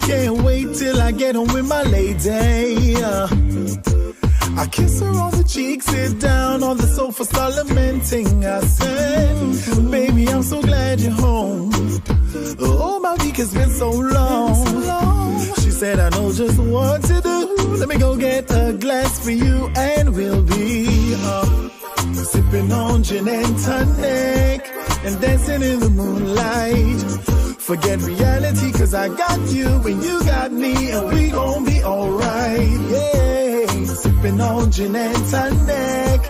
Can't wait till I get home with my lady. I kiss her on the cheek, sit down on the sofa, start lamenting. I said, baby, I'm so glad you're home. Oh, my week has been so long. She said, I know just what to do. Let me go get a glass for you and we'll be sipping on gin and tonic and dancing in the moonlight. Forget reality, cause I got you and you got me and we gon' be alright. Yeah, sipping on gin and tonic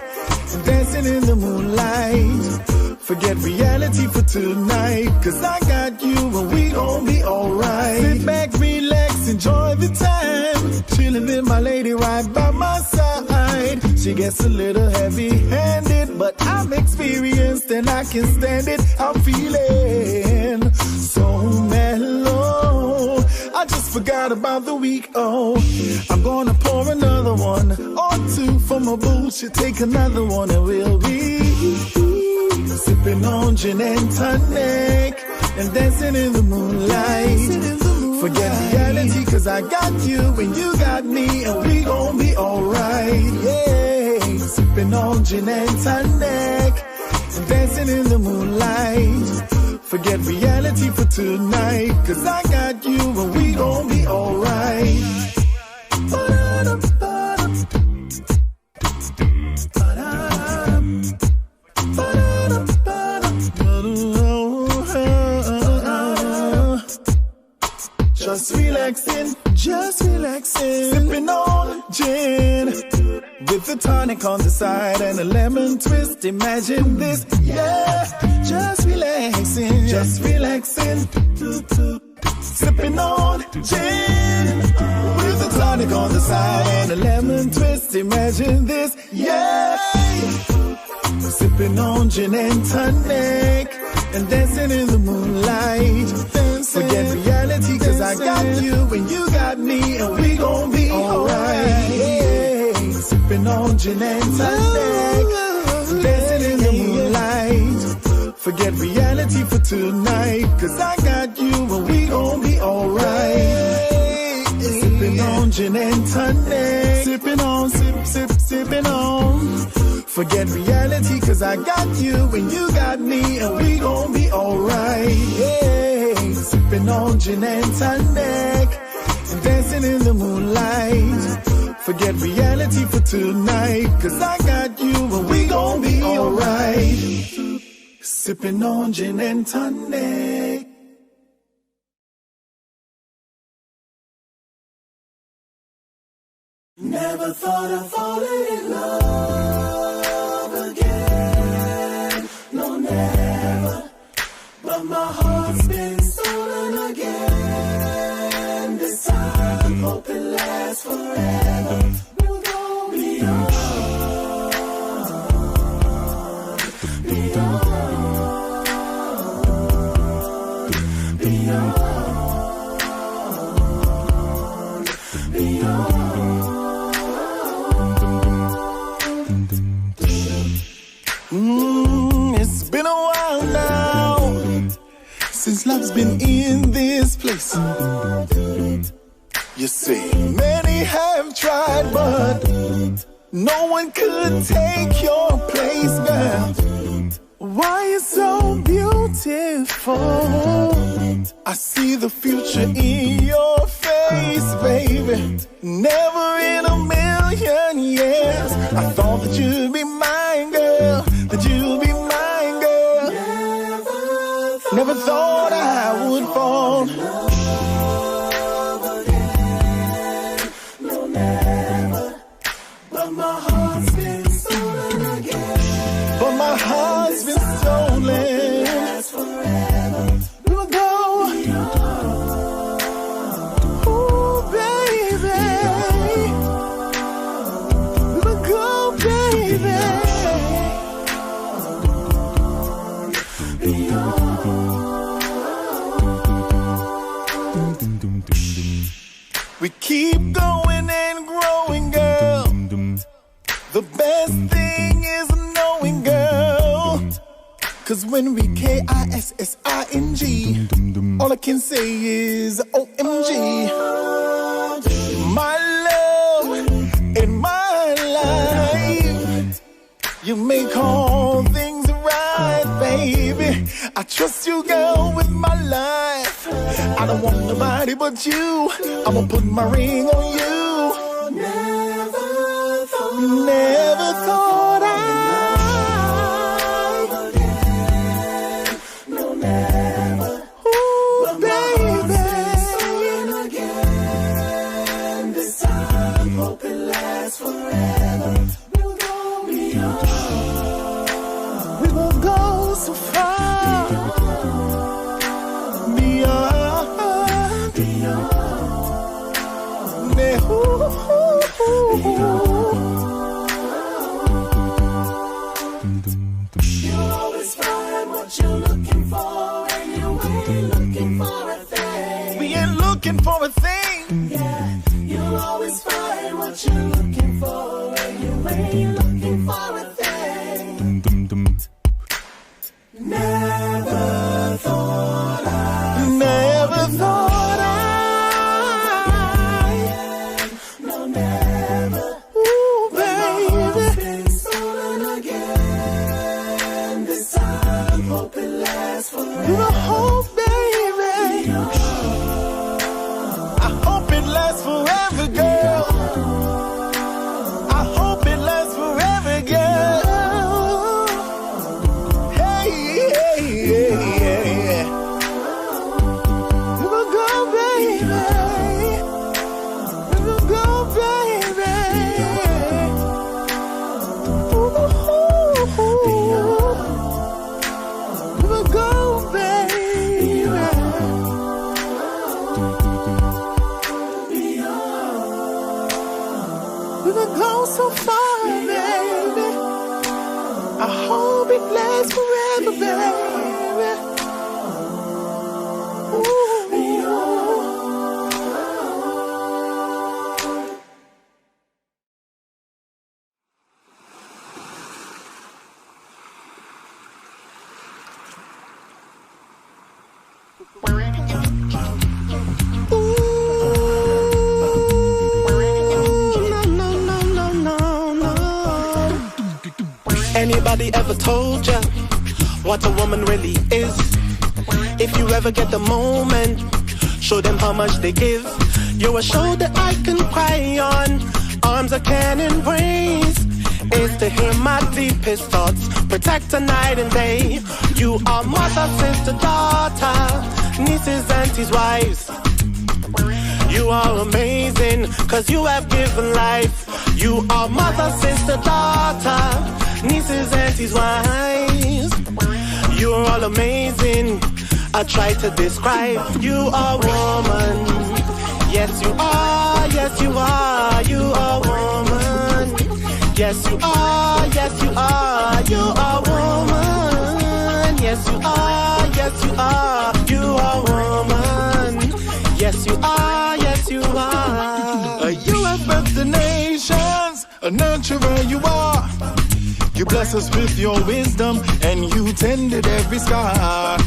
and dancing in the moonlight. Forget reality for tonight, cause I got you and we gon' be alright. Sit back, relax, enjoy the time, chillin' with my lady right by my side. She gets a little heavy-handed, but I'm experienced and I can stand it. I'm feeling so mellow, I just forgot about the week. Oh, I'm gonna pour another one or two for my boo. She'll take another one and we'll be sipping on gin and tonic and dancing in the moonlight. Forget reality, cause I got you and you got me and we gon' be alright. Yeah, sipping on gin and tonic and dancing in the moonlight. Forget reality for tonight, cause I got you and we gon' be alright. Just relaxing, sipping on gin with the tonic on the side and a lemon twist. Imagine this, yeah. Just relaxing, sipping on gin with the tonic on the side and a lemon twist. Imagine this, yeah. Sipping on gin and tonic and dancing in the moonlight. Forget reality, cause I got you and you got me and we gon' be alright. Yeah. Sipping on gin and tonic, dancing in the moonlight. Forget reality for tonight, cause I got you and we gon' be alright. Sipping on gin and tonic, sipping on, sipping on. Forget reality, cause I got you and you got me and we gon' be alright. Yeah, sipping on gin and tonic and dancing in the moonlight. Forget reality for tonight, cause I got you and we gon' be alright. Sipping on gin and tonic. Never thought I'd fallen in love again, no never, but my heart's been stolen again. This time, hope it lasts forever. We'll go beyond, beyond, beyond, beyond. It's been a while now since love's been in this place. You see, many have tried, but no one could take your place, girl. Why you so beautiful? I see the future in your face, baby. Never in a million years I thought that you'd be mine, girl. That you'd be mine, girl. Never thought I would fall in love again. No, never. But my heart's been stolen again. But my heart's been stolen. Last forever. We'll go beyond. Oh, baby. We'll go, baby. We keep going and growing, girl. The best thing is knowing, girl, Cause when we KISSING, all I can say is OMG. My love in my life, you make all things right, baby. I trust you, girl, with my life. I don't want nobody but you. I'ma put my ring on you. Never thought I for a thing. Yeah, you'll always find what you're looking for, and you ain't looking for a thing. Never thought no, never. Ooh, baby, been stolen again. This time, hope it lasts forever. You hope, baby. Forever, girl. I hope it lasts forever, girl. Hey, hey, hey, hey. You will go, baby. You will go, baby. Ooh, you will go, baby. Go so far, baby. I hope it lasts forever, baby. Anybody ever told ya what a woman really is? If you ever get the moment, show them how much they give. You're a shoulder I can cry on, arms I can embrace. Is to hear my deepest thoughts, protect her night and day. You are mother, sister, daughter, nieces, aunties, wives. You are amazing, cause you have given life. You are mother, sister, daughter, nieces, aunties, wives. You are all amazing. I try to describe. You are woman. Yes, you are. Yes, you are. You are woman. Yes, you are. Yes, you are. You are woman. Yes, you are. Yes, you are. You are woman. Yes, you are. Yes, you are. You have built the nations. A nurturer you are. You bless us with your wisdom, and you tended every scar.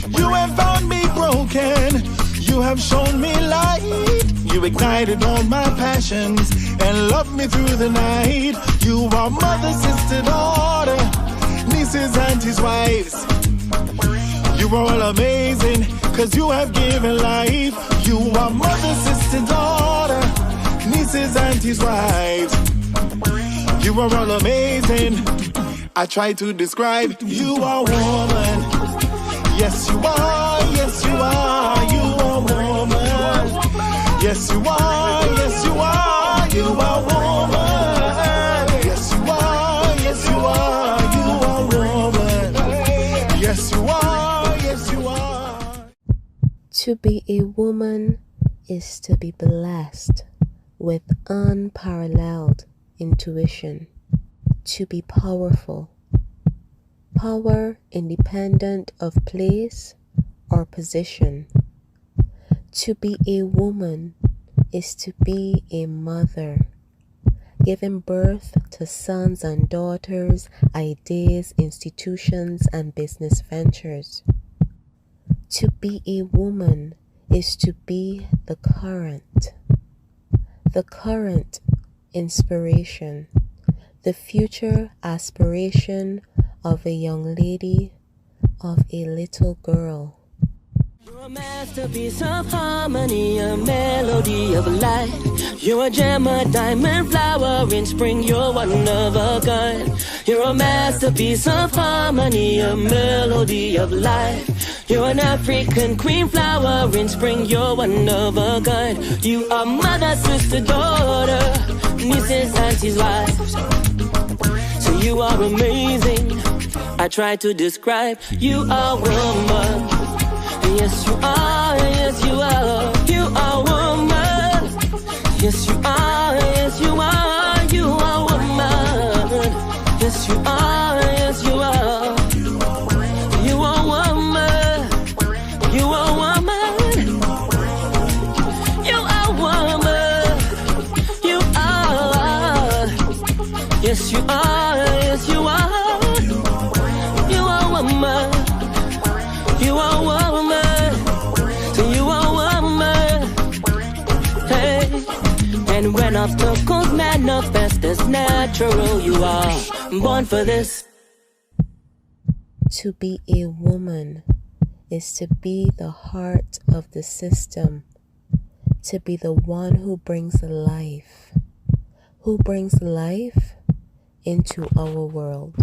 You have found me broken. You have shown me light. You ignited all my passions and loved me through the night. You are mother, sister, daughter, nieces, aunties, wives. You are all amazing, cause you have given life. You are mother, sister, daughter, nieces, aunties, wives. You are all amazing. I try to describe. You are woman. Yes, you are. Yes, you are. You are woman. Yes, you are. Yes, you are. You are woman. Yes, you are. Yes, you are. You are woman. Yes, you are. Yes, you are. To be a woman is to be blessed with unparalleled intuition, to be powerful, power independent of place or position. To be a woman is to be a mother, giving birth to sons and daughters, ideas, institutions, and business ventures. To be a woman is to be the current inspiration, the future aspiration of a young lady, of a little girl. You're a masterpiece of harmony, a melody of life. You're a gem, a diamond flower in spring, you're one of a kind. You're a masterpiece of harmony, a melody of life. You're an African queen flower in spring, you're one of a kind. You are mother, sister, daughter, nieces, aunties, wives. So you are amazing. I try to describe you are woman. Yes, you are, yes, you are. You are woman. Yes, you are, yes, you are. You are woman. Yes, you are, yes, you are. You are woman. You are woman. You are woman. You are. Yes, you are, yes, you are. You are woman. You are woman. And when obstacles manifest as natural, you are born for this. To be a woman is to be the heart of the system, to be the one who brings life into our world.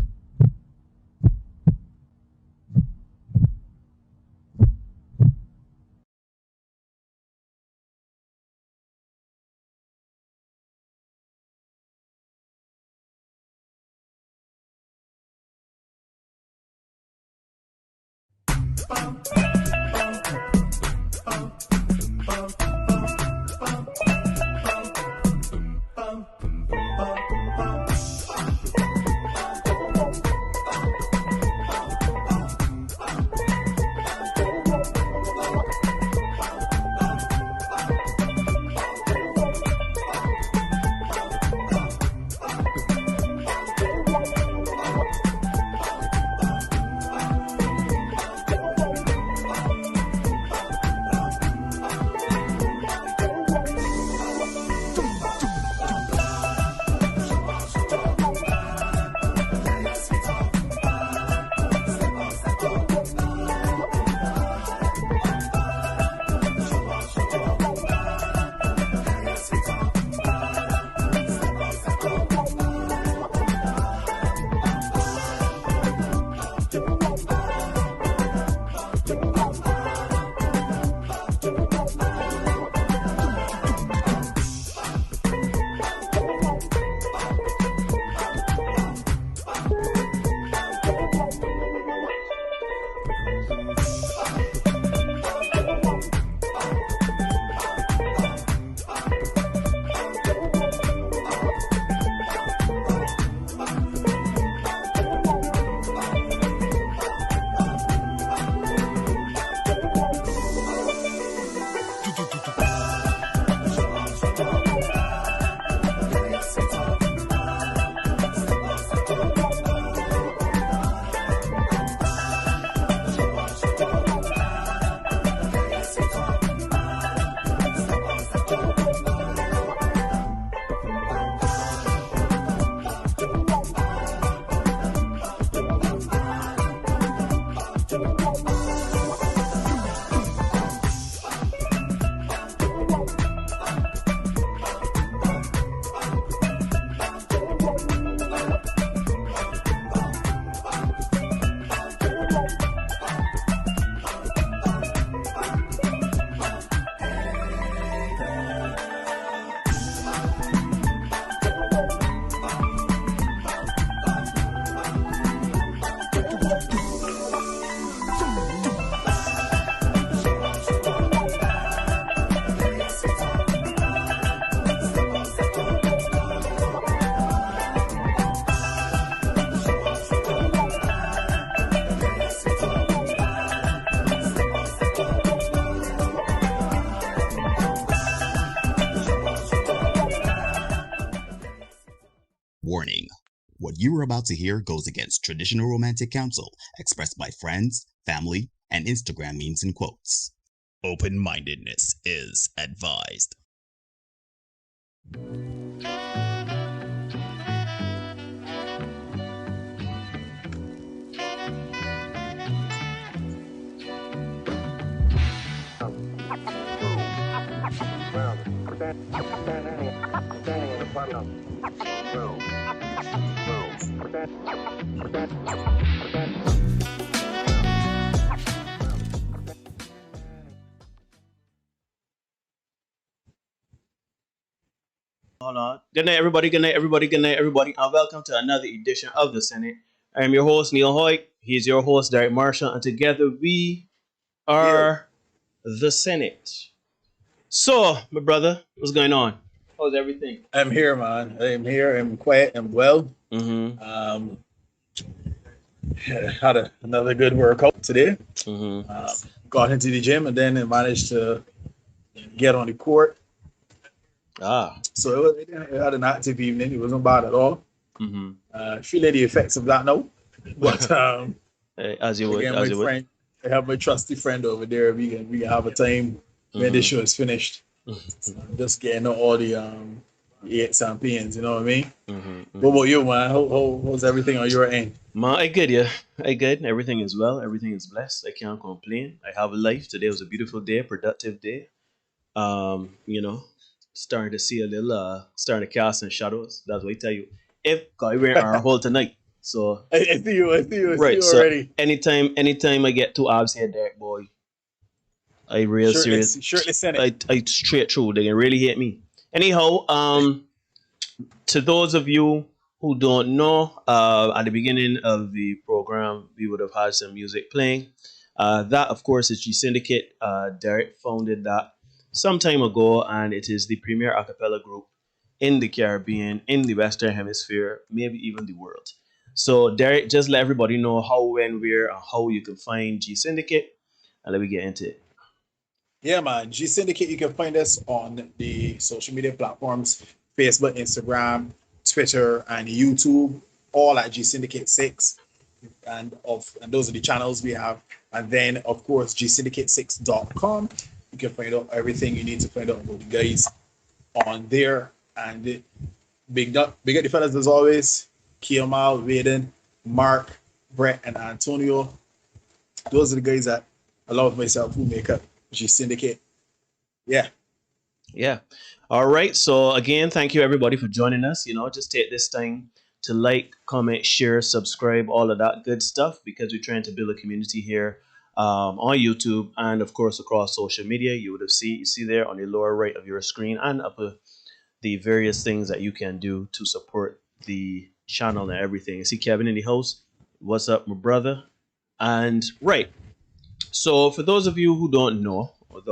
What you are about to hear goes against traditional romantic counsel expressed by friends, family, and Instagram memes and quotes. Open-mindedness is advised. Hold on. Good night, everybody. Good night, everybody. Good night, everybody. And welcome to another edition of The Senate. I am your host, Neil Hoyt. He's your host, Derek Marshall. And together we are The Senate. So, my brother, what's going on? How's everything? I'm here, man. I'm here. I'm quiet. I'm well. Mm-hmm. Had another good workout today. Mm-hmm. Got into the gym and then I managed to get on the court. So it had an active evening. It wasn't bad at all. Mm-hmm. Feeling the effects of that now. But as you would. I have my trusty friend over there. We can have a time when the show is finished. Just getting all the aches and pains, you know what I mean? What about you, man? How's everything on your end? Man, I good, yeah. I good. Everything is well. Everything is blessed. I can't complain. I have a life. Today was a beautiful day, productive day. Starting to see a little, starting to cast some shadows. That's what I tell you. If God, we're in our hole tonight. So I see you right, so already. Anytime I get two abs here, Derek boy, I real serious. Shirtless Senate. I straight through. They can really hit me. Anyhow, to those of you who don't know, at the beginning of the program, we would have had some music playing. That, of course, is G-Syndicate. Derek founded that some time ago, and it is the premier acapella group in the Caribbean, in the Western Hemisphere, maybe even the world. So, Derek, just let everybody know how, when, where, and how you can find G-Syndicate, and let me get into it. Yeah, man. G-Syndicate, you can find us on the social media platforms, Facebook, Instagram, Twitter, and YouTube, all at G-Syndicate 6. And those are the channels we have. And then, of course, gsyndicate6.com. You can find out everything you need to find out about the guys on there. And big up the fellas as always. Kiamal, Vaden, Mark, Brett, and Antonio. Those are the guys that, along with myself, who make up G-Syndicate. Yeah. All right. So again, thank you everybody for joining us. Just take this time to like, comment, share, subscribe, all of that good stuff, because we're trying to build a community here on YouTube and of course across social media. You would have you see there on the lower right of your screen and up the various things that you can do to support the channel and everything. You see Kevin in the house. What's up, my brother? And right. So for those of you who don't know, or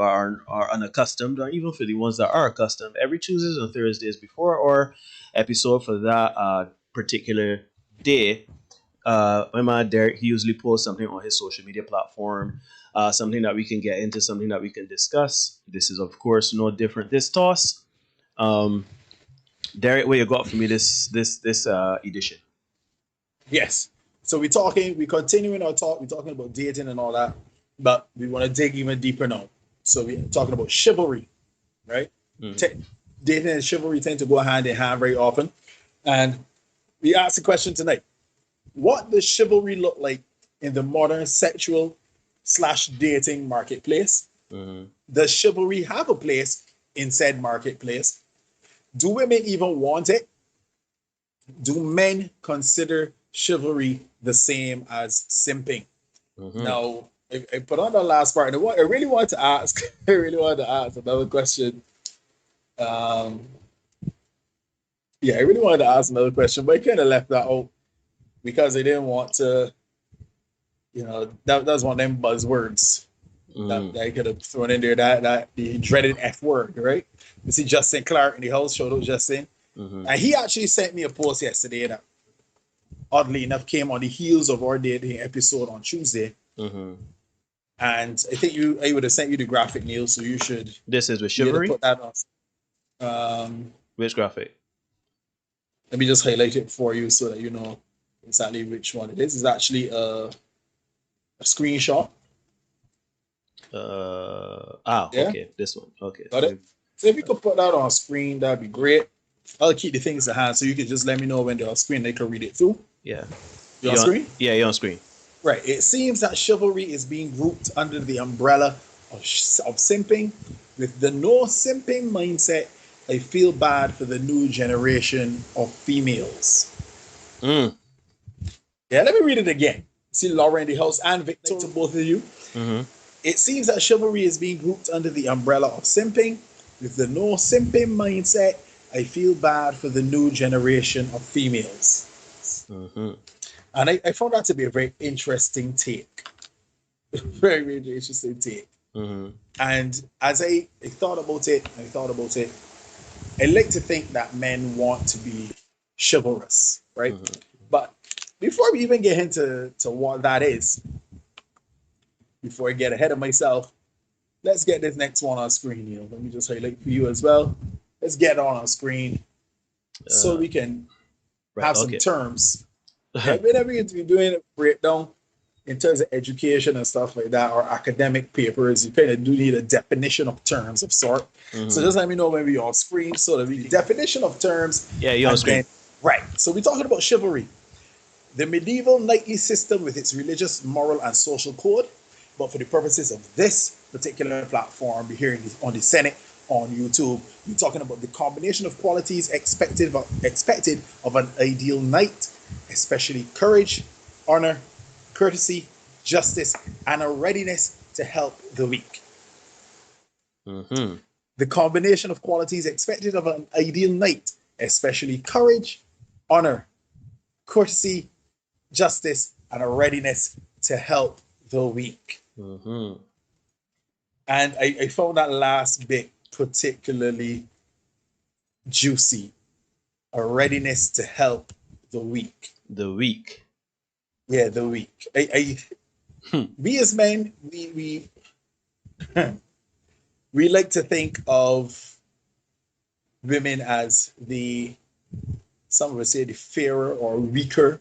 are unaccustomed, or even for the ones that are accustomed, every Tuesdays and Thursdays before our episode for that particular day, my man Derek, he usually posts something on his social media platform, something that we can get into, something that we can discuss. This is, of course, no different this toss. Derek, what you got for me this edition? Yes. So we're continuing our talk. We're talking about dating and all that, but we want to dig even deeper now. So we're talking about chivalry, right? Dating and chivalry tend to go hand in hand very often. And we asked the question tonight, what does chivalry look like in the modern sexual/dating marketplace? Does chivalry have a place in said marketplace? Do women even want it? Do men consider chivalry the same as simping? Now, I put on the last part, and I really want to ask another question. I really wanted to ask another question, but I kind of left that out because I didn't want to, that was one of them buzzwords that I could have thrown in there, that the dreaded F word, right? You see Justin Clark in the house, shout out Justin. And he actually sent me a post yesterday that, oddly enough, came on the heels of our dating episode on Tuesday. And I think I would have sent you the graphic, Neil, so you should. This is with chivalry? Put that on. Which graphic? Let me just highlight it for you so that you know exactly which one it is. It's actually a screenshot. Yeah, Okay, this one. Okay. got it. So if you could put that on screen, that'd be great. I'll keep the things at hand so you can just let me know when they're on screen. They can read it through. Yeah. You on screen? Yeah, you're on screen. Right. It seems that chivalry is being grouped under the umbrella of simping. With the no simping mindset, I feel bad for the new generation of females. Mm. Yeah, let me read it again. See Laura in the house and Victor to both of you. Mm-hmm. It seems that chivalry is being grouped under the umbrella of simping. With the no simping mindset, I feel bad for the new generation of females. Mm-hmm. And I found that to be a very interesting take. Very, very interesting take. Mm-hmm. And as I thought about it, I like to think that men want to be chivalrous, right? Mm-hmm. But before we even get into what that is, before I get ahead of myself, let's get this next one on screen, Neil. Let me just highlight for you as well. Let's get it on screen so we can have some terms. Yeah, whenever you're doing a breakdown in terms of education and stuff like that, or academic papers, you kind of do need a definition of terms of sort. Mm-hmm. So just let me know when we're on screen so that the definition of terms. Yeah, you're on screen. Right. So we're talking about chivalry. The medieval knightly system with its religious, moral, and social code. But for the purposes of this particular platform, we're hearing on the Senate, on YouTube, we're talking about the combination of qualities expected of an ideal knight, especially courage, honor, courtesy, justice, and a readiness to help the weak. Mm-hmm. The combination of qualities expected of an ideal knight, especially courage, honor, courtesy, justice, and a readiness to help the weak. Mm-hmm. And I found that last bit particularly juicy. A readiness to help the weak. The weak. Yeah, the weak. We as men, we we like to think of women as some would say the fairer or weaker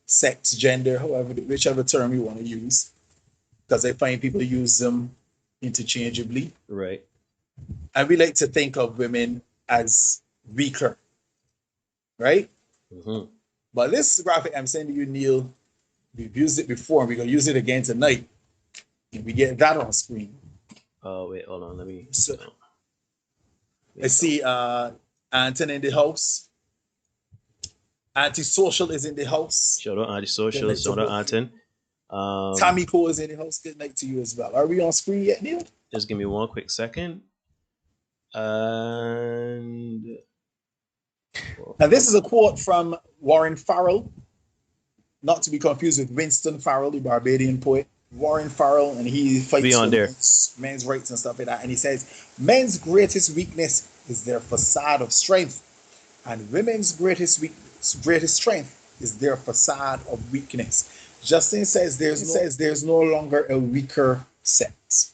sex, gender, whichever term you want to use, because I find people use them interchangeably. Right. And we like to think of women as weaker, right? Mm-hmm. But this graphic I'm sending you, Neil, we've used it before, and we're going to use it again tonight. And we get that on screen. Oh, wait, hold on. Let me. I see Anton in the house. Antisocial is in the house. Shout out Antisocial. Shout out Anton. Tamiko is in the house. Good night to you as well. Are we on screen yet, Neil? Just give me one quick second. And this is a quote from Warren Farrell, not to be confused with Winston Farrell, the Barbadian poet. Warren Farrell, and he fights for men's rights and stuff like that. And he says, men's greatest weakness is their facade of strength, and women's greatest strength is their facade of weakness. Justin says there's no longer a weaker sex.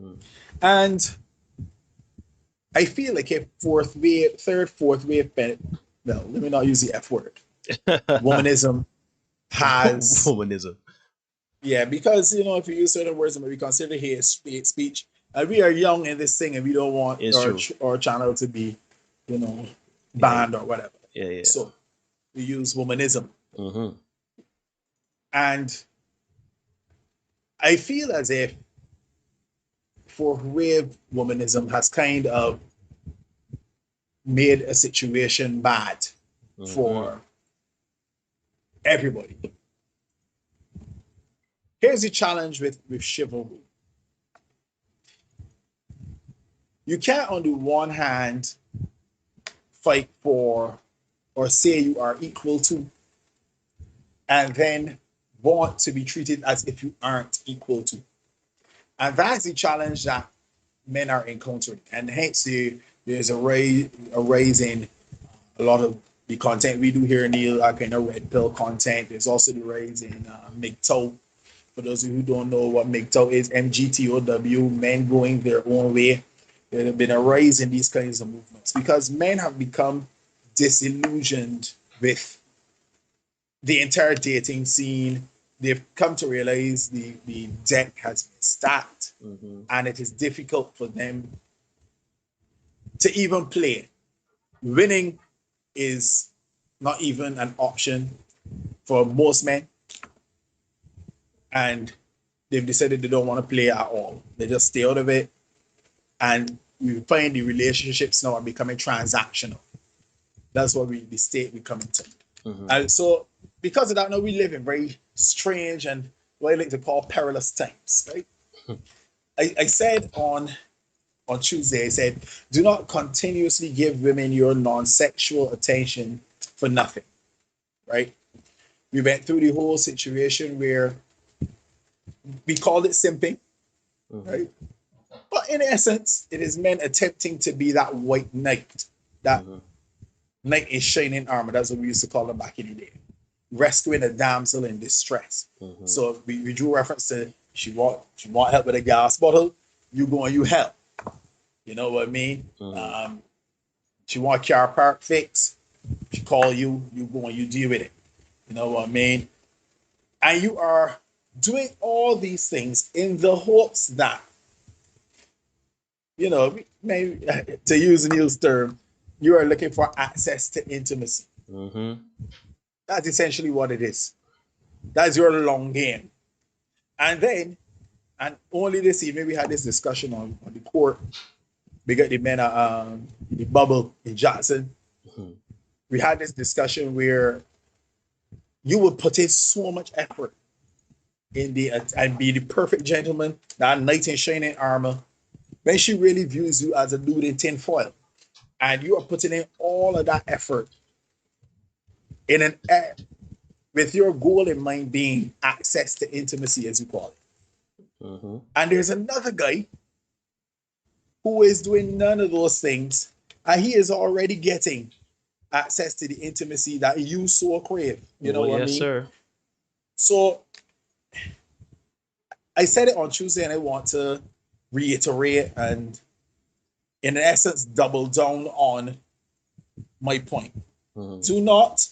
Mm-hmm. And I feel like a fourth wave, well, let me not use the F word. Womanism has womanism. Yeah, because if you use certain words, we consider hate speech, and we are young in this thing, and we don't want our channel to be, banned or whatever. Yeah. So we use womanism, mm-hmm. And I feel as if fourth wave womanism has kind of made a situation bad, mm-hmm. for everybody. Here's the challenge with chivalry. You can't, on the one hand, fight for or say you are equal to, and then want to be treated as if you aren't equal to. And that's the challenge that men are encountering. And hence there's a rise in a lot of the content we do here, Neil, kind of red pill content. There's also the rise in MGTOW. For those of you who don't know what MGTOW is, MGTOW, men going their own way. There have been a rise in these kinds of movements because men have become disillusioned with the entire dating scene. They've come to realize the deck has been stacked, and it is difficult for them to even play. Winning is not even an option for most men, and they've decided they don't want to play at all. They just stay out of it, and we find the relationships now are becoming transactional. That's what the state we come into. And so because of that, now we live in very strange and what I like to call perilous times, right? I said on Tuesday, I said, do not continuously give women your non-sexual attention for nothing, right? We went through the whole situation where we called it simping, right? But in essence, it is men attempting to be that white knight, that knight in shining armor. That's what we used to call them back in the day. Rescuing a damsel in distress. So we drew reference to she want help with a gas bottle, you go and you help. You know what I mean? She want car park fix, she call you, you go and you deal with it. You know what I mean? And you are doing all these things in the hopes that, you know, maybe to use Neil's term, you are looking for access to intimacy. That's essentially what it is. That's your long game. And then, and only this evening, we had this discussion on the court. We got the men at the bubble in Jackson. We had this discussion where you would put in so much effort in the and be the perfect gentleman, that knight in shining armor, when she really views you as a dude in tinfoil. And you are putting in all of that effort in with your goal in mind being access to intimacy, as you call it. And there's another guy who is doing none of those things, and he is already getting access to the intimacy that you so crave. You know what I mean? Yes, sir. So I said it on Tuesday, and I want to reiterate and, in essence, double down on my point. Do not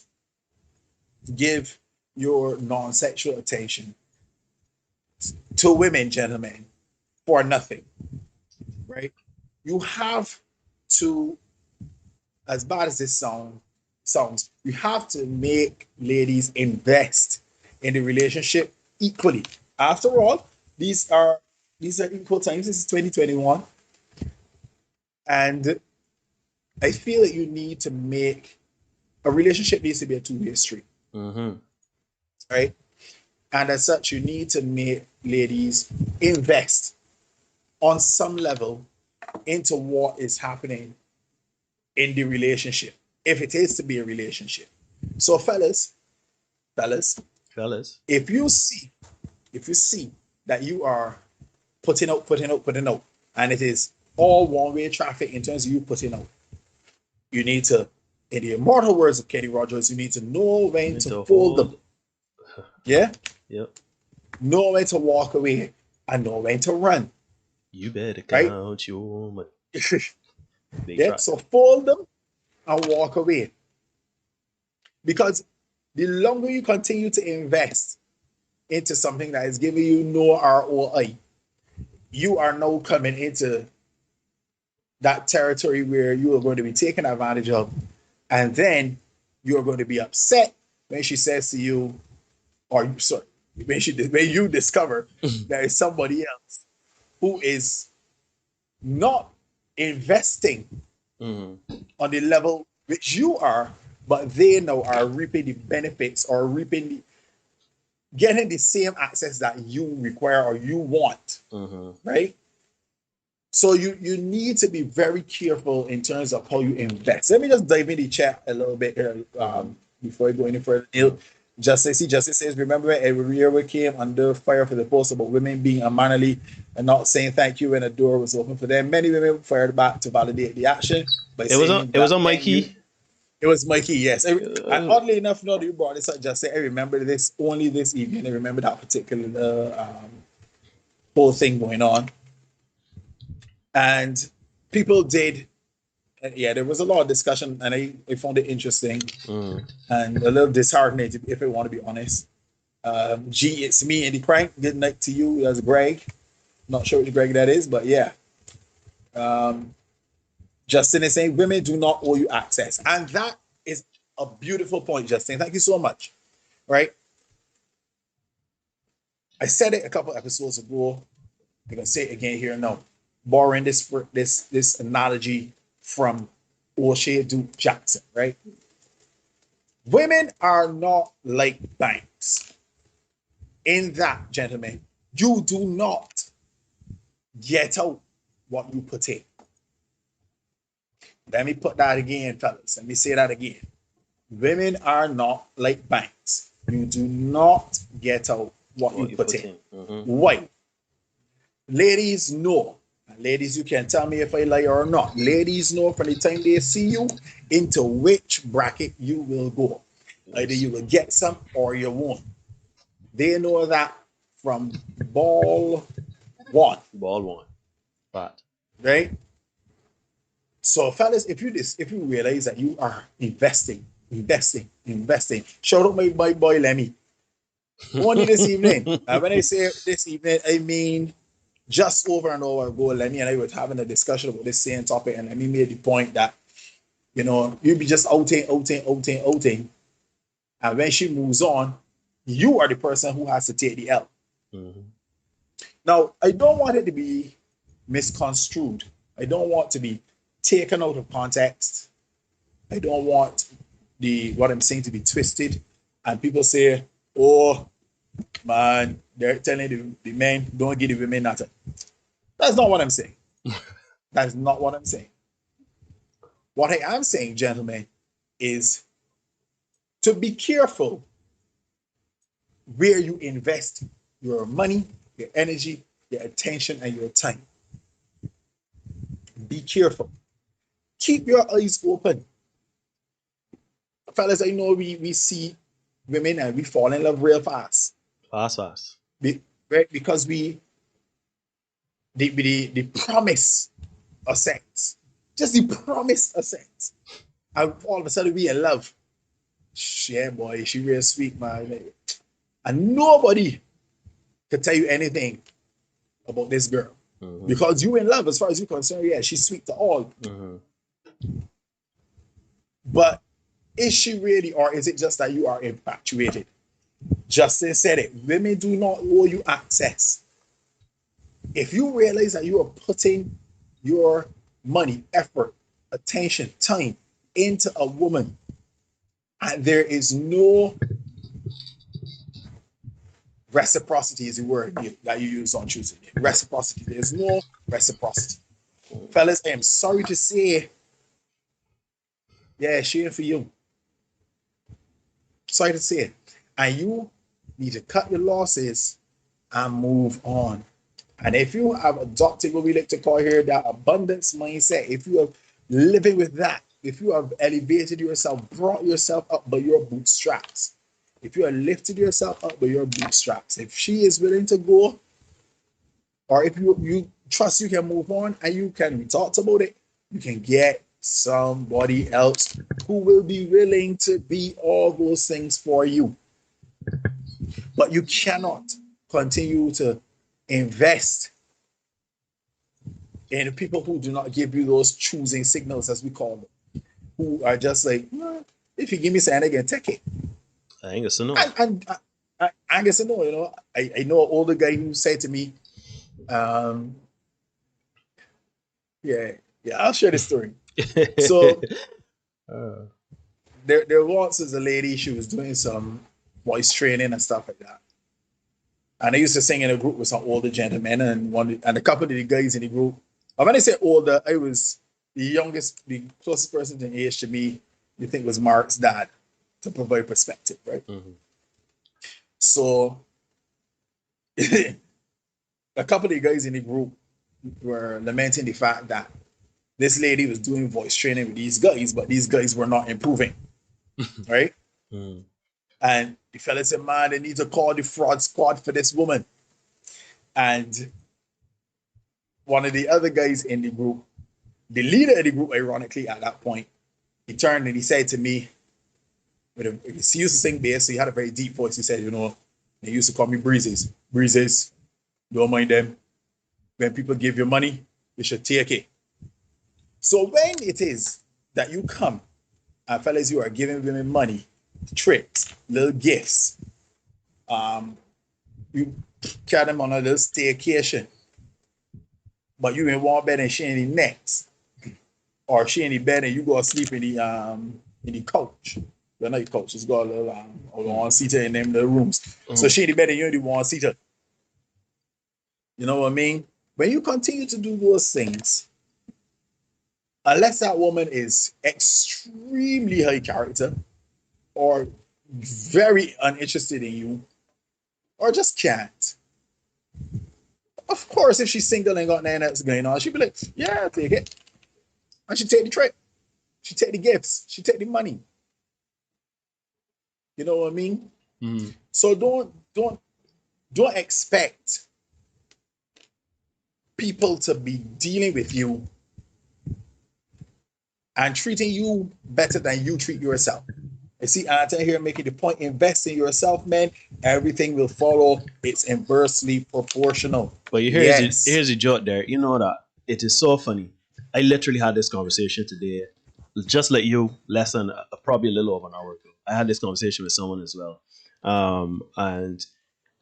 give your non-sexual attention to women, gentlemen, for nothing, right? You have to, as bad as this sounds, you have to make ladies invest in the relationship equally. After all, these are equal times. This is 2021. And I feel that you need to make a relationship needs to be a two-way street. Right? And as such, you need to make ladies invest on some level into what is happening in the relationship, if it is to be a relationship. So fellas, if you see that you are putting out, and it is all one-way traffic in terms of you putting out, you need to, in the immortal words of Kenny Rogers, you need to know when to fold them. Yeah? Yep. Know when to walk away and know when to run. You better count your money. Yeah, so fold them and walk away. Because the longer you continue to invest into something that is giving you no ROI, you are now coming into that territory where you are going to be taken advantage of, and then you are going to be upset when she says to you, or sorry, when you discover there is somebody else who is not investing on the level which you are, but they now are reaping the benefits or getting the same access that you require or you want, right? So you need to be very careful in terms of how you invest. Let me just dive in the chat a little bit here before I go any further. Justice says, remember when every year we came under fire for the post about women being unmannerly and not saying thank you when a door was open for them. Many women fired back to validate the action. It was on Mikey. It was Mikey, yes. And oddly enough, now that you brought this up, just say I remember this only this evening. I remember that particular whole thing going on. And people did yeah, there was a lot of discussion, and I found it interesting and a little disheartening, if I want to be honest. G, it's me, Andy Crank. Good night to you. That's Greg. Not sure which Greg that is, but yeah. Justin is saying women do not owe you access. And that is a beautiful point, Justin. Thank you so much. Right? I said it a couple episodes ago. I'm gonna say it again here now. Borrowing this analogy from O'Shea Duke Jackson, right? Women are not like banks. In that, gentlemen, you do not get out what you put in. Let me put that again, fellas. Let me say that again. Women are not like banks. You do not get out what you put in. Why? Ladies know. Ladies, you can tell me if I lie or not. Ladies know from the time they see you into which bracket you will go. Either you will get some or you won't. They know that from ball one. Ball one. But right? So, fellas, if you realize that you are investing, shout out my boy Lemmy. Only this evening. When I say this evening, I mean just over an hour ago, Lemmy and I were having a discussion about this same topic, and Lemmy made the point that, you know, you be just outing. And when she moves on, you are the person who has to take the L. Now, I don't want it to be misconstrued. I don't want to be taken out of context. I don't want what I'm saying to be twisted. And people say, oh, man, they're telling the men, don't give the women nothing. That's not what I'm saying. That's not what I'm saying. What I am saying, gentlemen, is to be careful where you invest your money, your energy, your attention, and your time. Be careful. Keep your eyes open. Fellas, I know we see women and we fall in love real fast. Fast. Right? Because the promise of sex. Just the promise of sex. And all of a sudden we in love. Yeah, boy, she real sweet, man. And nobody can tell you anything about this girl. Because you in love, as far as you're concerned, yeah, she's sweet to all. But is she really, or is it just that you are infatuated? Justin said it. Women do not owe you access. If you realize that you are putting your money, effort, attention, time into a woman, and there is no reciprocity is the word that you use on Tuesday. Reciprocity. There's no reciprocity. Fellas, I am sorry to say, yeah, she ain't for you. Sorry to say it. And you need to cut your losses and move on. And if you have adopted what we like to call here that abundance mindset, if you are living with that, if you have elevated yourself, brought yourself up by your bootstraps, if you have lifted yourself up by your bootstraps, if she is willing to go, or if you trust you can move on and you can talk about it, you can get somebody else who will be willing to be all those things for you. But you cannot continue to invest in people who do not give you those choosing signals, as we call them, who are just like, if you give me something, I can take it. I ain't gonna know. And I guess I know, you know. I know an older guy who said to me, yeah, I'll share this story. So there once was a lady, she was doing some voice training and stuff like that. And I used to sing in a group with some older gentlemen, and a couple of the guys in the group. And when I say older, I was the youngest, the closest person in age to me, you think was Mark's dad, to provide perspective, right? So a couple of the guys in the group were lamenting the fact that this lady was doing voice training with these guys, but these guys were not improving, right? And the fella said, man, they need to call the fraud squad for this woman. And one of the other guys in the group The leader of the group, ironically, at that point, he turned and he said to me, he used to sing bass, so he had a very deep voice. He said, you know, they used to call me Breezes. Breezes, don't mind them. When people give you money, you should take it. So when it is that you come, and fellas, you are giving women money, tricks, little gifts, you carry them on a little staycation, but you in one bed and she in the next, or she in the bed and you go sleep in the couch. Well, not the couch, it's got a little one seater in them little rooms. Mm-hmm. So she in the bed and you in the one seater. You know what I mean? When you continue to do those things, unless that woman is extremely high character or very uninterested in you, or just can't. Of course, if she's single and got nothing else going on, she'd be like, yeah, I'll take it. And she'd take the trick. She'd take the gifts. She'd take the money. You know what I mean? Mm. So don't expect people to be dealing with you and treating you better than you treat yourself. You see, Anton here making the point, invest in yourself, man. Everything will follow. It's inversely proportional. But here's a joke there. You know that it is so funny. I literally had this conversation today, just like you, less than probably a little over an hour ago. I had this conversation with someone as well. And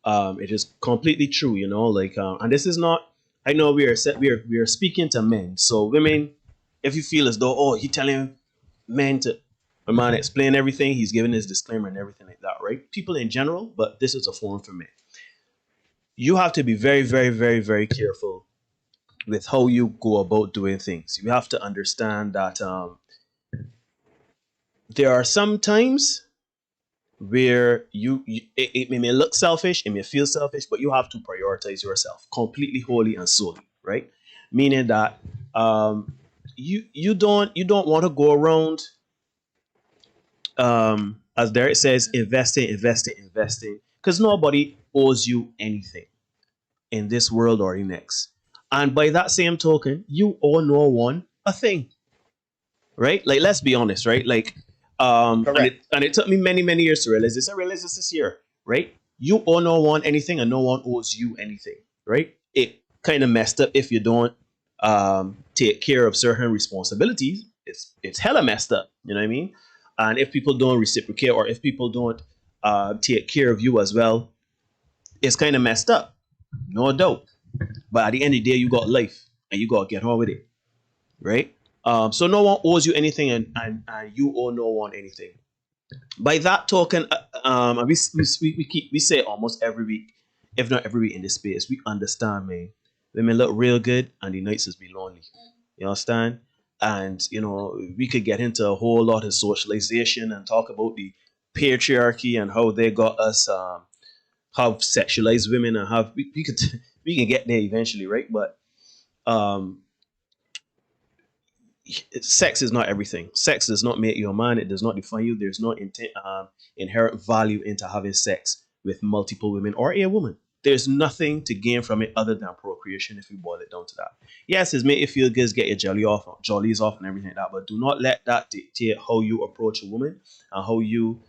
it is completely true, you know, like, and this is not, I know we are speaking to men. So women, if you feel as though, oh, he telling men to, a man explain everything, he's giving his disclaimer and everything like that, right? People in general, but this is a forum for men. You have to be very, very, very, very careful with how you go about doing things. You have to understand that there are some times where it may look selfish, it may feel selfish, but you have to prioritize yourself completely, wholly, and solely, right? Meaning that you don't want to go around, as Derek says, investing, because nobody owes you anything in this world or the next. And by that same token, you owe no one a thing, right? Like, let's be honest, right? Like, and it took me many, many years to realize this. I realized this year, right? You owe no one anything and no one owes you anything, right? It kind of messed up if you don't take care of certain responsibilities. It's hella messed up, you know what I mean? And if people don't reciprocate, or if people don't take care of you as well, it's kind of messed up, no doubt. But at the end of the day, you got life and you got to get on with it, right? So no one owes you anything, and you owe no one anything. By that token, we say almost every week, if not every week in this space, we understand, man. Women look real good and the nights is be lonely. You understand? And, you know, we could get into a whole lot of socialization and talk about the patriarchy and how they got us, have sexualized women, and have we can get there eventually, right? But sex is not everything. Sex does not make you a man. It does not define you. There's no inherent value into having sex with multiple women or a woman. There's nothing to gain from it other than procreation, if you boil it down to that. Yes, it's made you feel good, get your jollies off and everything like that, but do not let that dictate how you approach a woman and how you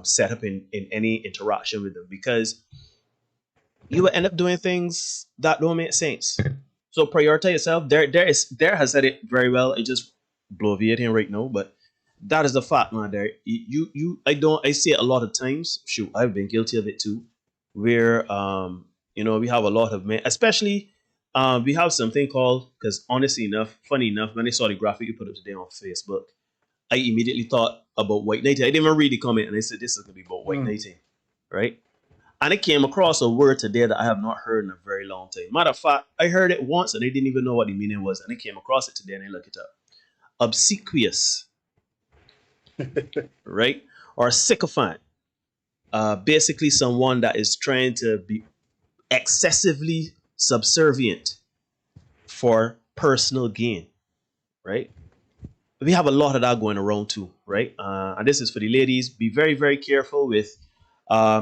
set up in any interaction with them, because you will end up doing things that don't make sense. So prioritize yourself. There has said it very well. I just bloviate him right now, but that is the fact, man. There, I see it a lot of times. Shoot, I've been guilty of it too, where you know, we have a lot of men, especially we have something called, because honestly enough, funny enough, when I saw the graphic you put up today on Facebook, I immediately thought about white knighting. I didn't even read the comment, and I said this is gonna be about white knighting, right? And I came across a word today that I have not heard in a very long time. Matter of fact, I heard it once and I didn't even know what the meaning was. And I came across it today and I looked it up. Obsequious, right? Or sycophant. Basically someone that is trying to be excessively subservient for personal gain, right? We have a lot of that going around too, right? And this is for the ladies. Be very, very careful with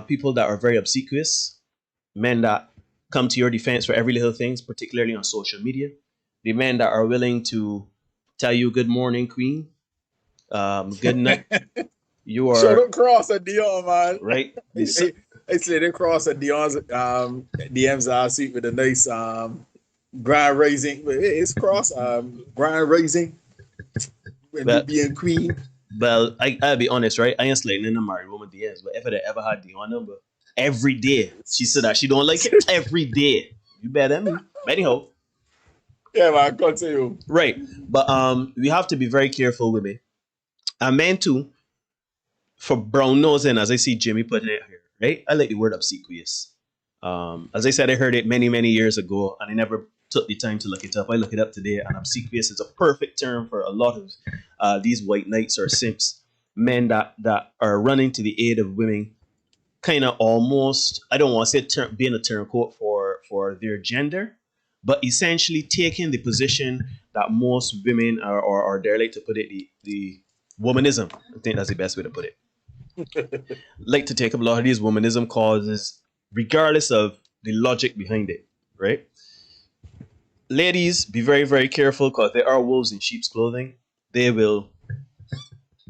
people that are very obsequious, men that come to your defense for every little thing, particularly on social media. The men that are willing to tell you good morning, Queen. Good night. You are. Shout out Cross at Dion, man. Right. I slid across at Dion's DMs last week with a nice grind raising. It's Cross grind raising and being Queen. Well, I'll be honest, right? I ain't sliding in a married woman DMs, but if I ever had Dion number every day, she said that she don't like it every day. You better me. Anyhow. Yeah, man, continue. Right. But we have to be very careful with it. And men too, for brown nosing, as I see Jimmy putting it here, right? I like the word obsequious. As I said, I heard it many, many years ago, and I never took the time to look it up. I look it up today, and obsequious is a perfect term for a lot of these white knights or simps, men that are running to the aid of women, kind of almost, I don't want to say being a turncoat for their gender, but essentially taking the position that most women are dare like to put it, the womanism. I think that's the best way to put it. Like to take up a lot of these womanism causes, regardless of the logic behind it, right? Ladies, be very, very careful, because there are wolves in sheep's clothing. They will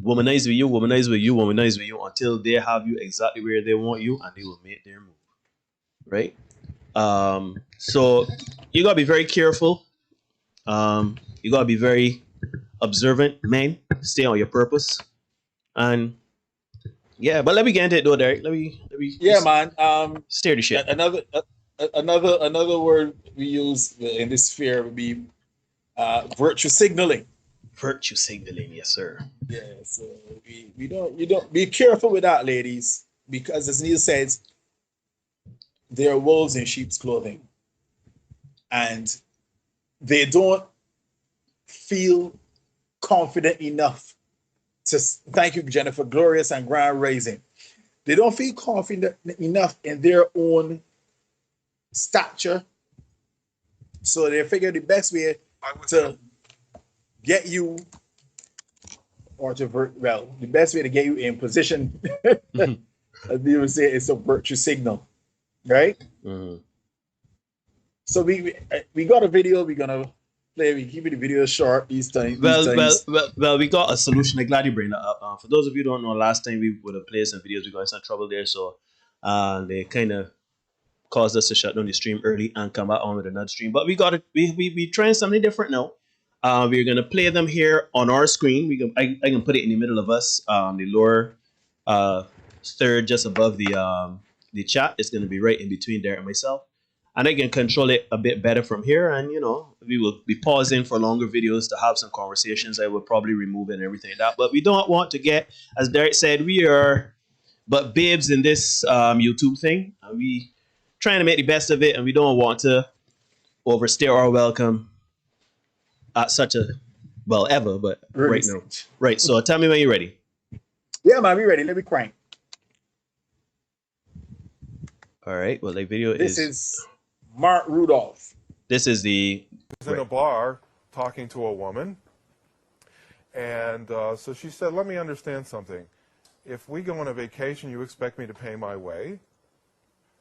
womanize with you, womanize with you, womanize with you until they have you exactly where they want you, and they will make their move, right? So you gotta be very careful. You gotta be very observant, men. Stay on your purpose, and yeah. But let me get into it though, Derek. Let me. Yeah, man. Steer the shit. Another word we use in this sphere would be virtue signaling. Virtue signaling, yes, sir. Yeah, so you don't be careful with that, ladies, because as Neil says, there are wolves in sheep's clothing, and they don't feel confident enough to thank you, Jennifer, glorious and grand raising. They don't feel confident enough in their own stature, so they figure the best way to get you, or to the best way to get you in position, as we would say, is a virtue signal, right? Mm-hmm. So we got a video. We're gonna play. We keep the video short these times. Well, we got a solution. I'm glad you bring that up. For those of you who don't know, last time we would have played some videos. We got in some trouble there, so they kind of caused us to shut down the stream early and come back on with another stream. But we got it. We trying something different now. We're gonna play them here on our screen. I can put it in the middle of us. The lower third, just above the chat, is gonna be right in between there and myself. And I can control it a bit better from here. And we will be pausing for longer videos to have some conversations. I will probably remove it and everything like that. But we don't want to get, as Derek said, we are but babes in this YouTube thing. And we trying to make the best of it, and we don't want to overstay our welcome at such a, well, ever, but right now. Right, so tell me when you're ready. Yeah, man, we ready. Let me crank. All right, well, the video This is Mark Rudolph. This is the... in a bar talking to a woman, and so she said, let me understand something. If we go on a vacation, you expect me to pay my way?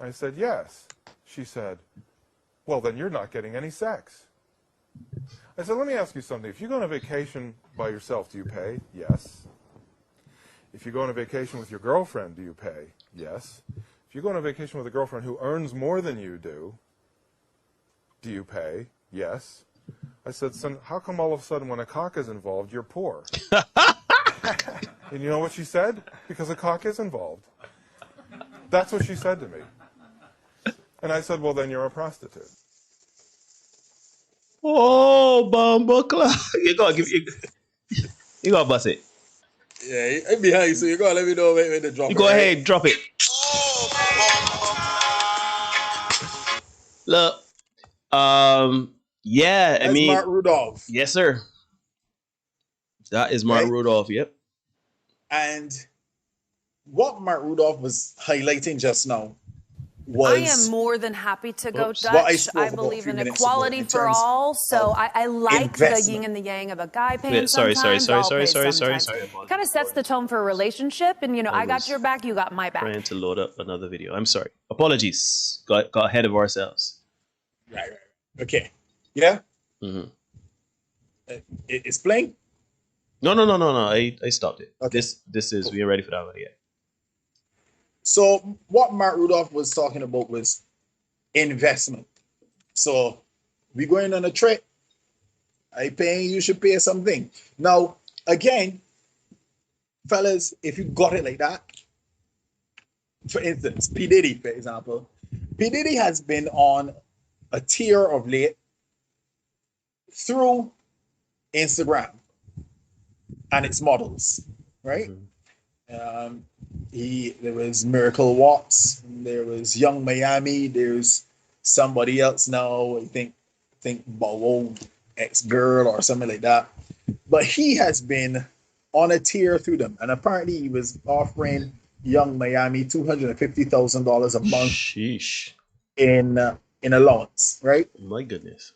I said, yes. She said, well, then you're not getting any sex. I said, let me ask you something. If you go on a vacation by yourself, do you pay? Yes. If you go on a vacation with your girlfriend, do you pay? Yes. If you go on a vacation with a girlfriend who earns more than you do you pay? Yes. I said, son, how come all of a sudden when a cock is involved, you're poor? And you know what she said? Because a cock is involved. That's what she said to me. And I said, well, then you're a prostitute. Oh, Bumbuckler. You gotta bust it. Yeah, I'm behind you, so you gotta let me know when to drop it. Go ahead, drop it. Look, yeah, That's Mark Rudolph. Yes, sir. That is Mark Rudolph, yep. And what Mark Rudolph was highlighting just now was... I am more than happy to go Dutch. I believe in equality for all, so I like the yin and the yang of a guy paying sorry. It kind of sets the tone for a relationship, and I got your back, you got my back. Trying to load up another video. I'm sorry. Apologies. Got ahead of ourselves. Right. Okay. Yeah? Mm-hmm. Explain. No. I stopped it. Okay. This is we are ready for that one yet. So what Mark Rudolph was talking about was investment. So we going on a trip. I paying, you should pay something. Now, again, fellas, if you got it like that, for instance, P. Diddy, for example, P. Diddy has been on a tier of late through Instagram and its models, right? Mm-hmm. There was Miracle Watts, there was Young Miami, there's somebody else now, I think Bow ex-girl or something like that. But he has been on a tier through them, and apparently he was offering Young Miami $250,000 a month. Sheesh. In allowance, right? My goodness.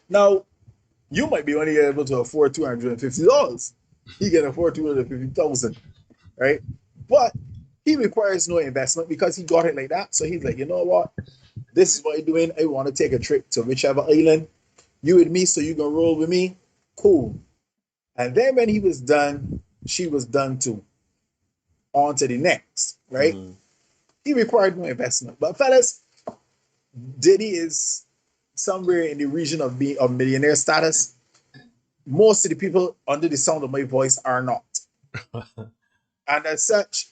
Now, you might be only able to afford $250. He can afford $250,000, right? But he requires no investment because he got it like that. So he's like, you know what? This is what I'm doing. I want to take a trip to whichever island. You with me, so you can roll with me. Cool. And then when he was done, she was done too. On to the next, right? Mm. He required no investment. But fellas, Diddy is somewhere in the region of being of millionaire status. Most of the people under the sound of my voice are not. And as such,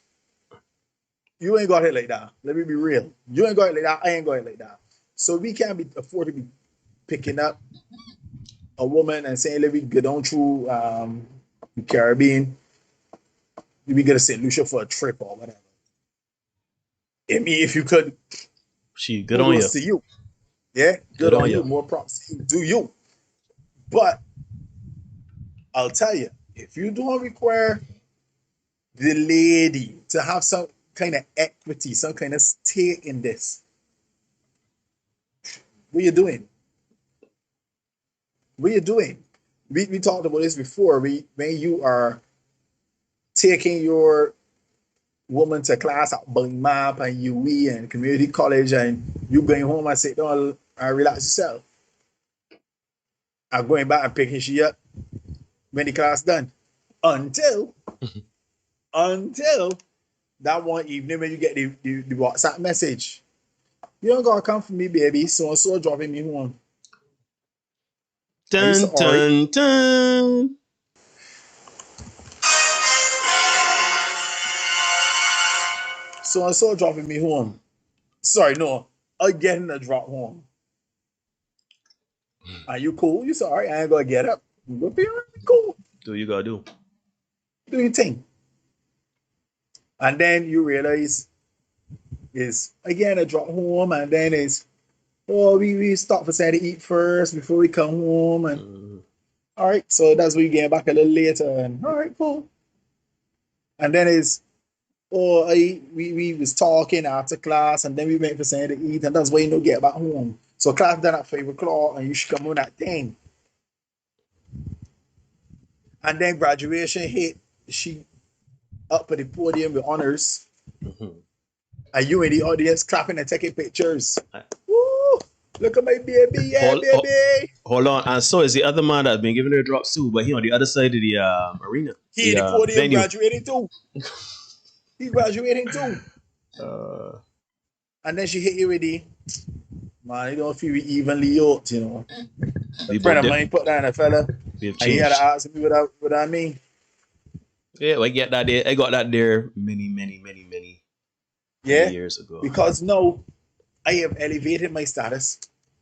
you ain't got it like that. Let me be real. You ain't got it like that. I ain't got it like that. So we can't afford to be picking up a woman and saying, let me get on through the Caribbean. Let me get to St. Lucia for a trip or whatever. I mean, if you could, good on you. To you. Yeah, good on you. More props to you. Do you. But I'll tell you, if you don't require the lady to have some kind of equity, some kind of stake in this, what are you doing? What are you doing? We talked about this before. When you are taking your woman to class at Map and UE and community college, and you going home and sit down and relax yourself, and going back and picking she up when the class done, until that one evening when you get the WhatsApp message, you don't gotta come for me, baby. So and so dropping me home. Dun dun dun. So and so dropping me home. Sorry, no, again a drop home. Are you cool? You sorry? I ain't gonna get up. We'll be cool. Do you gotta do? Do your thing. And then you realize is again a drop home, and then it's we stop for something to eat first before we come home, and all right, so that's where you get back a little later, and all right, cool. And then it's we was talking after class, and then we went for something to eat, and that's why you get back home. So class done at 5 o'clock, and you should come home at 10. And then graduation hit, she up at the podium with honors. Mm-hmm. And you in the audience clapping and taking pictures. Woo! Look at my baby, baby. Hold on. And so is the other man that's been giving her drops too, but he on the other side of the arena. He in the podium venue. Graduating too. He graduating too. And then she hit you with the, man, you don't feel evenly yoked, you know. A friend of mine put that in a fella. And he had to ask me what I mean. Yeah, I get that there. I got that there many years ago. Because no, I have elevated my status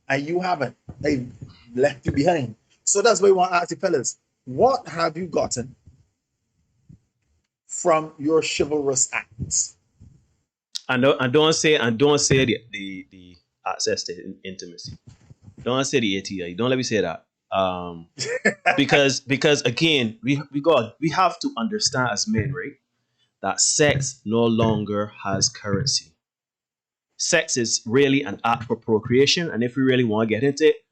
and you haven't. I left you behind. So that's why I want to ask you fellas, what have you gotten from your chivalrous acts? And don't say the access to intimacy. Don't say the ATI. Don't let me say that. Because again, we have to understand as men, right, that sex no longer has currency. Sex is really an act for procreation, and if we really want to get into it,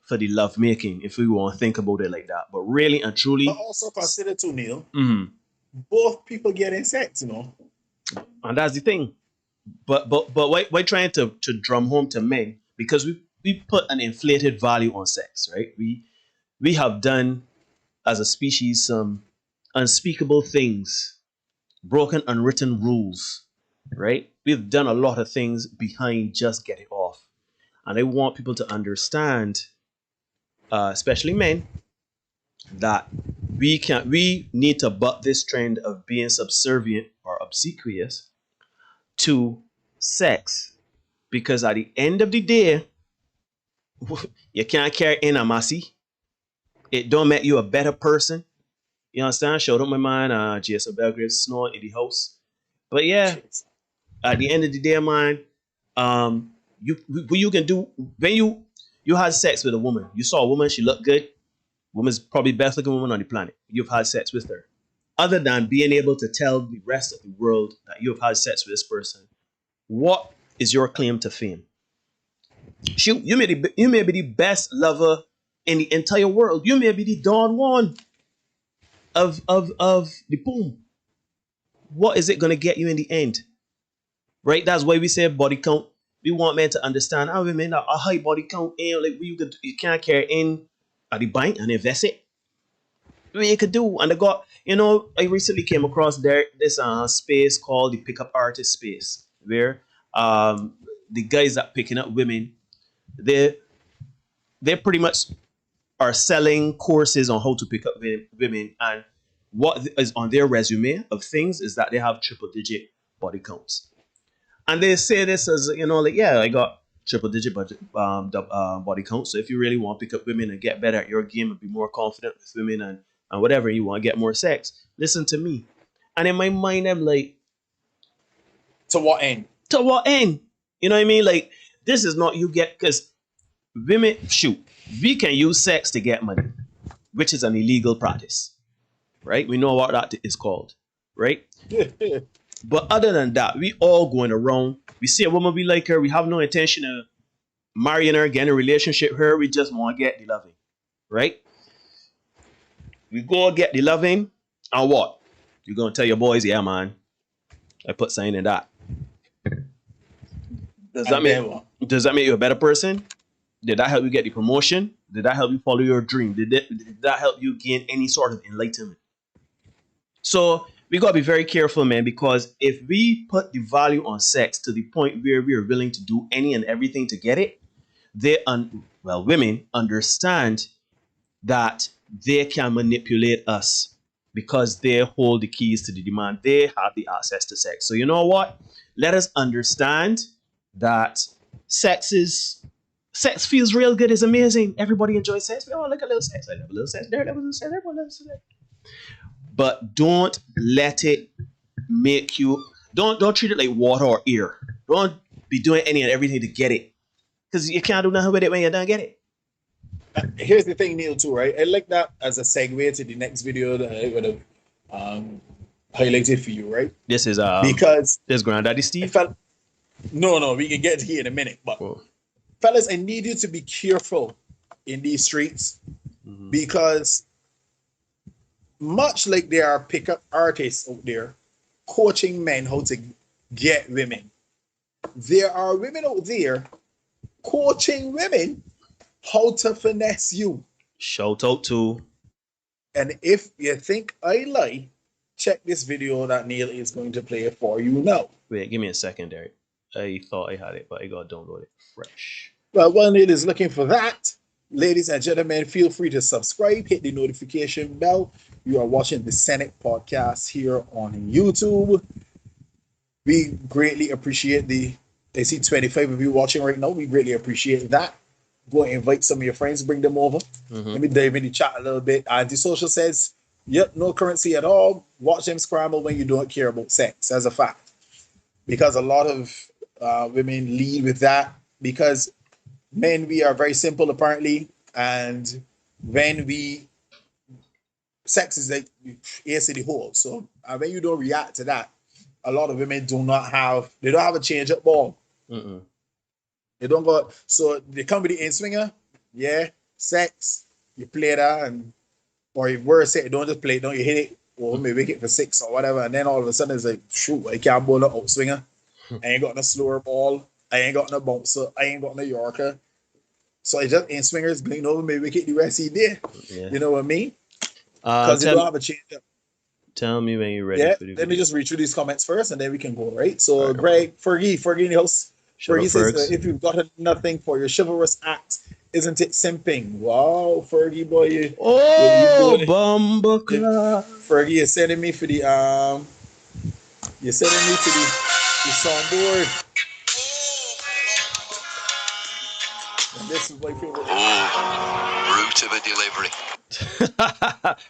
for the love making, if we want to think about it like that. But really and truly, but also consider too, Neil. Mm-hmm. Both people getting sex, you know, and that's the thing. But we're trying to drum home to men because we put an inflated value on sex, right? we have done as a species some unspeakable things, broken unwritten rules, right? We've done a lot of things behind just getting off. And I want people to understand, especially men, that we need to butt this trend of being subservient or obsequious to sex, because at the end of the day, you can't carry in a massy. It don't make you a better person. You understand? Shout out my man, Jason Belgrave Snow in the house. But yeah, at the end of the day, man, you can do when you had sex with a woman. You saw a woman, she looked good. Woman's probably best looking woman on the planet. You've had sex with her. Other than being able to tell the rest of the world that you've had sex with this person, what is your claim to fame? Shoot, you may be the best lover in the entire world. You may be the Don Juan of the poem. What is it going to get you in the end? Right? That's why we say body count. We want men to understand how women are a high body count. Like you can't carry in at the bank and invest it. What you could do. And I got, I recently came across this space called the pickup artist space, where the guys that picking up women, they pretty much are selling courses on how to pick up women, and what is on their resume of things is that they have triple-digit body counts. And they say this as, I got triple-digit body count. So if you really want to pick up women and get better at your game and be more confident with women and whatever, you want to get more sex, listen to me. And in my mind, I'm like, to what end? To what end? You know what I mean? Like, this is not you get, because women, we can use sex to get money, which is an illegal practice, right? We know what that is called, right? But other than that, we all going around. We see a woman, we like her. We have no intention of marrying her, getting a relationship with her. We just want to get the loving, right? We go get the loving, and what? You're going to tell your boys, yeah, man, I put something in that. Does that make you a better person? Did that help you get the promotion? Did that help you follow your dream? Did that help you gain any sort of enlightenment? So we got to be very careful, man, because if we put the value on sex to the point where we are willing to do any and everything to get it, women understand that they can manipulate us because they hold the keys to the demand. They have the access to sex. So you know what? Let us understand that sex feels real good. It's amazing. Everybody enjoys sex. We all like a little sex. I love a little sex there. Love a little sex. Everyone loves sex. But don't let it make you. Don't treat it like water or air. Don't be doing any and everything to get it, because you can't do nothing with it when you don't get it. Here's the thing, Neil, too, right? I like that as a segue to the next video that I would have highlighted for you, right? This is because this Granddaddy Steve. No, we can get here in a minute, but fellas, I need you to be careful in these streets, because much like there are pickup artists out there coaching men how to get women, there are women out there coaching women how to finesse you. Shout out to. And if you think I lie, check this video that Neil is going to play for you now. Wait, give me a second, Derek. I thought I had it, but I got to download it fresh. Well, while Neil is looking for that, ladies and gentlemen, feel free to subscribe, hit the notification bell. You are watching the Senate podcast here on YouTube. We greatly appreciate I see 25 of you watching right now. We greatly appreciate that. Go and invite some of your friends, bring them over. Let me dive in the chat a little bit. Antisocial says, yep, no currency at all. Watch them scramble when you don't care about sex, as a fact. Because a lot of women lead with that. Because men, we are very simple, apparently. And when sex is like ace in the hole. So when you don't react to that, a lot of women don't have a change-up ball. They don't go, so they come with the in-swinger, sex, you play that, or if worse, say, don't just play it, don't you hit it, or maybe make it for 6 or whatever, and then all of a sudden it's like, shoot, I can't bowl no out-swinger, I ain't got no slower ball, I ain't got no bouncer, I ain't got no Yorker. So it just in swingers going over, maybe we get the rest of there. Yeah. You know what I mean? Because you don't have a change up. Tell me when you're ready. Yeah, for the let me just read through these comments first, and then we can go. Right. So right, Greg, Fergie in the house. Fergie says, if you've got nothing for your chivalrous act, isn't it simping? Wow, Fergie boy. You Bumbuckler. Fergie is sending me for the you're sending me to the soundboard. And this is my favorite. Brute of a delivery.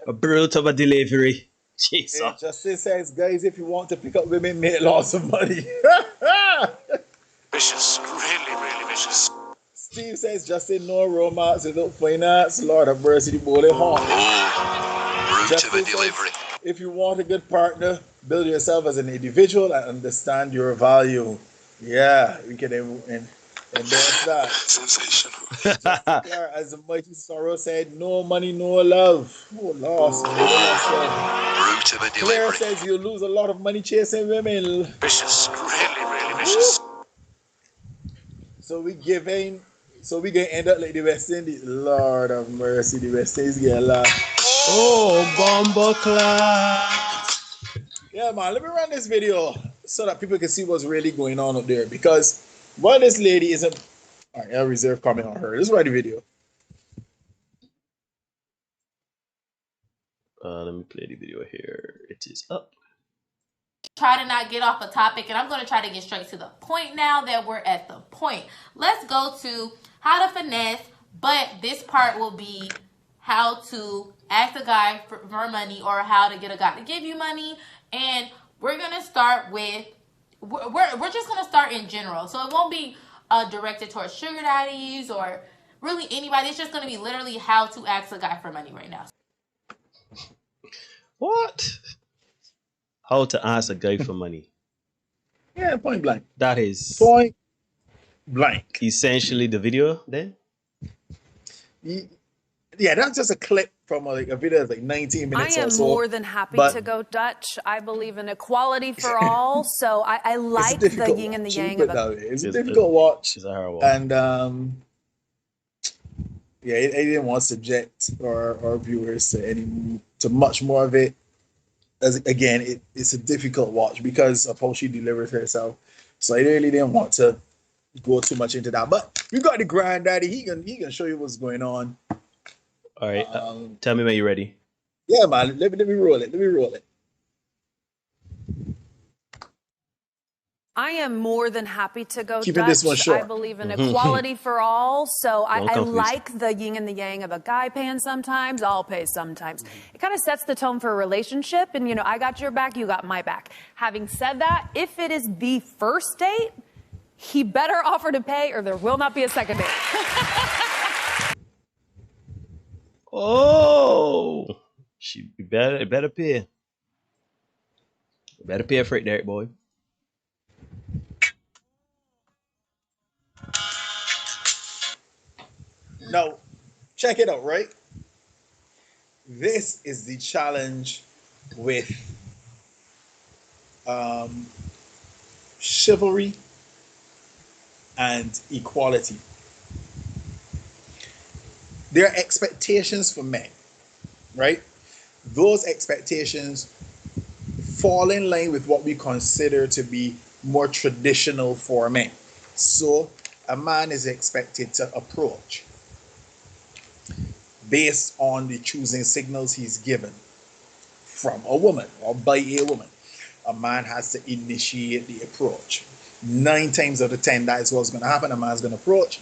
A brute of a delivery. Jesus. Hey, Justice says, guys, if you want to pick up women, make lots of money. Vicious, really vicious. Steve says, Justin, no romance without finance. Lord have mercy, the bowling hall. Brute of a delivery. If you want a good partner, build yourself as an individual and understand your value. Yeah, we can endorse that. Sensational. Jessica, as the mighty Sorrow said, no money, no love. Oh, lost. Brute of a delivery. Claire says you lose a lot of money chasing women. Vicious, really vicious. So we gonna end up like the West Indies. Lord of mercy, the West Indies get a lot. Oh, Bumbuckler. Yeah, man, let me run this video so that people can see what's really going on up there. Because while this lady isn't... All right, I'll reserve comment on her. Let's run the video. Let me play the video here. It is up. Try to not get off a topic, and I'm going to try to get straight to the point now that we're at the point. Let's go to how to finesse, but this part will be how to ask a guy for money or how to get a guy to give you money. And we're going to start with, we're just going to start in general. So it won't be directed towards sugar daddies or really anybody. It's just going to be literally how to ask a guy for money right now. What? How to ask a guy for money? Yeah, point blank. That is point blank. Essentially the video then? Yeah, that's just a clip from a video that's like 19 minutes or so. I am more than happy to go Dutch. I believe in equality for all, so I like the yin and the yang of it. It's a difficult watch. It's a hard watch. And yeah, I didn't want to subject our viewers to much more of it. As again, it's a difficult watch because of how she delivers herself. So I really didn't want to go too much into that. But we got the granddaddy. He can show you what's going on. All right. Tell me when you're ready. Yeah, man. Let me roll it. I am more than happy to go Keeping Dutch. this one short. I believe in equality for all, so I like the yin and the yang of a guy paying sometimes, I'll pay sometimes. It kind of sets the tone for a relationship, and, you know, I got your back, you got my back. Having said that, if it is the first date, he better offer to pay or there will not be a second date. Oh, she better pay. Better pay for it, Derek boy. Now, check it out, right? This is the challenge with chivalry and equality. There are expectations for men, right? Those expectations fall in line with what we consider to be more traditional for men. So a man is expected to approach based on the choosing signals he's given from a woman or by a woman. A man has to initiate the approach. 9 times out of 10, that is what's going to happen. A man's going to approach.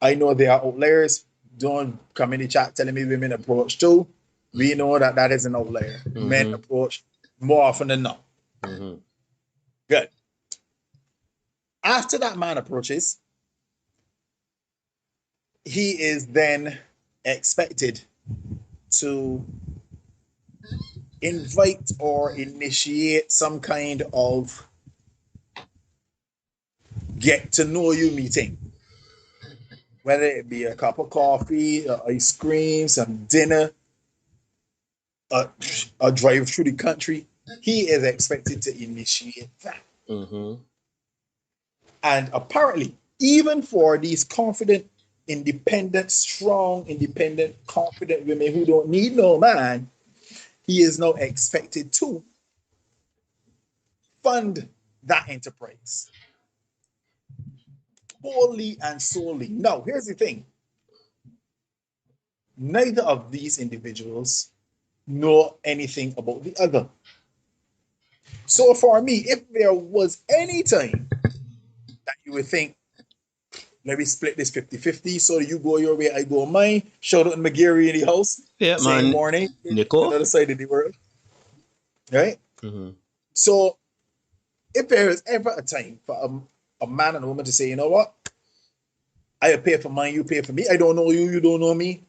I know there are outliers. Don't come in the chat telling me women approach too. We know that is an outlier. Mm-hmm. Men approach more often than not. Mm-hmm. Good. After that man approaches, he is then expected to invite or initiate some kind of get to know you meeting. Whether it be a cup of coffee, ice cream, some dinner, a drive through the country, he is expected to initiate that. Mm-hmm. And apparently, even for these confident independent, strong, independent, confident women who don't need no man, he is now expected to fund that enterprise wholly and solely. Now, here's the thing. Neither of these individuals know anything about the other. So for me, if there was any time that you would think, let me split this 50-50, so you go your way, I go mine. Shout out to McGarry in the house. Yeah, same man. morning. Nico. Another side of the world. Right? Mm-hmm. So if there is ever a time for a man and a woman to say, you know what? I pay for mine, you pay for me. I don't know you, you don't know me.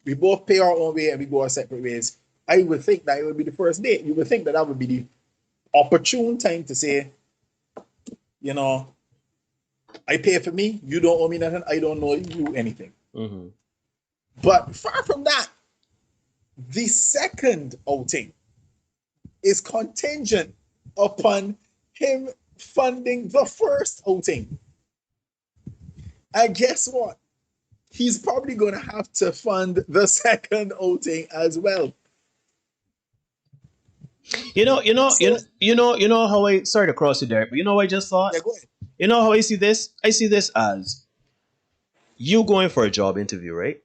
We both pay our own way and we go our separate ways. I would think that it would be the first date. You would think that would be the opportune time to say, you know, I pay for me, you don't owe me nothing, I don't know you anything. Mm-hmm. But far from that, the second outing is contingent upon him funding the first outing. And guess what? He's probably going to have to fund the second outing as well. You know how I sorry to cross you there, but you know what I just thought? Yeah, go ahead. You know how I see this? I see this as you going for a job interview, right?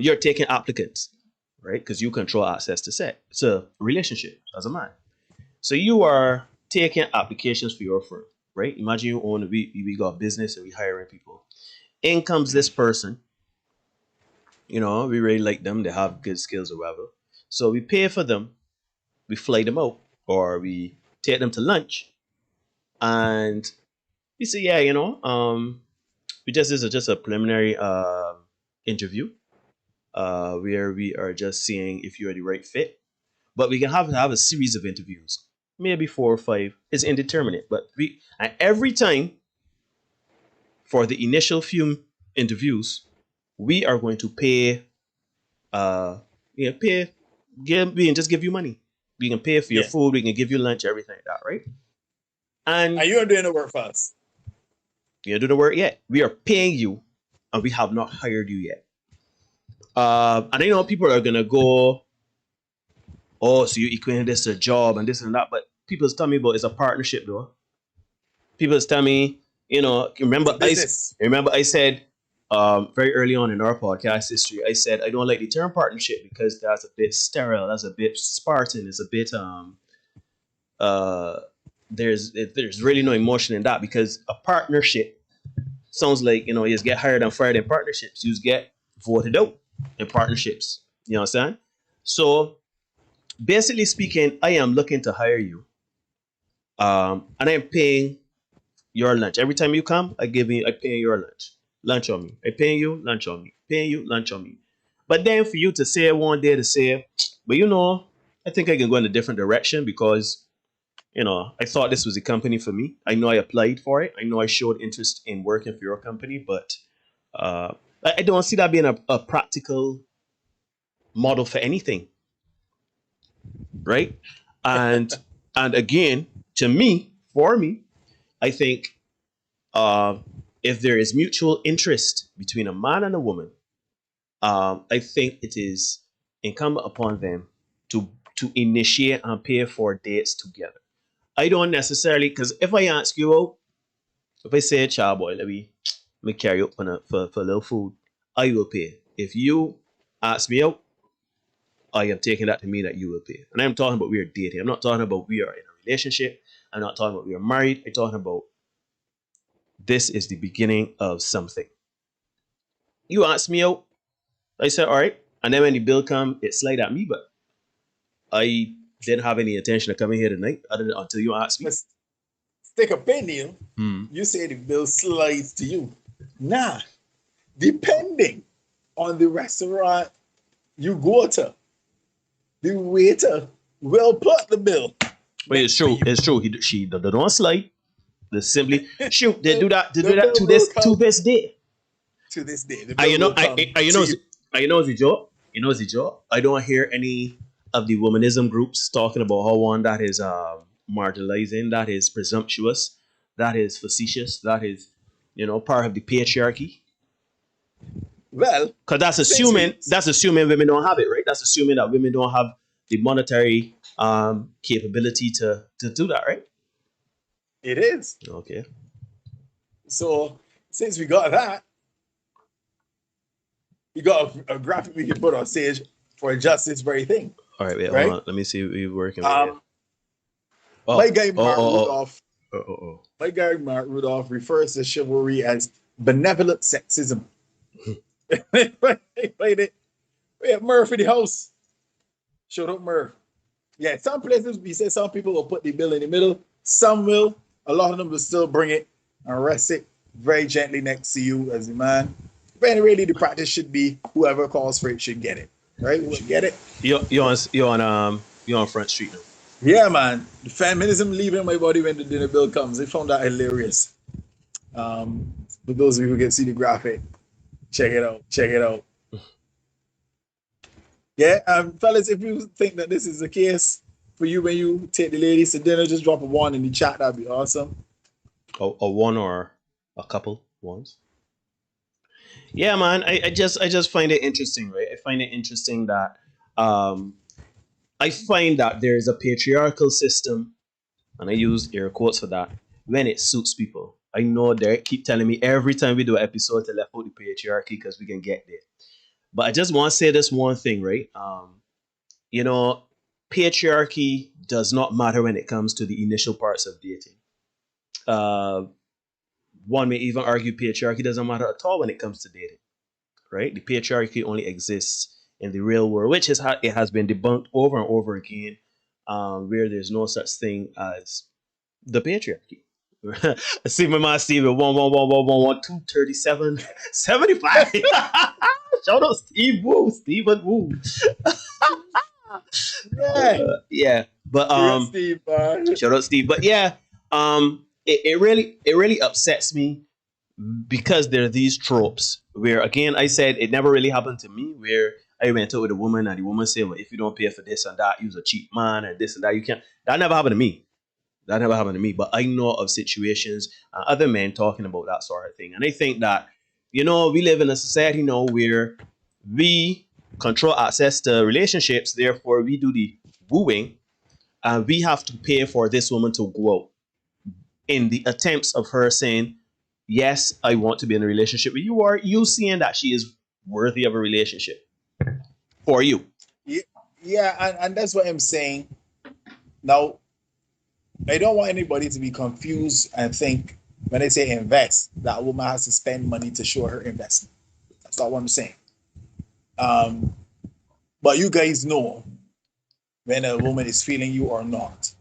You're taking applicants, right? Because you control access to set. It's a relationship as a man. So you are taking applications for your firm, right? Imagine you own we got business and we hiring people. In comes this person, you know, we really like them, they have good skills or whatever. So we pay for them, we fly them out, or we take them to lunch, and we say, yeah, you know, this is just a preliminary interview where we are just seeing if you are the right fit. But we can have a series of interviews, maybe 4 or 5. It's indeterminate, but and every time for the initial few interviews, we are going to pay, we can just give you money. We can pay for your food, we can give you lunch, everything like that, right? And you are doing the work for us. You don't do the work yet. We are paying you, and we have not hired you yet. And I know people are gonna go, oh, so you equating this to a job and this and that, but people tell me about it's a partnership, though. People tell me, you know, remember I said very early on in our podcast history, I said I don't like the term partnership because that's a bit sterile, that's a bit Spartan, it's a bit there's really no emotion in that, because a partnership sounds like, you know, you just get hired and fired in partnerships, you just get voted out in partnerships. You understand? So basically speaking, I am looking to hire you, and I'm paying your lunch every time you come. I pay your lunch on me. I pay you lunch on me. Pay you lunch on me. But then for you to say one day to say, but you know, I think I can go in a different direction because, you know, I thought this was a company for me. I know I applied for it. I know I showed interest in working for your company, but I don't see that being a practical model for anything, right? And again, for me, I think if there is mutual interest between a man and a woman, I think it is incumbent upon them to initiate and pay for dates together. I don't necessarily, because if I ask you out, if I say, child boy, let me carry you up for a little food, I will pay. If you ask me out, I am taking that to mean that you will pay. And I'm talking about we are dating. I'm not talking about we are in a relationship. I'm not talking about we are married. I'm talking about this is the beginning of something. You ask me out, I said, all right. And then when the bill come, it slide at me, but I didn't have any intention of coming here tonight until you asked me. Stick a pin in you. You say the bill slides to you. Nah, depending on the restaurant you go to, the waiter will put the bill. But it's true. It's true. She don't slide. They simply shoot. They do that. They do that to this day. To this day. You know the joke. You know the joke. I don't hear any of the womanism groups talking about how one that is marginalizing, that is presumptuous, that is facetious, that is part of the patriarchy? Well, because that's assuming women don't have it, right? That's assuming that women don't have the monetary capability to do that, right? It is. Okay. So since we got that, we got a graphic we can put on stage for just this very thing. All right, wait, right? hold on. Let me see what you're working with. My guy Mark Rudolph. My guy Mark Rudolph refers to chivalry as benevolent sexism. They played it. We have Murph in the house. Showed up Murph. Yeah, some places we say some people will put the bill in the middle. Some will. A lot of them will still bring it and rest it very gently next to you as a man. But really, the practice should be whoever calls for it should get it. Right? We should get it. You're on Front Street now. Yeah, man. The feminism leaving my body when the dinner bill comes. They found that hilarious. For those of you who can see the graphic, check it out. Yeah, fellas, if you think that this is the case for you when you take the ladies to dinner, just drop a 1 in the chat. That'd be awesome. A 1 or a couple ones. Yeah, man. I just find it interesting, right? I find it interesting that I find that there is a patriarchal system, and I use air quotes for that, when it suits people. I know they keep telling me every time we do an episode to left out the patriarchy because we can get there. But I just want to say this one thing, right? Patriarchy does not matter when it comes to the initial parts of dating. One may even argue patriarchy doesn't matter at all when it comes to dating, right? The patriarchy only exists in the real world, which is how it has been debunked over and over again, where there's no such thing as the patriarchy. I see my man Steve at 237 75. Shout out Steve Woo, Stephen Woo. Yeah. But Steve, shout out Steve. But yeah, it really upsets me because there are these tropes where, again, I said it never really happened to me, where I went out with a woman and the woman said, well, if you don't pay for this and that, you're a cheap man and this and that. You can't. That never happened to me. But I know of situations, other men talking about that sort of thing. And I think that, we live in a society now where we control access to relationships. Therefore, we do the wooing, and we have to pay for this woman to go out in the attempts of her saying, yes, I want to be in a relationship with you, or you seeing that she is worthy of a relationship for you. Yeah, and that's what I'm saying. Now, I don't want anybody to be confused and think when they say invest, that a woman has to spend money to show her investment. That's not what I'm saying. But you guys know when a woman is feeling you or not.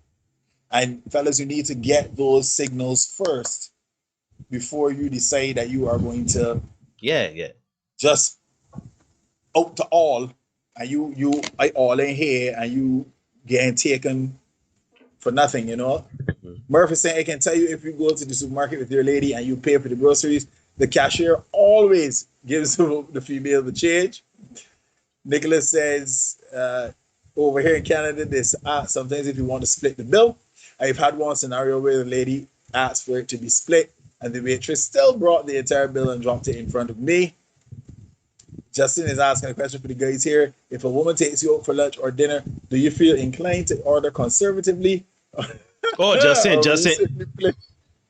And fellas, you need to get those signals first before you decide that you are going to just out to all, and you I all in here and you getting taken for nothing, Murphy saying, I can tell you, if you go to the supermarket with your lady and you pay for the groceries, the cashier always gives the female the change. Nicholas says, over here in Canada, this sometimes if you want to split the bill. I've had one scenario where the lady asked for it to be split and the waitress still brought the entire bill and dropped it in front of me. Justin is asking a question for the guys here. If a woman takes you out for lunch or dinner, do you feel inclined to order conservatively? Oh, Justin.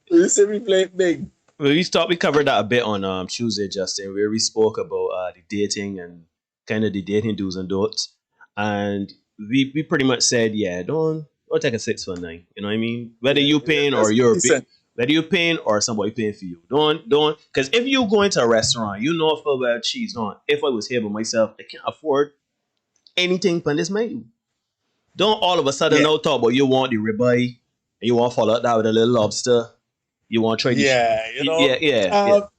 You simply play it big. Well, we covered that a bit on Tuesday, Justin, where we spoke about the dating and kind of the dating do's and don'ts. And we pretty much said, don't take a 6 for 9. You know what I mean? Whether you paying or whether you're paying or somebody paying for you. Don't, because if you go into a restaurant, full well, cheese, if I was here by myself, I can't afford anything from this menu. Don't all of a sudden now talk about you want the ribeye and you want to follow that with a little lobster. You want to try the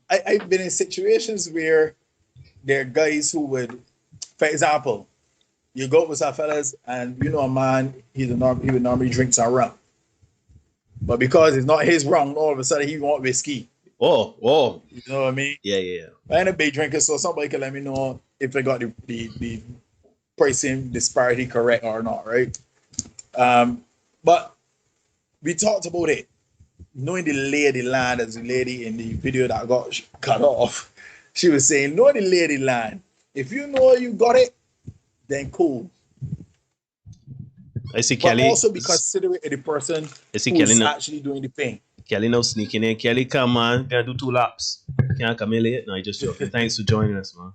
I've been in situations where there are guys who would, for example, you go with some fellas and a man, he would normally drink some rum. But because it's not his rum, all of a sudden he want whiskey. Oh. You know what I mean? Yeah. I ain't a big drinker, so somebody can let me know if I got the pricing disparity correct or not, right? But we talked about it. knowing the lay of the land, as the lady in the video that got cut off, she was saying, know the lay of the land. If you know you got it, then cool. I see But Kelly. also be considerate of the person who's actually doing the thing. Kelly now sneaking in. Kelly, come on, gonna do 2 laps. Can't come in late. No, I just joking. Thanks for joining us, man.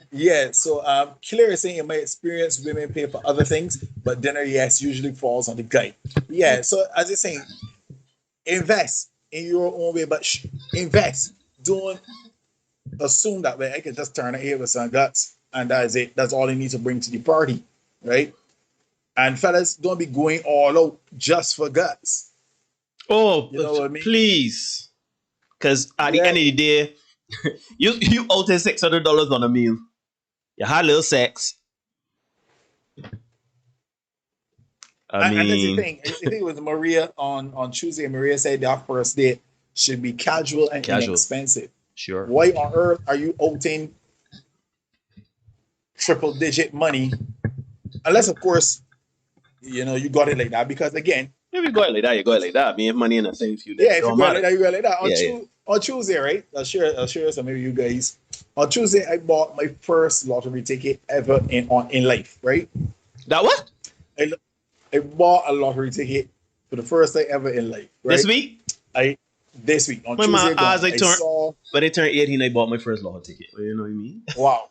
Yeah, so Claire is saying in my experience, women pay for other things, but dinner, yes, usually falls on the guy. Yeah, so as you're saying, invest in your own way, but invest. Don't assume that way I can just turn it here with some guts and that is it. That's all you need to bring to the party, right? And fellas, don't be going all out just for guts. Oh, you know what I mean? Please. Because at the end of the day, you owed $600 on a meal. You had a little sex. I mean, and that's the thing. I think it was Maria on Tuesday. Maria said that first date should be casual and inexpensive. Sure. Why on earth are you outing triple-digit money? Unless, of course, you got it like that. Because again, if you go it like that, you go it like that. I mean, if money in the same few days. Yeah, if you go like that, you go like that. On Tuesday, right? I'll share some of you guys. On Tuesday, I bought my first lottery ticket ever in life, right? That what? I bought a lottery ticket for the first time ever in life. Right? This week? This week on when Tuesday. But I turned 18, I bought my first lottery ticket. You know what I mean? Wow.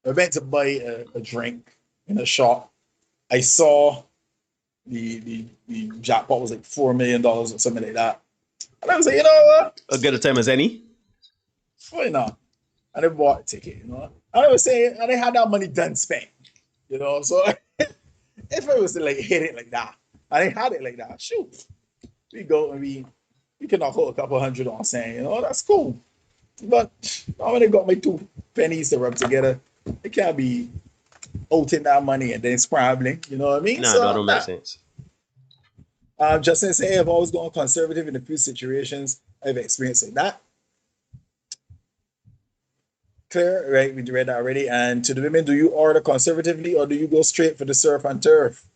I went to buy a drink in a shop. I saw the jackpot was like $4 million or something like that. And I was like, you know what? As good a time as any? Why not? And I bought a ticket, And I was saying, and I had that money done spent, So if I was to hit it like that, and I had it like that, shoot, we go and we can knock out a couple hundred on saying, that's cool. But when I got my 2 pennies to rub together, it can't be outing that money and then scrambling, you know what I mean? No, that don't make sense. Justin say I've always gone conservative in a few situations. I've experienced like that. Clear, right? We read that already. And to the women, do you order conservatively or do you go straight for the surf and turf?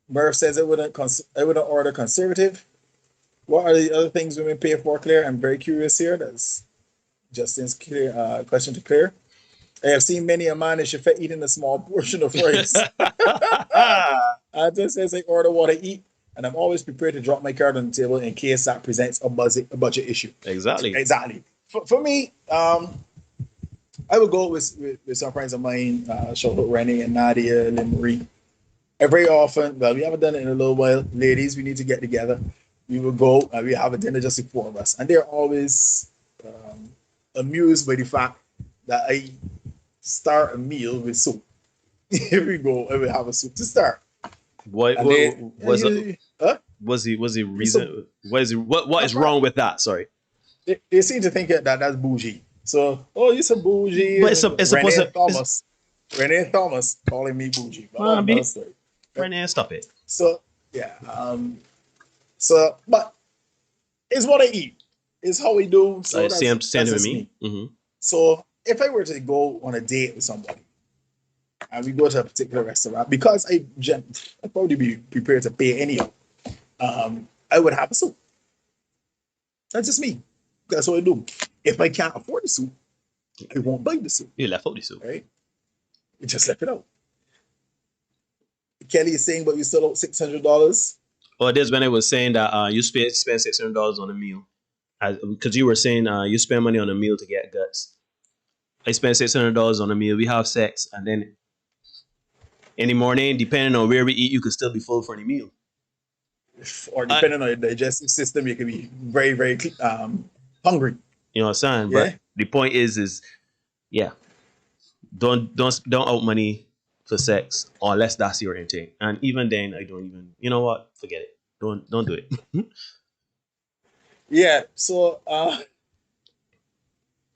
Murph says I wouldn't order conservative. What are the other things women pay for, Claire? I'm very curious here. That's Justin's question to Claire. I have seen many a man in Shafet eating a small portion of rice. Just says I order what I eat, and I'm always prepared to drop my card on the table in case that presents a budget issue. Exactly. For me, I would go with some friends of mine, Charlotte, Rennie, and Nadia, and Marie. Every often, well, we haven't done it in a little while. Ladies, we need to get together. We will go and we have a dinner just the 4 of us, and they're always amused by the fact that I start a meal with soup. Here we go, and we have a soup to start. What is wrong with that? Sorry. They seem to think that that's bougie. So, you're so bougie. But Renee Thomas calling me bougie. Renee, stop it. So, yeah. But it's what I eat. It's how we do. So same with me. Mm-hmm. So if I were to go on a date with somebody and we go to a particular restaurant, because I'd probably be prepared to pay anyhow, I would have a soup. That's just me. That's what I do. If I can't afford the soup, I won't buy the soup. You left out the soup. Right? You just left it out. Kelly is saying, but you still out $600. Oh, this when I was saying that you spend $600 on a meal. Because you were saying you spend money on a meal to get guts. I spend $600 on a meal. We have sex, and then in the morning, depending on where we eat, you could still be full for the meal. Or depending on your digestive system, you can be very, very hungry. You know what I'm saying? Yeah. But the point is, don't out money for sex unless that's your intent. And even then, I don't even. You know what? Forget it. Don't do it. Yeah. So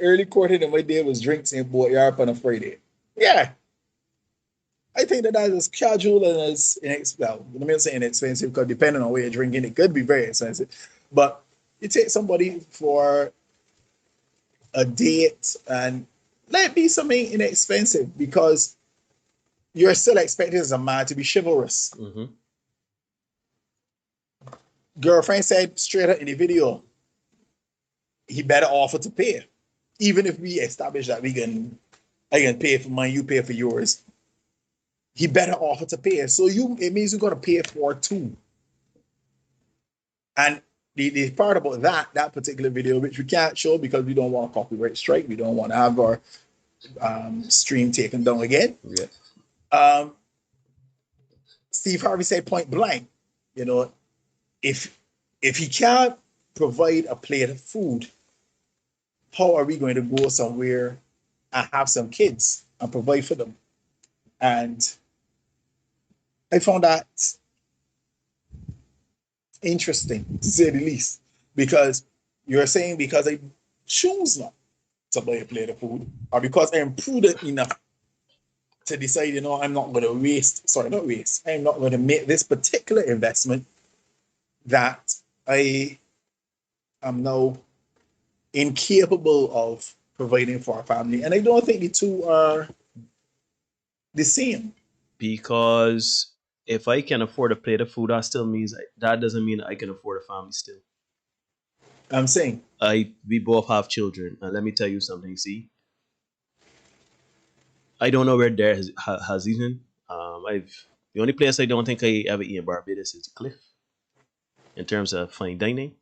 early courting in my day was drinks in Boyarp on a Friday. Yeah. I think that is casual and as inexpensive. Well, let me say inexpensive because depending on where you're drinking, it could be very expensive. But you take somebody for a date and let it be something inexpensive because you're still expected as a man to be chivalrous. Mm-hmm. girlfriend said straight up in the video, he better offer to pay. Even if we establish that I can pay for mine, you pay for yours. He better offer to pay. So it means you're gonna pay for two. And the part about that particular video, which we can't show because we don't want a copyright strike, we don't want to have our stream taken down again. Yeah. Steve Harvey said point blank, you know, if he can't provide a plate of food, how are we going to go somewhere and have some kids and provide for them? And I found that interesting, to say the least, because you're saying because I choose not to buy a plate of food, or because I am prudent enough to decide, you know, I'm not going to I'm not going to make this particular investment, that I am now incapable of providing for our family. And I don't think the two are the same. Because if I can afford a plate of food, that doesn't mean I can afford a family still. I'm saying we both have children, and let me tell you something. See, I don't know where there has eaten. The only place I don't think I ever eat in Barbados is the Cliff, in terms of fine dining.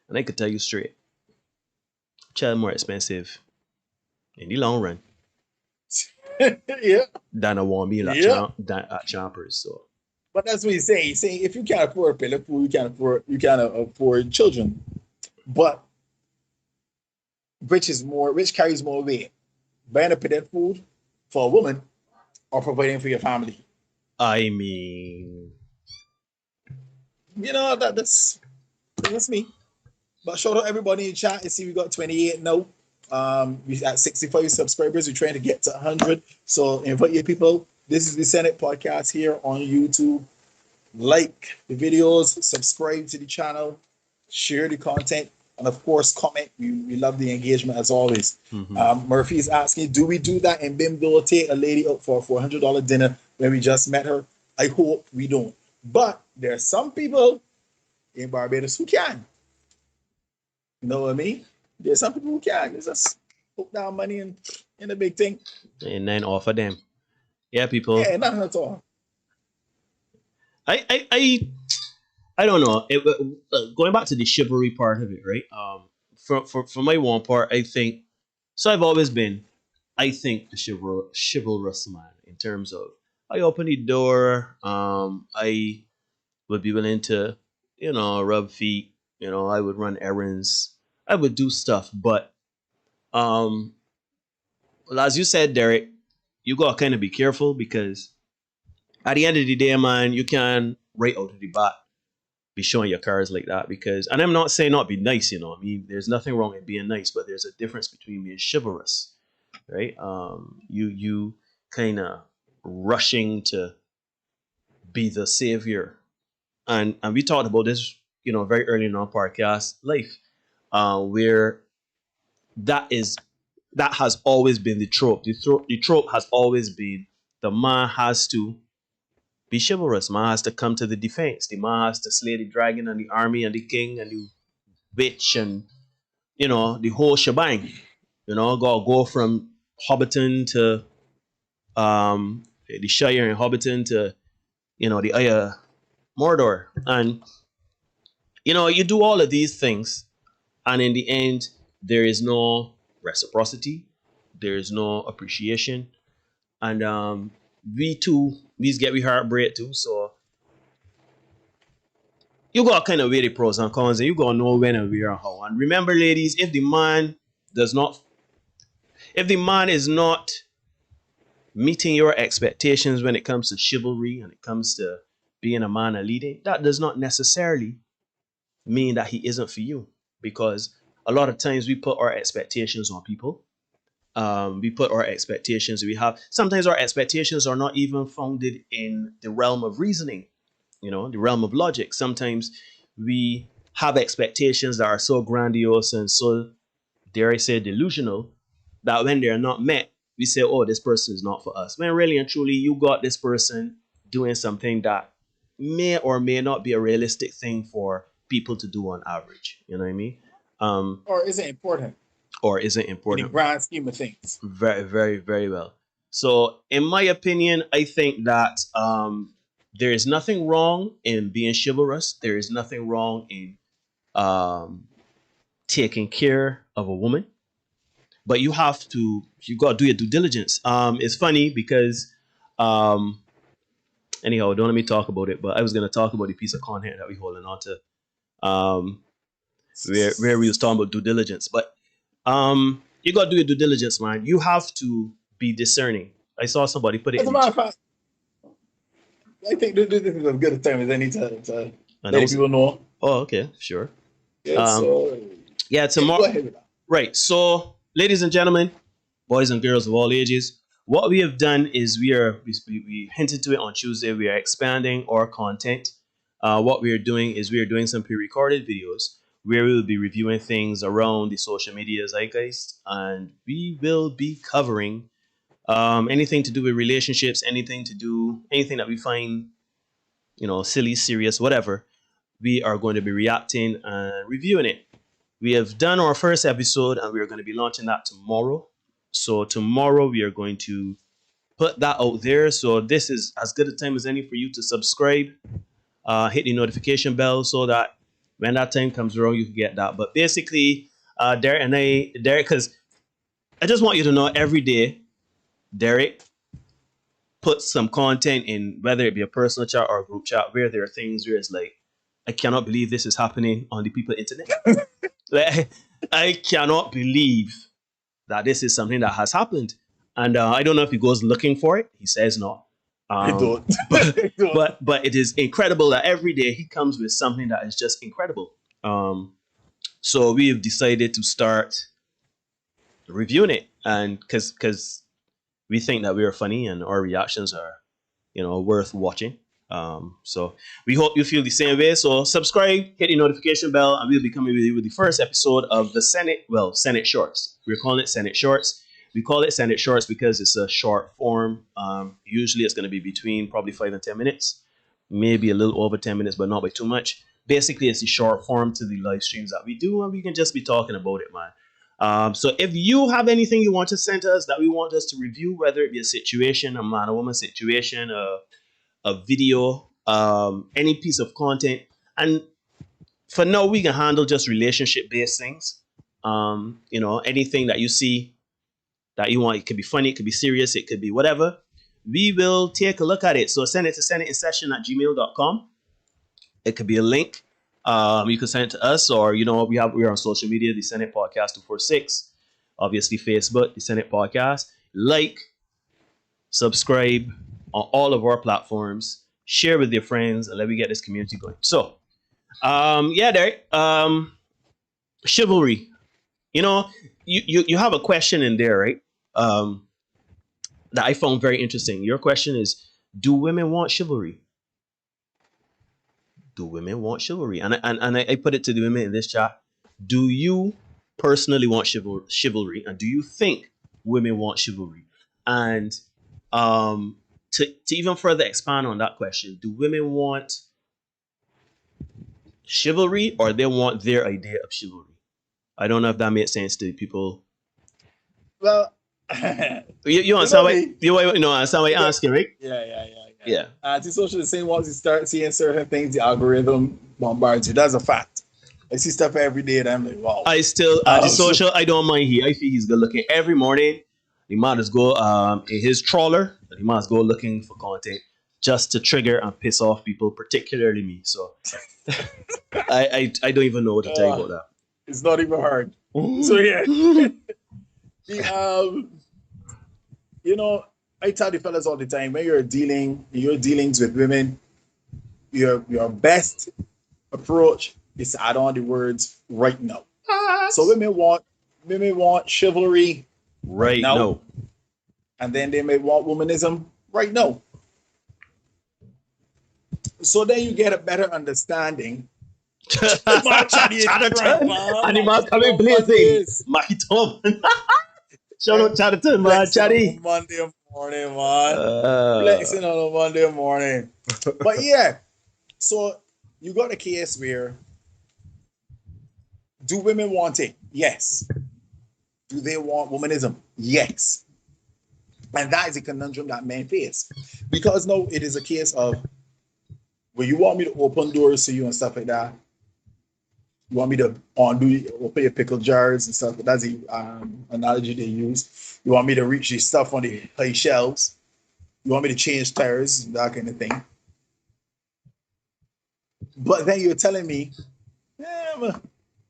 And I could tell you straight, child more expensive in the long run. Yeah. Than a warm meal at Chompers. So. But that's what he's saying. He's saying if you can't afford a plate of food, you can't afford children. But which carries more weight? Buying a plate of food for a woman or providing for your family? I mean, you know, that's me. But shout out everybody in chat. You see, we got 28 now. We at 65 subscribers. We're trying to get to 100. So invite your people. This is the Senate podcast here on YouTube. Like the videos, subscribe to the channel, share the content, and of course, comment. We love the engagement as always. Mm-hmm. Murphy is asking, do we do that in Bimbo? Take a lady out for a $400 dinner when we just met her? I hope we don't. But there are some people in Barbados who can. You know what I mean? There's some people who can. It's just put down money in a big thing. And then offer them. Yeah, people. Yeah, nothing at all. I don't know. Going back to the chivalry part of it, right? For my one part, I think so. I've always been, I think, the chivalrous man in terms of I open the door. I would be willing to, rub feet. I would run errands. I would do stuff, but well, as you said, Derek, you gotta kind of be careful because at the end of the day, man, you can right out of the bat be showing your cards like that because, and I'm not saying not be nice, I mean, there's nothing wrong in being nice, but there's a difference between being chivalrous, right? You kind of rushing to be the savior, and we talked about this, very early in our podcast life, where that has always been the trope. The trope has always been the man has to be chivalrous. Man has to come to the defense. The man has to slay the dragon and the army and the king and the witch and the whole shebang. Go from Hobbiton to the Shire in Hobbiton to the Aya Mordor, and you do all of these things, and in the end, there is no reciprocity, there is no appreciation, and we get we heartbreak too. So you got kind of weigh the pros and cons, and you gotta know when and where and how. And remember, ladies, if the man is not meeting your expectations when it comes to chivalry and it comes to being a man and leading, that does not necessarily mean that he isn't for you, because a lot of times we put our expectations on people. Sometimes our expectations are not even founded in the realm of reasoning, the realm of logic. Sometimes we have expectations that are so grandiose and so, dare I say, delusional, that when they're not met, we say, oh, this person is not for us. When really and truly, you got this person doing something that may or may not be a realistic thing for people to do on average. You know what I mean? Or is it important? Or isn't In the important. grand scheme of things. Very, very, very well. So, in my opinion, I think that there is nothing wrong in being chivalrous. There is nothing wrong in taking care of a woman, but you got to do your due diligence. It's funny because anyhow, don't let me talk about it. But I was gonna talk about the piece of content that we holding on to, where we was talking about due diligence. But you gotta do your due diligence, man. You have to be discerning. I saw somebody put it. As a matter of fact, I think this is as good a time as any to let people know. Oh, okay, sure. Yeah, tomorrow. Go ahead with that. Right. So, ladies and gentlemen, boys and girls of all ages, what we have done is we hinted to it on Tuesday. We are expanding our content. What we are doing is we are doing some pre-recorded videos where we will be reviewing things around the social media zeitgeist, and we will be covering anything to do with relationships, anything that we find, silly, serious, whatever. We are going to be reacting and reviewing it. We have done our first episode, and we are going to be launching that tomorrow. So tomorrow we are going to put that out there. So this is as good a time as any for you to subscribe, hit the notification bell so that when that time comes around, you can get that. But basically, Derek, because I just want you to know every day, Derek puts some content in, whether it be a personal chat or a group chat, where there are things where it's like, I cannot believe this is happening on the people's internet. Like, I cannot believe that this is something that has happened. And I don't know if he goes looking for it. He says no. I don't. But it is incredible that every day he comes with something that is just incredible. So we've decided to start reviewing it, and because we think that we are funny and our reactions are, worth watching. So we hope you feel the same way. So subscribe, hit the notification bell, and we'll be coming with you with the first episode of the Senate Shorts. We're calling it Senate Shorts. We call it Senate Shorts because it's a short form. Usually it's going to be between probably 5 and 10 minutes, maybe a little over 10 minutes, but not by too much. Basically, it's the short form to the live streams that we do, and we can just be talking about it, man. So if you have anything you want to send to us that we want us to review, whether it be a situation, a man or woman situation, a video, any piece of content, and for now we can handle just relationship based things. Anything that you see that you want, it could be funny, it could be serious, it could be whatever. We will take a look at it. So send it to senateinsession@gmail.com. It could be a link. You can send it to us, or we're on social media, the Senate Podcast 246, obviously Facebook, the Senate Podcast. Like, subscribe on all of our platforms, share with your friends, and let me get this community going. So, Derek, chivalry. You have a question in there, right? That I found very interesting. Your question is, do women want chivalry? Do women want chivalry? And I put it to the women in this chat. Do you personally want chivalry? And do you think women want chivalry? And to even further expand on that question, do women want chivalry, or they want their idea of chivalry? I don't know if that makes sense to people. Well, you understand why you're asking, right? Yeah. Antisocial, the same once you start seeing certain things, the algorithm bombards you. That's a fact. I see stuff every day and I'm like, wow. I still antisocial. I don't mind I feel he's good looking every morning. He might as go in his trawler. He might as go looking for content just to trigger and piss off people, particularly me. So I don't even know what to tell you about that. It's not even hard. So yeah. I tell the fellas all the time, when you're dealings with women, your best approach is to add on the words right now. So women want chivalry right now. And then they may want womanism right now. So then you get a better understanding. Animals coming blazing. Maki Tom. Shout out Chatterton, man. Chatty. Monday morning, man. Flexing on a Monday morning. But yeah, So you got a case where, do women want it? Yes. Do they want womanism? Yes. And that is a conundrum that men face. Because now it is a case of, where you want me to open doors to you and stuff like that. You want me to open your pickle jars and stuff. That's the analogy they use. You want me to reach the stuff on the high shelves. You want me to change tires, that kind of thing. But then you're telling me, I'm a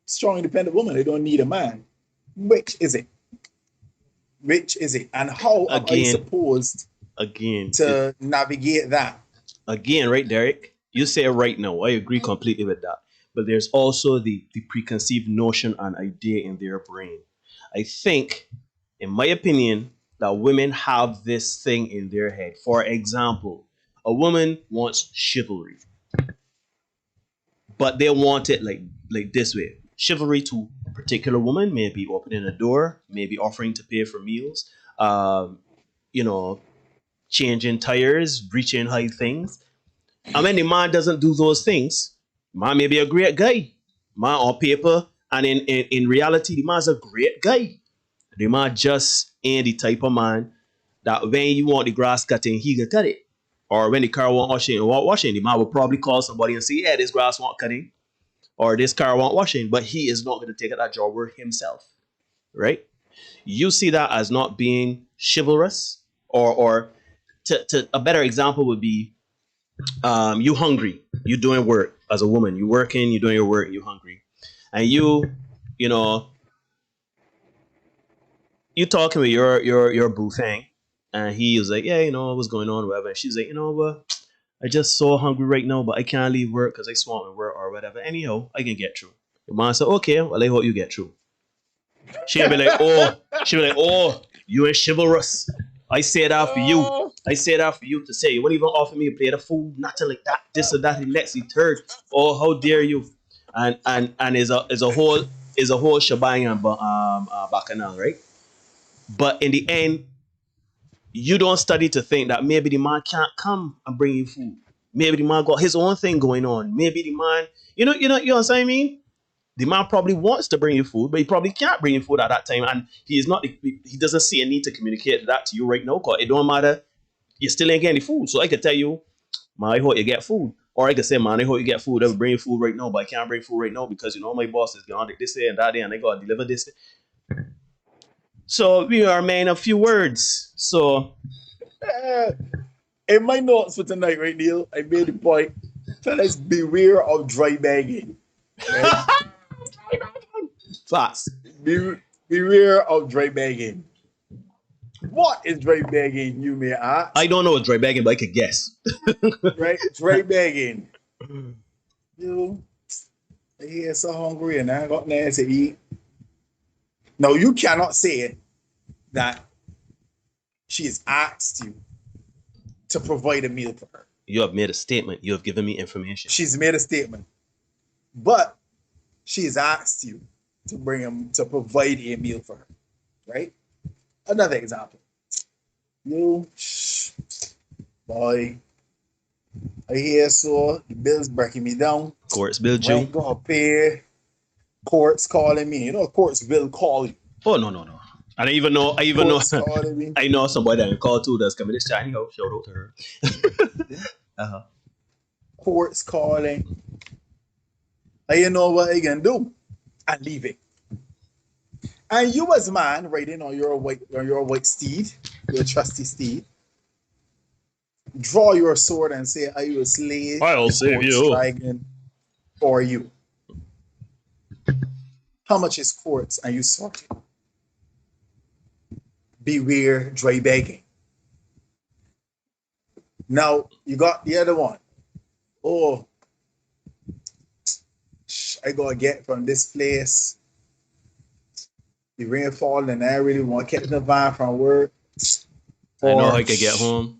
strong, independent woman. I don't need a man. Which is it? Which is it? And how am I supposed to navigate that? Again, right, Derek? You say it right now. I agree completely with that. But there's also the preconceived notion and idea in their brain. I think, in my opinion, that women have this thing in their head. For example, a woman wants chivalry, but they want it like this way. Chivalry to a particular woman, maybe opening a door, maybe offering to pay for meals, changing tires, reaching high things. And when the man doesn't do those things, man may be a great guy. Man on paper and in reality, the man's a great guy. The man just ain't the type of man that when you want the grass cutting, he can cut it. Or when the car won't washing, the man will probably call somebody and say, yeah, this grass won't cutting. Or this car won't washing. But he is not going to take that job work himself. Right? You see that as not being chivalrous. Or to a better example would be, you hungry, you doing work as a woman, you working, you doing your work, you hungry, and you talking with your boo thing, and he was like, yeah, what's going on, whatever, and she's like, what, I just so hungry right now, but I can't leave work because I swamped with work or whatever. Anyhow, I can get through. The man said, okay, well, I hope you get through. She'll be like, oh, you ain't chivalrous. I say that for you. I say that for you to say. You won't even offer me a plate of food, nothing like that. This or that, the next, the third. Oh, how dare you? And is a whole shebang and bacchanal, right? But in the end, you don't study to think that maybe the man can't come and bring you food. Maybe the man got his own thing going on. Maybe the man, you know what I mean? The man probably wants to bring you food, but he probably can't bring you food at that time, and he doesn't see a need to communicate that to you right now, because it don't matter. You still ain't getting the food. So I could tell you, man, I hope you get food. Or I could say, man, I hope you get food. I will bring you food right now, but I can't bring food right now because, my boss is gone this day and that day, and I got to deliver this. So we are man a few words. So in my notes for tonight, right, Neil, I made the point. Fellas, beware of dry bagging. Right? Facts. Beware of dry bagging. What is dry bagging, you may ask? I don't know what dry bagging, but I could guess. Right? Dry bagging. I get so hungry and I got nothing to eat. Now, you cannot say that she has asked you to provide a meal for her. You have made a statement. You have given me information. She's made a statement. But she has asked you to provide a meal for her. Right? Another example. Boy, I hear so the bill's breaking me down. Courts bill due. Rent gotta pay. Courts calling me. Courts will call you. Oh no. I don't even know. I know somebody that can call too that's coming this Chinese house. Shout out to her. Courts calling. And you know what I can do? And leave it. And you as a man riding on your white steed, your trusty steed, draw your sword and say, I will slay I'll save you. Dragon for you. How much is quartz and you sorted? Beware dry begging. Now you got the other one. Oh, I gotta get from this place. The rainfall and I really want to catch the van from work. I know how I can get home.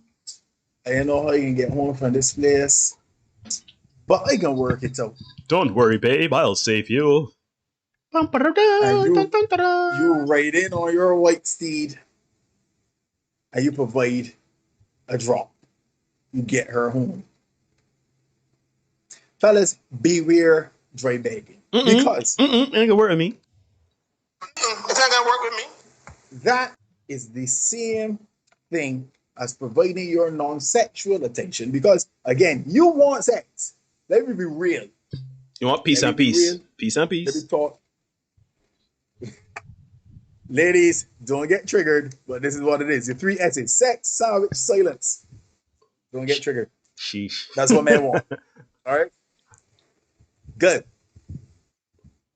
I know how you can get home from this place. But I can work it out. Don't worry, babe. I'll save you. And you ride in on your white steed and you provide a drop. You get her home. fellas, beware dry begging. Because ain't gonna work with me. It's not gonna work with me. That is the same thing as providing your non-sexual attention. Because again, you want sex. Let me be real. You want peace and peace. Real. Peace and peace. Let me talk. Ladies, don't get triggered, but this is what it is. The 3 S's: sex, savage, silence. Don't get triggered. Sheesh. That's what men want. All right? Good.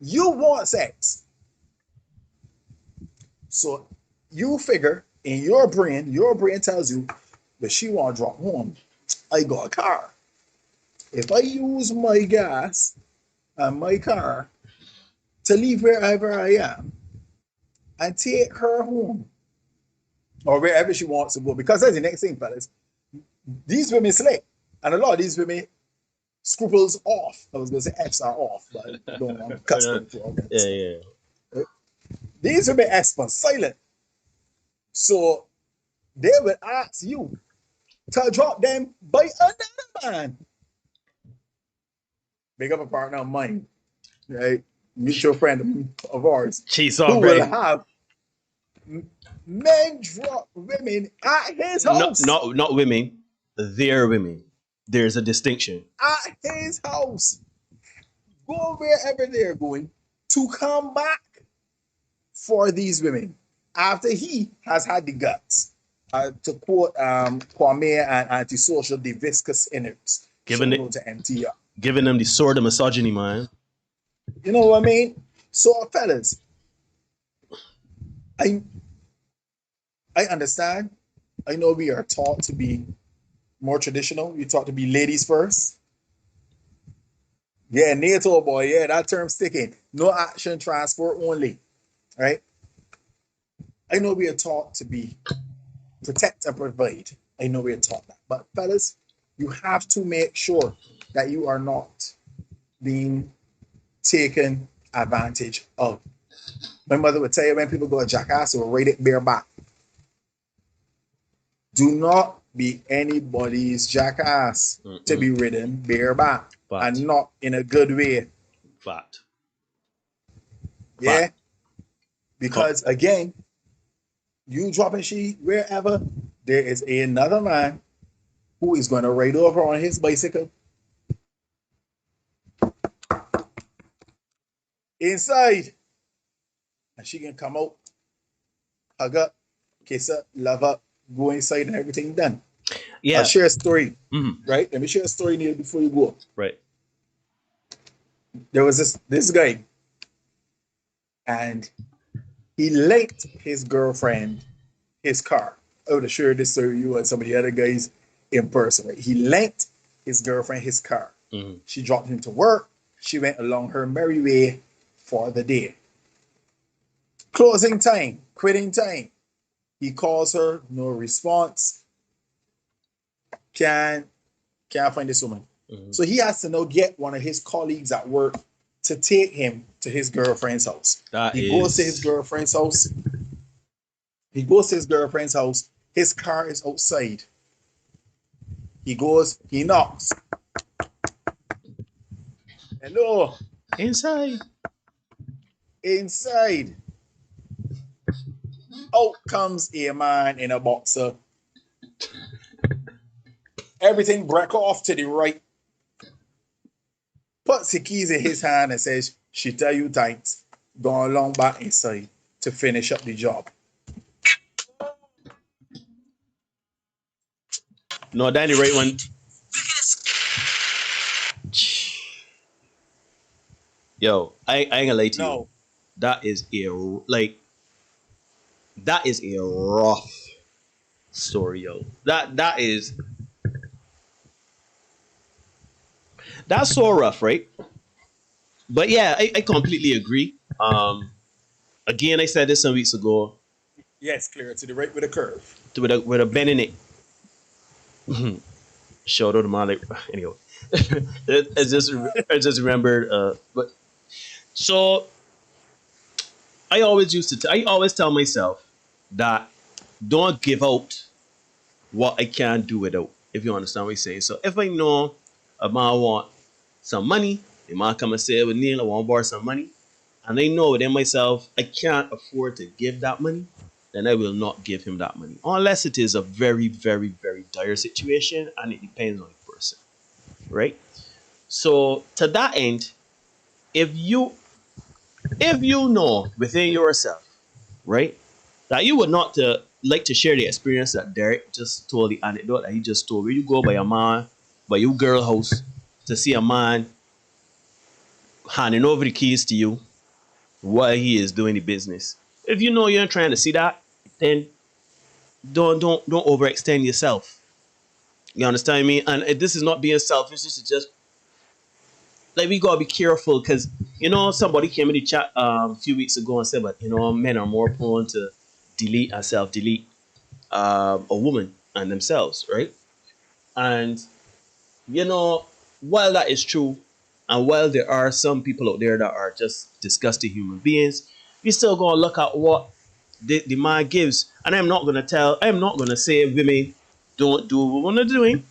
You want sex. So you figure in your brain tells you that she want to drop home. I got a car. If I use my gas and my car to leave wherever I am and take her home or wherever she wants to go, because that's the next thing, fellas. These women slay. And a lot of these women scruples off. I was going to say F's are off, but I don't want to cuss them for Yeah. These women F's for silent. So they will ask you to drop them by another man. Big up a partner of mine, right? Mutual friend of ours. She's who will have men drop women at his house. Not women. They're women. There's a distinction. At his house. Go wherever they're going to come back for these women after he has had the guts. To quote Kwame and Antisocial, the viscous innards. Giving it to MTR. Giving them the sword of misogyny, man. You know what I mean? So, fellas, I understand. I know we are taught to be more traditional. We're taught to be ladies first. Yeah, NATO boy. Yeah, that term sticking. No action transfer only. Right? I know we are taught to be protect and provide. I know we are taught that. But fellas, you have to make sure that you are not being taken advantage of. My mother would tell you when people go to jackass or rate it bareback. Do not be anybody's jackass to be ridden bareback and not in a good way. Fact. Yeah? Fact. Because again, you dropping she wherever, there is another man who is going to ride over on his bicycle inside, and she can come out, hug up, kiss up, love up, go inside, and everything done. Yeah. I'll share a story, right? Let me share a story, Neil, before you go. Right. There was this guy, and he lent his girlfriend his car. I would have shared this story with you and some of the other guys in person. Right? He lent his girlfriend his car. She dropped him to work. She went along her merry way for the day. Closing time, quitting time. He calls her, no response. Can't find this woman. So he has to now get one of his colleagues at work to take him to his girlfriend's house. He goes to his girlfriend's house. His car is outside. He goes, he knocks. Hello. Inside. Out comes a man in a boxer. Everything break off to the right. Puts the keys in his hand and says, she tell you thanks. Go along back inside to finish up the job. No, Danny, right one. Yo, I ain't gonna lie to you. That is a rough story, yo. That's so rough, right? But yeah, I completely agree. Again, I said this some weeks ago. Yes, clear to the right with a curve. With a bend in it. Shout out to my anyway. I just remembered. But so I always tell myself that don't give out what I can't do without. If you understand what I'm saying. So if I know a man want some money. The man come and say, well, Neil, I want to borrow some money. And I know within myself, I can't afford to give that money, then I will not give him that money. Unless it is a very, very, very dire situation and it depends on the person, right? So to that end, if you know within yourself, right, that you would not like to share the experience that Derek just told, the anecdote that he just told, where you go by a man, by your girl house, to see a man handing over the keys to you while he is doing the business. If you know you're trying to see that, then don't overextend yourself. You understand me? And this is not being selfish. This is just like we gotta be careful because somebody came in the chat a few weeks ago and said, but men are more prone to delete and self-delete a woman and themselves, right? And while that is true, and while there are some people out there that are just disgusting human beings, you still gonna look at what the man gives. And I'm not gonna say women don't do what women are doing,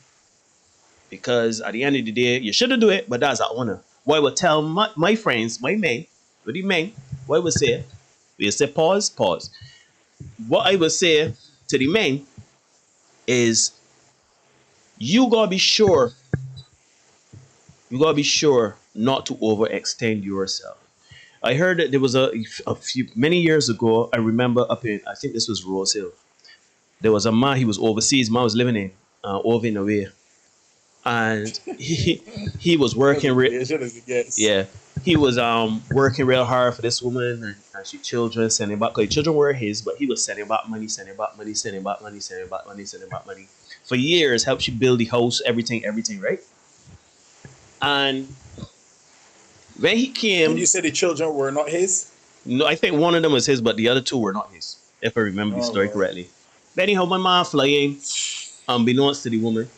because at the end of the day, you shouldn't do it, but that's at one. What I would tell my friends, my men, with the men, what I would say, we say pause. What I would say to the men is, you gotta be sure not to overextend yourself. I heard that there was a few many years ago. I remember I think this was Rose Hill. There was a man. He was overseas. Man was living in over in away, and he was working. He was working real hard for this woman and she children, sending back. Cause children were his, but he was sending back money for years. Helped she build the house, everything, right? And when he came, and you said the children were not his? No, I think one of them was his, but the other two were not his, if I remember the story correctly. But anyhow, my man flying, unbeknownst to the woman,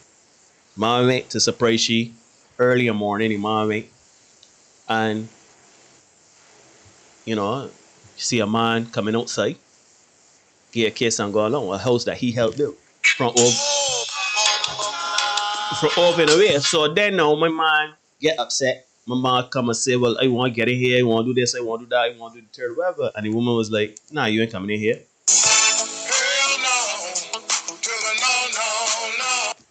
man went to surprise she early in the morning. The man went, and you see a man coming outside, get a kiss and go along, a house that he helped build from over and away. So then now my man get upset. My man come and say, well, I want to get in here, I want to do this, I want to do that, I want to do the third, whatever. And the woman was like, nah, you ain't coming in here.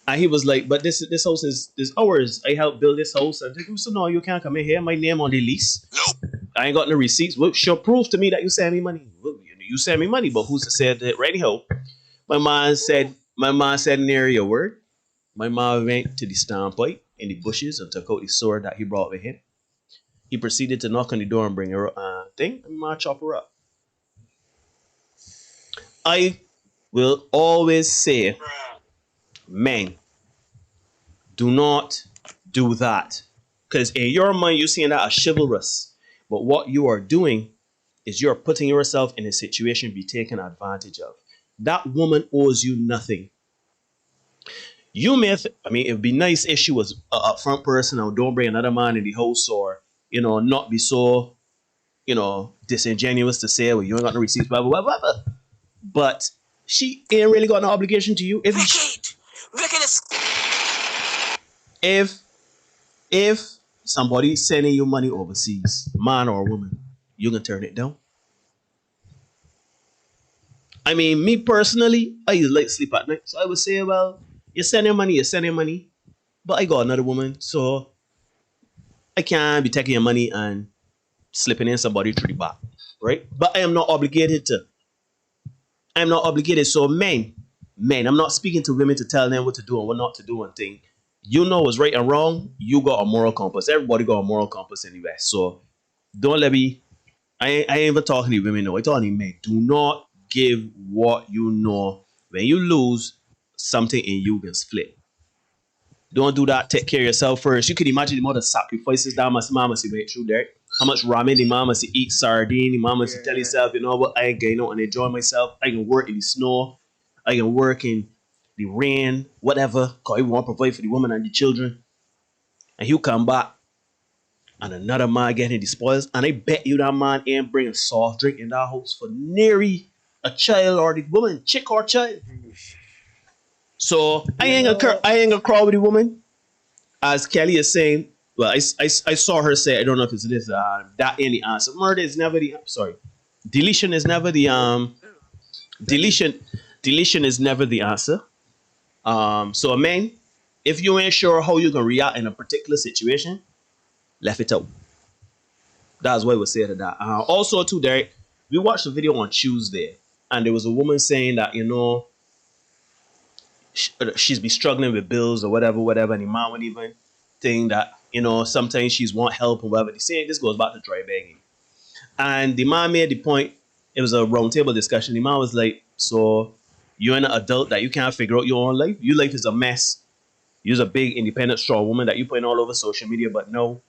And he was like, but this house is ours. I helped build this house. And they so no, you can't come in here. My name on the lease. Nope. I ain't got no receipts. Well, show proof to me that you send me money. Well, you send me money, but who's said that? Right anyhow, my man said, near your word. My man went to the standpipe in the bushes and took out the sword that he brought with him. He proceeded to knock on the door and bring her thing, and my man chop her up. I will always say, men, do not do that. Because in your mind, you're seeing that as chivalrous. But what you are doing is you're putting yourself in a situation to be taken advantage of. That woman owes you nothing. You may, it would be nice if she was an upfront person or don't bring another man in the house, or, not be so, disingenuous to say, well, you ain't got no receipts, blah, blah, blah, blah. But she ain't really got no obligation to you. If somebody's sending you money overseas, man or woman, you can turn it down. Me personally, I used to like sleep at night. So I would say, well, you're sending money, but I got another woman, so I can't be taking your money and slipping in somebody through the back, right? But I am not obligated to. I'm not obligated. So men, I'm not speaking to women to tell them what to do and what not to do and thing. You know what's right and wrong. You got a moral compass. Everybody got a moral compass in the West. So don't let me. I ain't even talking to women. No, I'm talking to men. Do not give what you know. When you lose, something in you gets split. Don't do that. Take care of yourself first. You can imagine the amount of sacrifices that mama see went through there. How much ramen the mama see eat sardine. The mama see tell yourself, you know what, I ain't going out and enjoy myself. I can work in the snow. I can work in the rain, whatever. Because I want to provide for the woman and the children. And he'll come back and another man getting the spoils. And I bet you that man ain't bringing soft drink in that house for nary a child or the woman, chick or child. So I ain't gonna crawl with the woman. As Kelly is saying, well, I saw her say, I don't know if it's this, that ain't the answer. Murder is never the, sorry. Deletion is never the, deletion is never the answer. So a man, if you ain't sure how you can react in a particular situation, left it out. That's what I would say to that. Also, too, Derek, we watched a video on Tuesday, and there was a woman saying that, you know, she's be struggling with bills or whatever, and the man would even think that, you know, sometimes she's want help or whatever. The saying, this goes back to dry begging. And the man made the point, it was a roundtable discussion. The man was like, so you're an adult that you can't figure out your own life? Your life is a mess. You're a big, independent, strong woman that you putting all over social media, but no,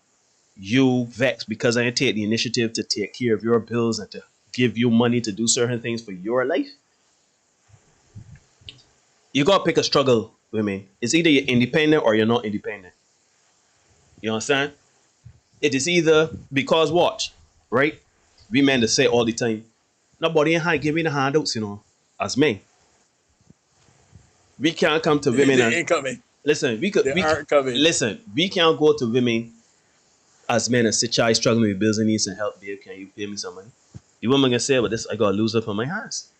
you vex because I didn't take the initiative to take care of your bills and to give you money to do certain things for your life. You gotta pick a struggle with me. It's either you're independent or you're not independent. You understand? It is either because watch, right? We men to say all the time, nobody ain't give me the handouts, you know, as men. We can't come to women and ain't coming. Listen, we aren't coming. Listen, we can't go to women as men and say, child struggling with bills and needs and help, babe, can you pay me some money? The woman can say, but this I gotta lose up on my hands.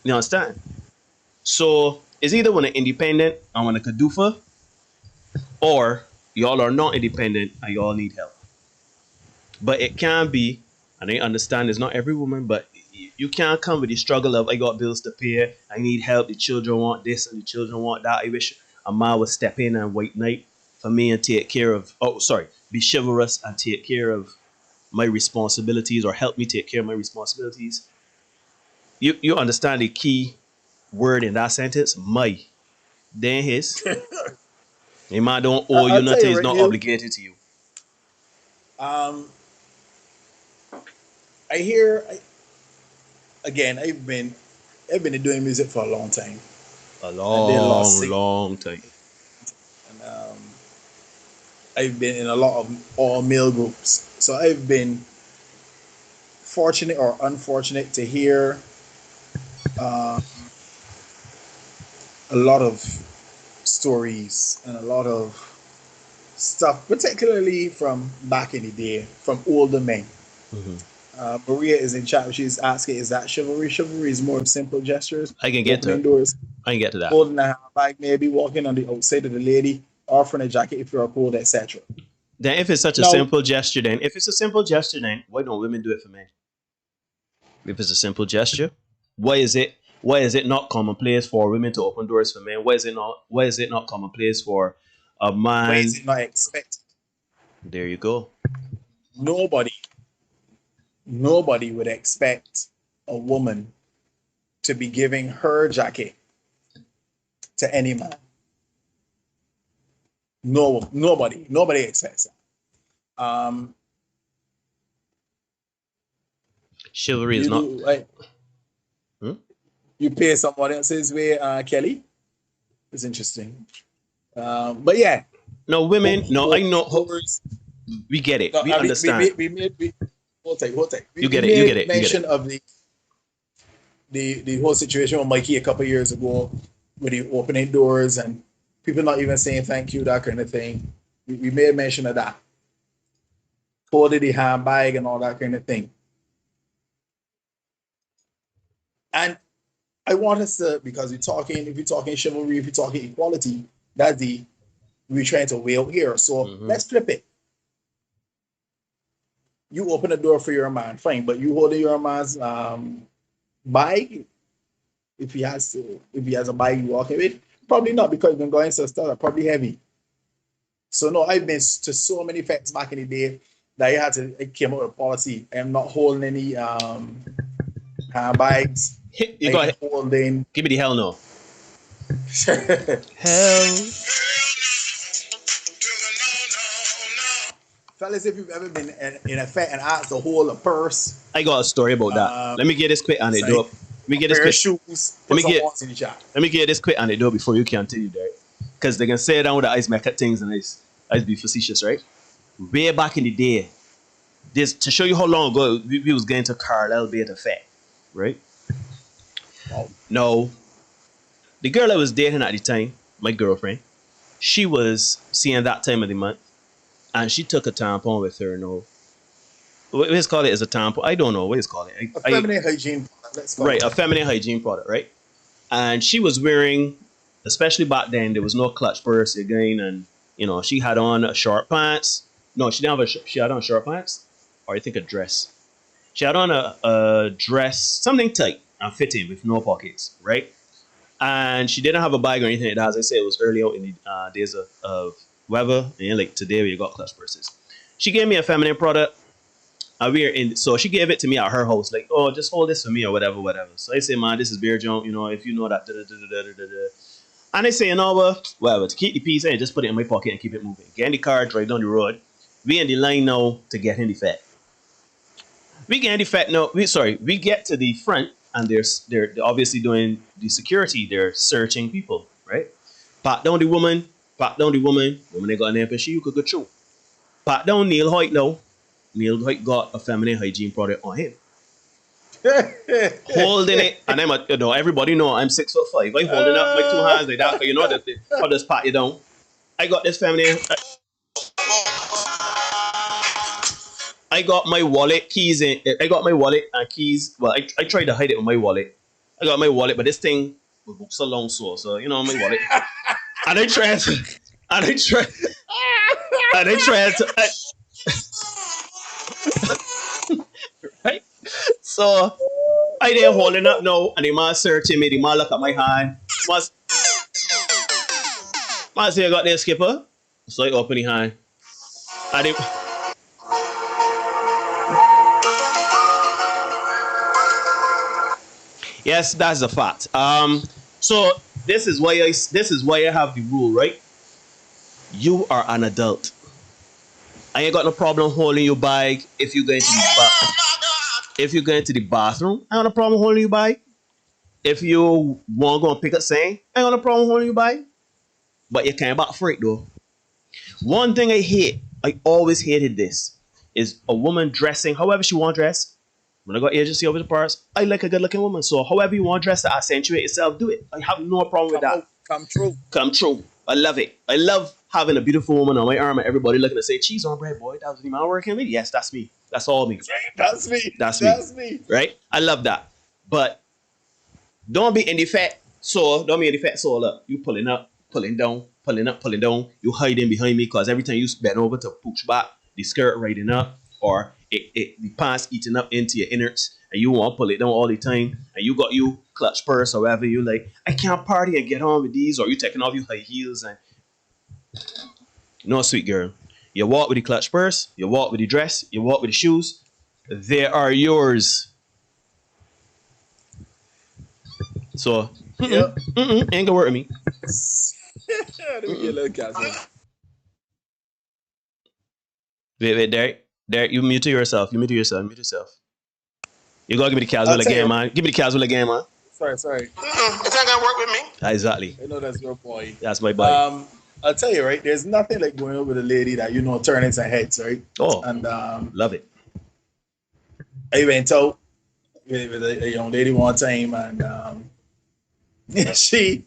You understand? So it's either when I'm independent and when I could do for, or y'all are not independent and y'all need help. But it can be, and I understand it's not every woman, but you can't come with the struggle of I got bills to pay, I need help, the children want this and the children want that. I wish a man would step in and wait night for me and take care of, be chivalrous and take care of my responsibilities or help me take care of my responsibilities. You understand the key word in that sentence? My. Then his. A man don't owe you nothing, he's not obligated to you. I hear, again, I've been doing music for a long time. A long time. And I've been in a lot of all male groups. So I've been fortunate or unfortunate to hear a lot of stories and a lot of stuff, particularly from back in the day, from older men. Mm-hmm. Maria is in chat. She's asking, is that chivalry? Chivalry is more of simple gestures. I can get to indoors, I can get to that. Holding a handbag, maybe walking on the outside of the lady, offering a jacket if you're cold, etc. Then if it's such a simple gesture, why don't women do it for men? If it's a simple gesture, why is it not commonplace for women to open doors for men? Why is it not commonplace for a man? Why is it not expected? There you go. Nobody would expect a woman to be giving her jacket to any man. Nobody expects that. Chivalry is not. You pay someone else's way, Kelly. It's interesting. But yeah. No, women. No, I know. We get it. We understand. Hold tight. You get it. Mention of the whole situation with Mikey a couple of years ago, with the opening doors and people not even saying thank you, that kind of thing. We made mention of that. Holding the handbag and all that kind of thing. And I want us to, because if you're talking chivalry, if you're talking equality, that's we're trying to weigh out here. So let's flip it. You open a door for your man, fine, but you holding your man's bag. If he has a bag you walking with, probably not, because you're going to start probably heavy. So no, I've been to so many facts back in the day that it came out with a policy. I am not holding any handbags. You got holding. Give me the hell no. Hell. Fellas, if you've ever been in a fact and asked to hold a purse. I got a story about that. Let me get this quick anecdote. Let me get this quick anecdote before you continue there. Because they can say down with the ice make up things and ice be facetious, right? Way back in the day, this to show you how long ago we was going to Carlisle Bay to fact, right? Wow. No. The girl I was dating at the time, my girlfriend, she was seeing that time of the month. and she took a tampon with her. No, what is called it as a tampon? I don't know what is called it. A feminine hygiene product. Let's call right, it. a feminine hygiene product, right? And she was wearing, especially back then, there was no clutch purse again, and you know she had on a short pants. No, she didn't have she had on short pants, or I think a dress. She had on a dress, something tight and fitting with no pockets, right? And she didn't have a bag or anything like that. As I said, it was early out in the days of weather, and like today where you got clutch purses. She gave me a feminine product. So she gave it to me at her house, like, oh, just hold this for me or whatever, whatever. So I say, man, this is beer jump, you know, if you know that. And they say, you know what, whatever, to keep the peace, I just put it in my pocket and keep it moving. Get in the car, drive down the road. We in the line now to get in the fat. We get in the fat now. We get to the front, and they're obviously doing the security. They're searching people, right? Pat down the woman. Woman, they got an name, she you could go through. Pat down Neil Hoyt now. Neil Hoyt got a feminine hygiene product on him. Holding it, and everybody know I'm 6'5". I'm holding up my two hands like that, you know that I'll just pat you down. I got this feminine. I got my wallet, keys in. I got my wallet and keys. Well, I tried to hide it with my wallet. I got my wallet, but this thing was so long, so you know my wallet. And I tried to. Right? So I there holding up now, and the man searching me. The man look at my hand. Man say I got there, skipper. So I open the hand. And yes, that's a fact. So this is why I have the rule, right? You are an adult. I ain't got no problem holding your bag if you're going to the bathroom. If you're going to the bathroom, I ain't got no problem holding your bag. If you want to go and pick up saying, I ain't got no problem holding your bag. But you can't back for it though. One thing I always hated this, is a woman dressing however she want to dress. When I got agency over the parts, I like a good looking woman. So however you want to dress to accentuate yourself, do it. I have no problem with that. Come true. I love it. I love having a beautiful woman on my arm and everybody looking to say, cheese on bread, boy. That was the man working with? Yes, that's me. That's all me. That's me. That's me. Right? I love that. But don't be in the fat soul. Don't be in the fat soul up. You pulling up, pulling down, pulling up, pulling down. You hiding behind me because every time you bend over to push back, the skirt riding up or the pants eating up into your innards and you want to pull it down all the time and you got you clutch purse or whatever, you like, I can't party and get on with these, or you taking off your high heels and no, sweet girl. You walk with the clutch purse, you walk with the dress, you walk with the shoes. They are yours. So, ain't gonna work with me. Wait, Derek, you mute yourself. You mute yourself. You gotta give me the casual again, man. Give me the casual again, man. Sorry. It's not gonna work with me. Exactly. I know that's your boy. That's my boy. I'll tell you, right? There's nothing like going over with a lady that turning some heads, right? Oh, and love it. I went out with a young lady one time, and she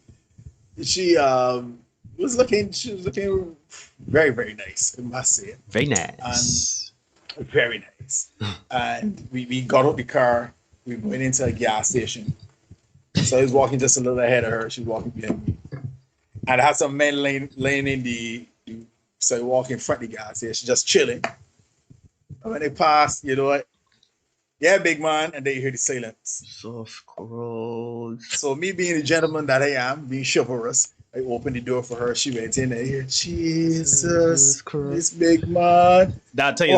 was looking very, very nice, I must say. Very nice. And very nice. And we got out the car. We went into a gas station. So I was walking just a little ahead of her. She was walking behind me. And I had some men laying in the sidewalk in front of the gas station, just chilling. And when they passed, you know what? Yeah, big man. And then you hear the silence. Soft cold. So me being the gentleman that I am, being chivalrous, I opened the door for her. She went in there. Jesus, this big man. That time you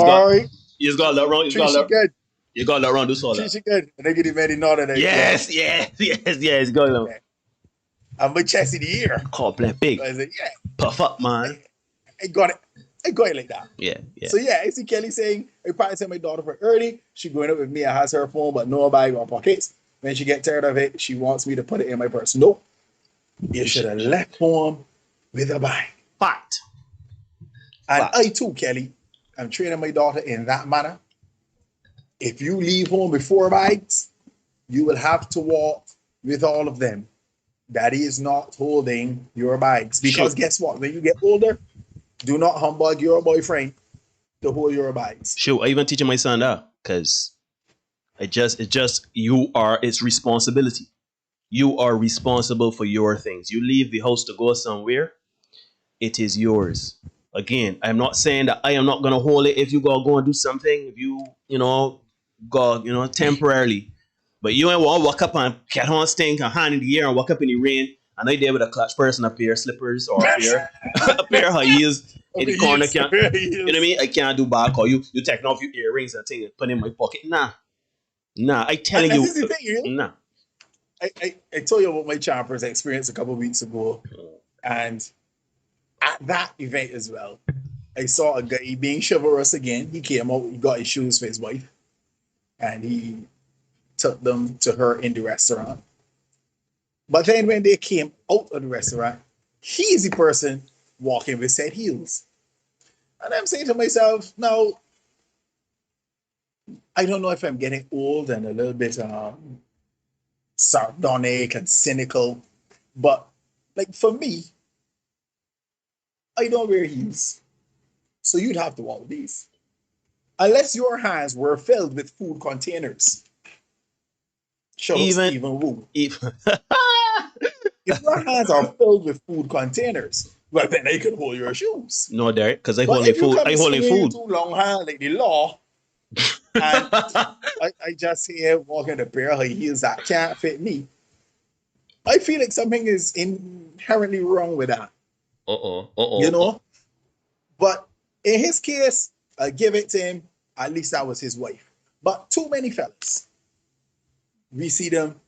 just got a lot wrong. You got a lot wrong. Do so. She good. And they get the man nod and yes. Go on. I'm my chest in the ear. Complete big. I said, yeah. Puff up, man. I got it like that. Yeah. So yeah, I see Kelly saying, I probably sent my daughter for early. She going up with me. I has her phone, but no bag or pockets. When she get tired of it, she wants me to put it in my purse. Nope. You should have left home with a bag. Fact. And I too, Kelly, I'm training my daughter in that manner. If you leave home with 4 bags, you will have to walk with all of them. Daddy is not holding your bags. Because guess what? When you get older, Do not humbug your boyfriend to hold your bites. Sure, I even teaching my son that because it's responsibility. You are responsible for your things. You leave the house to go somewhere, it is yours. Again, I'm not saying that I am not gonna hold it if you go and do something, if you know, go, temporarily. But you ain't want to walk up and cat on stink and hand in the air and walk up in the rain and I there with a clutch person, a pair of slippers or a pair of high heels in the corner. You know what I mean? I can't do back or you taking off your earrings and thing and put in my pocket. Nah. I telling you. Nah. I told you about my Champers experience a couple of weeks ago. And at that event as well, I saw a guy being chivalrous again. He came out, he got his shoes for his wife, and he took them to her in the restaurant. But then when they came out of the restaurant, he's the person walking with said heels. And I'm saying to myself, now, I don't know if I'm getting old and a little bit sardonic and cynical, but like for me, I don't wear heels. So you'd have to walk with these. Unless your hands were filled with food containers. Even Wu. If your hands are filled with food containers, well then they can hold your shoes. No, Derek, because I hold food. I hold food. Too long hand like the law. And I just see him walking a pair of heels that can't fit me. I feel like something is inherently wrong with that. You know? But in his case, I give it to him. At least that was his wife. But too many fellas. We see them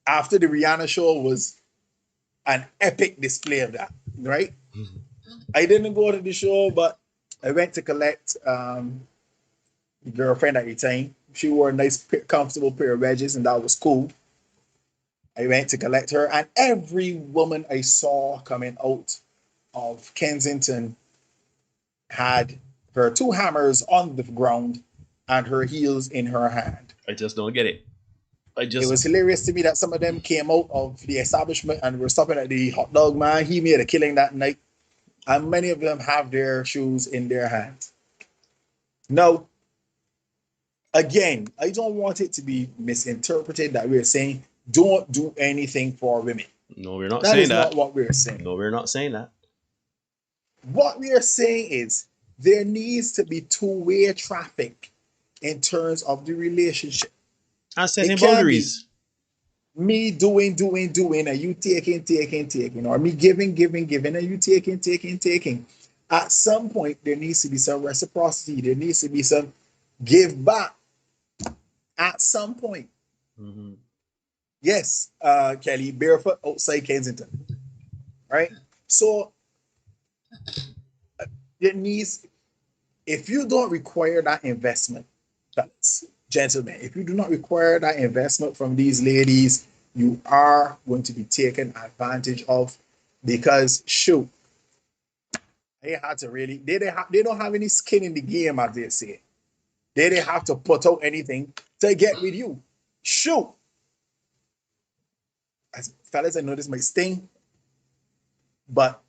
after the Rihanna show was an epic display of that, right? I didn't go to the show, but I went to collect the girlfriend at the time. She wore a nice, comfortable pair of wedges, and that was cool. I went to collect her, and every woman I saw coming out of Kensington had her two hammers on the ground and her heels in her hand. I just don't get it. It was hilarious to me that some of them came out of the establishment and were stopping at the hot dog man. He made a killing that night. And many of them have their shoes in their hands. Now, again, I don't want it to be misinterpreted that we're saying don't do anything for women. No, we're not saying that. That is not what we're saying. No, we're not saying that. What we are saying is there needs to be two-way traffic in terms of the relationship. And setting boundaries. Me doing, and you taking, or me giving, and you taking. At some point, there needs to be some reciprocity. There needs to be some give back. At some point. Mm-hmm. Yes, Kelly, barefoot outside Kensington. Right? So, it needs, if you don't require that investment, fellas, gentlemen, if you do not require that investment from these ladies, you are going to be taken advantage of because, shoot, they had to really, they don't have any skin in the game, as they say. They didn't have to put out anything to get with you. Shoot. As fellas, I know this might sting, but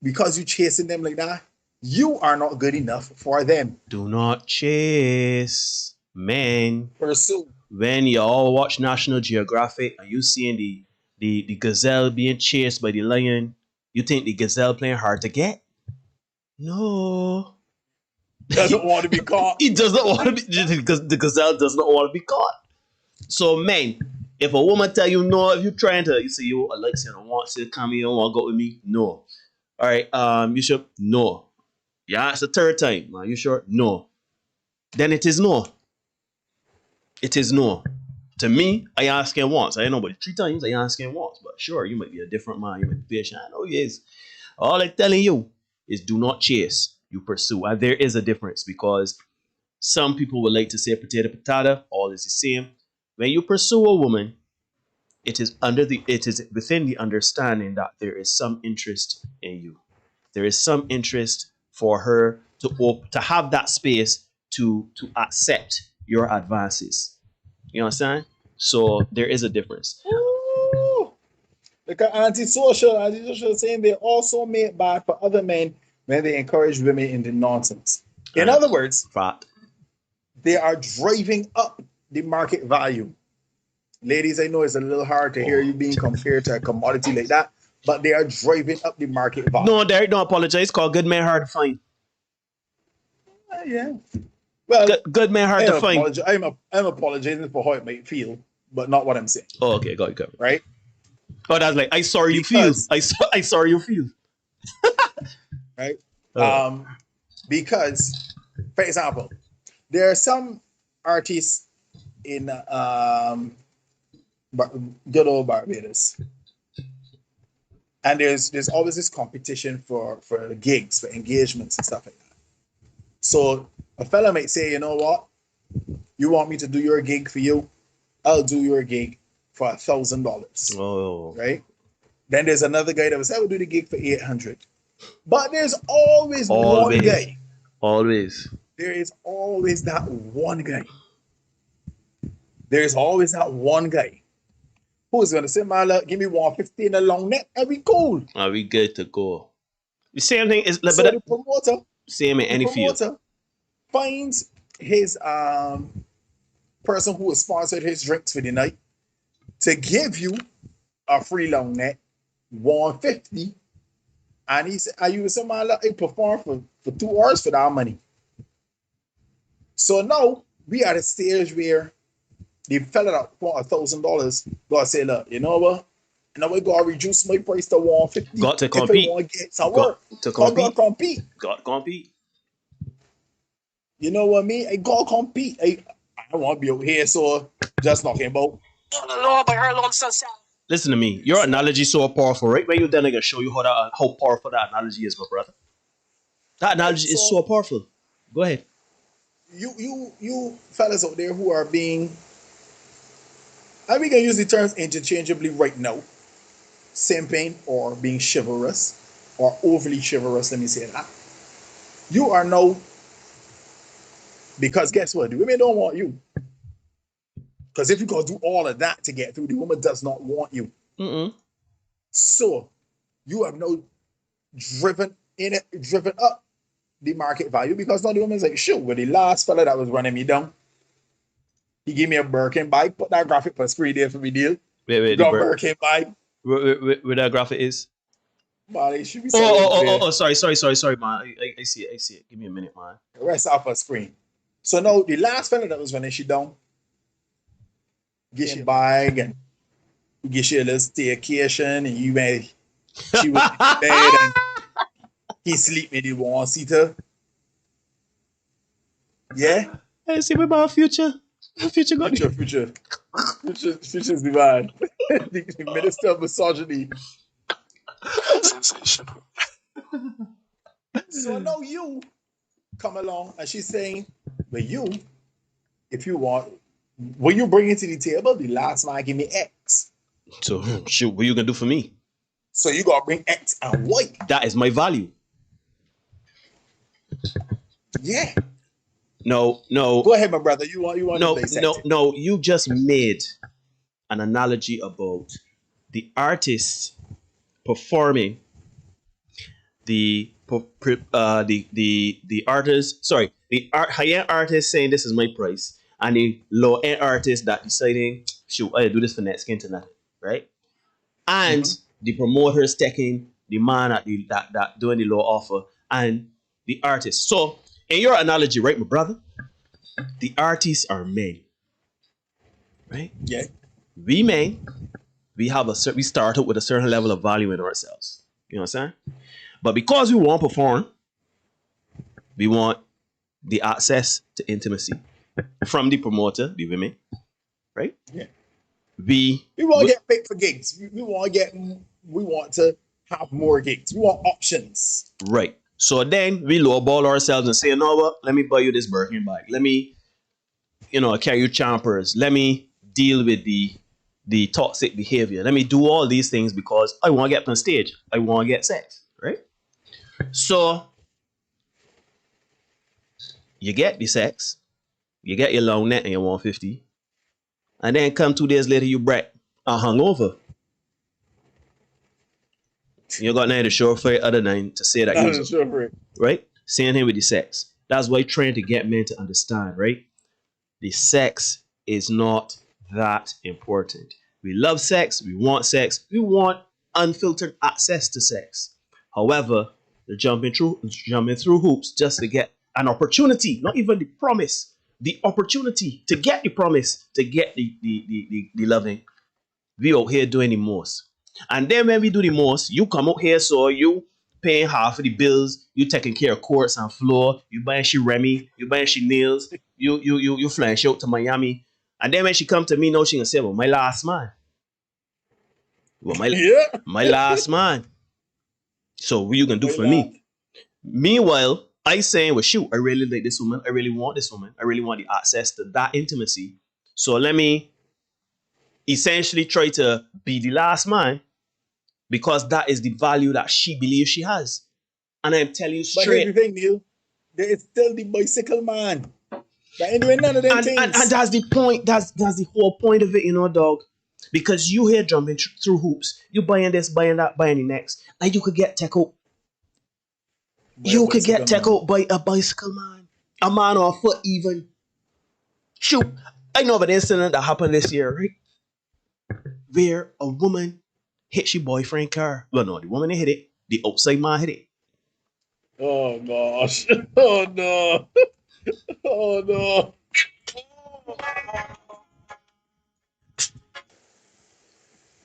because you're chasing them like that, you are not good enough for them. Do not chase, men. Pursue. When you all watch National Geographic and you seeing the gazelle being chased by the lion, you think the gazelle playing hard to get? No. Doesn't want to be caught. He doesn't want to be, because the gazelle does not want to be caught. So, men, if a woman tell you no, if you're trying to, you say, yo, Alexia, I don't want to come here, you don't want to go with me, no. All right, you should, no. Yeah, it's the third time. Are you sure? No. Then it is no. It is no. To me, I ask him once. I know, but 3 times I ask him once. But sure, you might be a different man. You might be patient. I know he is. All I'm telling you is do not chase. You pursue. And there is a difference because some people would like to say potato, potato. All is the same. When you pursue a woman, it is within the understanding that there is some interest in you. There is some interest for her to have that space to accept your advances. You understand? So there is a difference. Ooh. Like antisocial saying they also made bad for other men when they encourage women into nonsense. In other words, they are driving up the market value. Ladies, I know it's a little hard to hear you being compared to a commodity like that, but they are driving up the market value. No, Derek, don't apologize. Call good man hard to find. Yeah. Well, good man hard to find. I'm apologizing for how it might feel, but not what I'm saying. Oh, okay, got it covered. Right? Oh, that's like I saw you feel. I saw you feel. Right? Because, for example, there are some artists in good old Barbados, and there's always this competition for gigs, for engagements and stuff like that. So a fella might say, you know what, you want me to do your gig for you, I'll do your gig for $1,000. Oh, right. Then there's another guy that will say, I will do the gig for $800. But there's always one guy. Always. There is always that one guy. There's always that one guy who's gonna say, man, look, give me $150 in a long neck, and we cool. Are we good to go? The same thing is so the promoter. Same in any field. Finds his person who has sponsored his drinks for the night to give you a free long neck, $150, and he said, "Are you somebody like perform for 2 hours for that money?" So now we at a stage where the fella that want $1,000 gotta say, look, you know what? Now we gotta reduce my price to $150. Got to compete. If I want to get some work, Got to compete. You know what I mean? I gotta compete. I want to be over here, so just talking about. Listen to me. Your analogy is so powerful, right? When you then I can show you how powerful that analogy is, my brother. That analogy is so powerful. Go ahead. You fellas out there who are being, and we can use the terms interchangeably right now, simping or being chivalrous or overly chivalrous, let me say that. You are now, because guess what? The women don't want you. Because if you go do all of that to get through, the woman does not want you. So you have now driven up the market value, because now the woman's like, sure, with the last fella that was running me down, he gave me a Birkin bag, put that graphic for free there for me deal. Wait, got Birkin bag. Where that graphic is? Man, it should be sorry, man. I see it. Give me a minute, man. The rest off her screen. So now the last fella that was running she down, get your bag and get you a little staycation, and she was in bed and he sleep in the one seater. Yeah? Hey, see my future. Future's the man. The minister of misogyny. Sensational. So now you come along and she's saying, but you, if you want, what you bring to the table, the last man give me X. So shoot, what you gonna do for me? So you gotta bring X and Y. That is my value. Yeah. No. Go ahead, my brother. You want No. You just made an analogy about the artist performing the artist. Sorry, the high-end artist saying this is my price, and the low-end artist that deciding, shoot, I do this for next skin to nothing, right? And the promoters taking the man at that doing the low offer, and the artist. So in your analogy, right, my brother, the artists are men, right? Yeah. We men, we start out with a certain level of value in ourselves. You know what I'm saying? But because we want to perform, we want the access to intimacy from the promoter, the women, right? Yeah. We want to get paid for gigs. We want to have more gigs. We want options. Right. So then we lowball ourselves and say, you know what? Let me buy you this Birkin bag. Let me, carry you champers. Let me deal with the toxic behavior. Let me do all these things because I want to get on stage. I want to get sex, right? So you get the sex, you get your long neck and your 150, and then come 2 days later you break a hungover. You got nothing to show for it other than to say that you right? Same thing with the sex. That's why trying to get men to understand, right? The sex is not that important. We love sex, we want unfiltered access to sex. However, the jumping through hoops just to get an opportunity, not even the promise, the opportunity to get the promise, to get the loving. We out here doing the most. And then when we do the most, you come out here, so you paying half of the bills, you taking care of courts and floor, you buying she Remy, you buying she nails, you flying she out to Miami. And then when she come to me, now she gonna say, well, my last man. Well, my last man. So what you gonna do for me? Meanwhile, I saying, well, shoot, I really like this woman. I really want this woman. I really want the access to that intimacy. So let me essentially try to be the last man, because that is the value that she believes she has. And I'm telling you straight. But here's the thing, Neil. There is still the bicycle man. That ain't doing none of them things. And that's the point. That's the whole point of it, you know, dog. Because you here jumping through hoops. You buying this, buying that, buying the next. And you could get tech out. You could get tech out by a bicycle man. A man on foot even. Shoot. I know of an incident that happened this year, right? Where a woman hit she boyfriend car. Well, no, the woman hit it. The outside man hit it. Oh, gosh. Oh, no. Oh, no.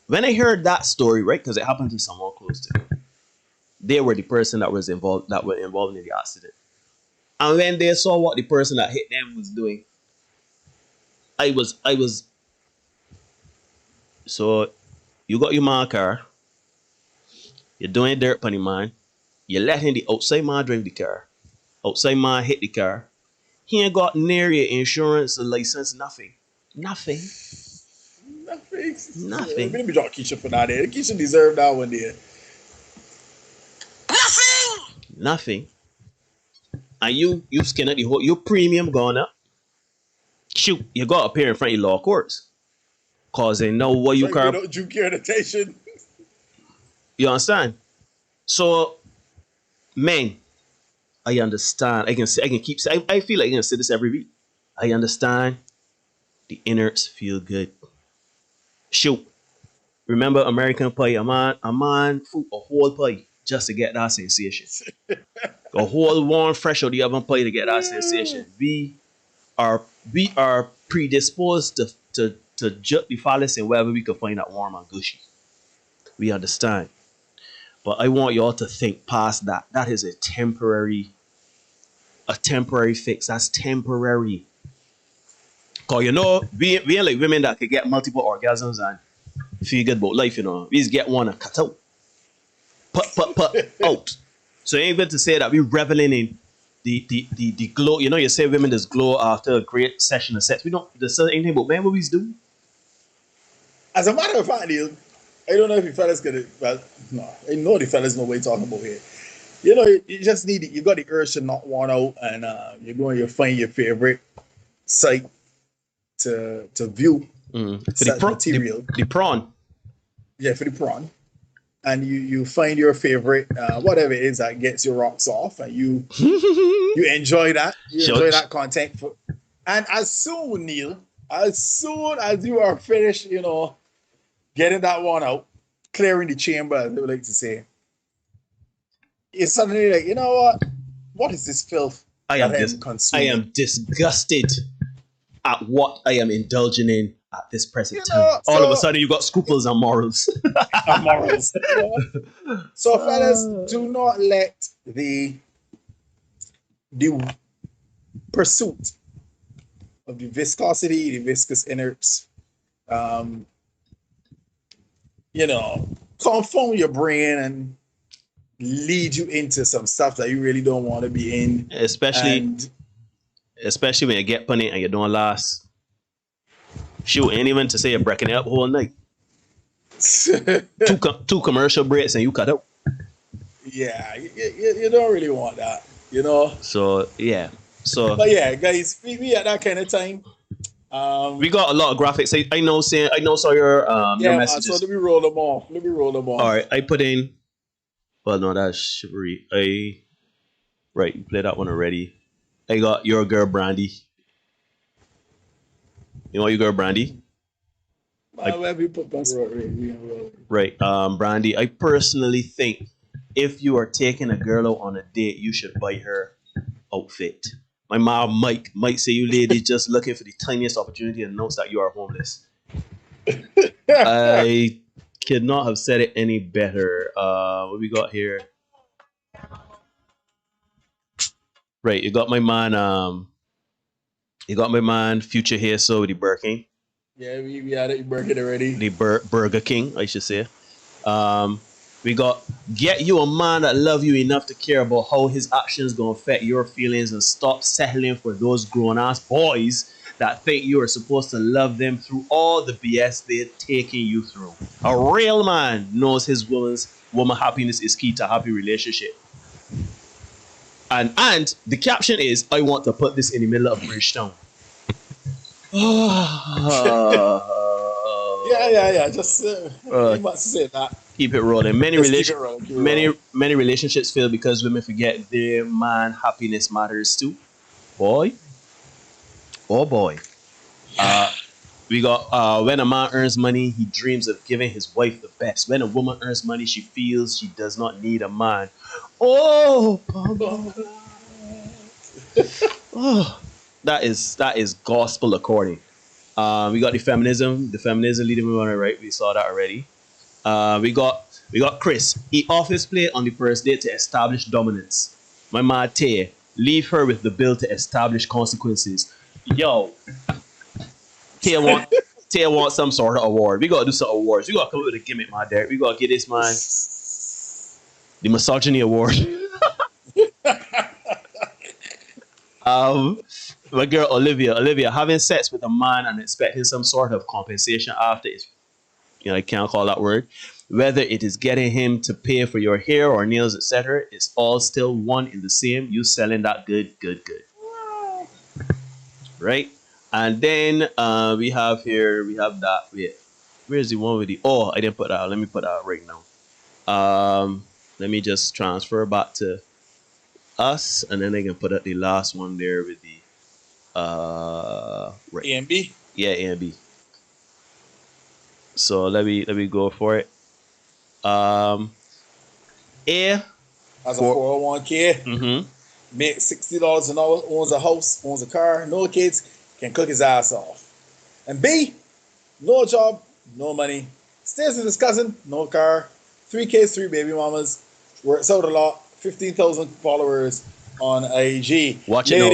When I heard that story, right, because it happened to someone close to me, they were the person that was involved, that were involved in the accident. And when they saw what the person that hit them was doing, I was. So, you got your man car, you're doing dirt on the man, you let him the outside man drive the car, outside man hit the car, he ain't got near your insurance, a license, nothing. Nothing. Maybe drop Keisha for that. Keisha deserved that one there. Nothing. And you skin at the whole, your premium gone up. Shoot, you got to appear in front of your law courts. Cause they know what you car. Due care notation. You understand? So, man, I understand. I can keep. I feel like I can say this every week. I understand. The innards feel good. Shoot, remember American Pie? A man food a whole pie just to get that sensation. A whole warm, fresh of the oven pie to get that sensation. We are predisposed to jut the phallus in wherever we can find that warm and gushy. We understand. But I want y'all to think past that. That is a temporary fix. That's temporary. Because, you know, we ain't like women that could get multiple orgasms and feel good about life, you know. We just get one and cut out. Put, out. So it ain't good to say that we reveling in the glow. You know, you say women just glow after a great session of sex. We don't, there's anything about men what we do. As a matter of fact, Neil, I don't know if you fellas get it, but no, I know the fellas know what you're talking about here. You know, you just need it. You got the urge to knock one out, and you're going to find your favorite site to view for the material. The prawn. Yeah, for the prawn. And you find your favorite, whatever it is that gets your rocks off, and you enjoy that. You enjoy that content. And as soon, Neil, as soon as you are finished, you know, getting that one out, clearing the chamber, as they would like to say, it's suddenly like, you know what is this filth? I am disgusted at what I am indulging in at this present time. All of a sudden, you got scruples and morals. So, fellas, do not let the pursuit of the viscosity, the viscous innards, you know, confound your brain and lead you into some stuff that you really don't want to be in. Especially when you get punny and you don't last. Shoot, ain't even to say you're breaking it up whole night. two commercial breaks and you cut out. Yeah, you don't really want that, you know. So yeah, but yeah, guys, we at that kind of time. We got a lot of graphics. I know saw your messages. So let me roll them off. All right, I put in Well, no, that's chivalry. Right, you played that one already. I got your girl Brandy. You know your girl Brandy? Right, Brandy. I personally think if you are taking a girl out on a date, you should buy her outfit. My mom might say you ladies just looking for the tiniest opportunity to announce that you are homeless. I could not have said it any better. What we got here? Right, you got my man Future here, so with the Burger Yeah, we had it Burger already. The Burger King, I should say. We got get you a man that love you enough to care about how his actions gonna affect your feelings and stop settling for those grown ass boys that think you are supposed to love them through all the BS they're taking you through. A real man knows his woman happiness is key to a happy relationship. And the caption is, I want to put this in the middle of Bridgetown. Yeah. Just you must say that. Keep it rolling. Many relationships fail because women forget their man happiness matters too. Boy. Oh boy. We got when a man earns money, he dreams of giving his wife the best. When a woman earns money, she feels she does not need a man. Oh, oh, that is gospel according. We got the feminism leading me on it, right? We saw that already. We got Chris. He office play on the first date to establish dominance. My man Tay, leave her with the bill to establish consequences. Yo, Tay want some sort of award. We gotta do some awards. We gotta come up with a gimmick, my dad. We gotta get this man the misogyny award. My girl Olivia, having sex with a man and expecting some sort of compensation after is, I can't call that word. Whether it is getting him to pay for your hair or nails, etc., it's all still one in the same. You selling that good. Right? And then we have that. Wait, where's the one with the? Oh, I didn't put that out. Let me put that out right now. Let me just transfer back to us, and then I can put up the last one there with the right. A and B. Yeah, A and B. So let me go for it. A as a 401k, make $60 an hour, owns a house, owns a car, no kids, can cook his ass off. And B, no job, no money, stays with his cousin, no car, 3 kids, 3 baby mamas, works out a lot, 15,000 followers on IG. Watch it now.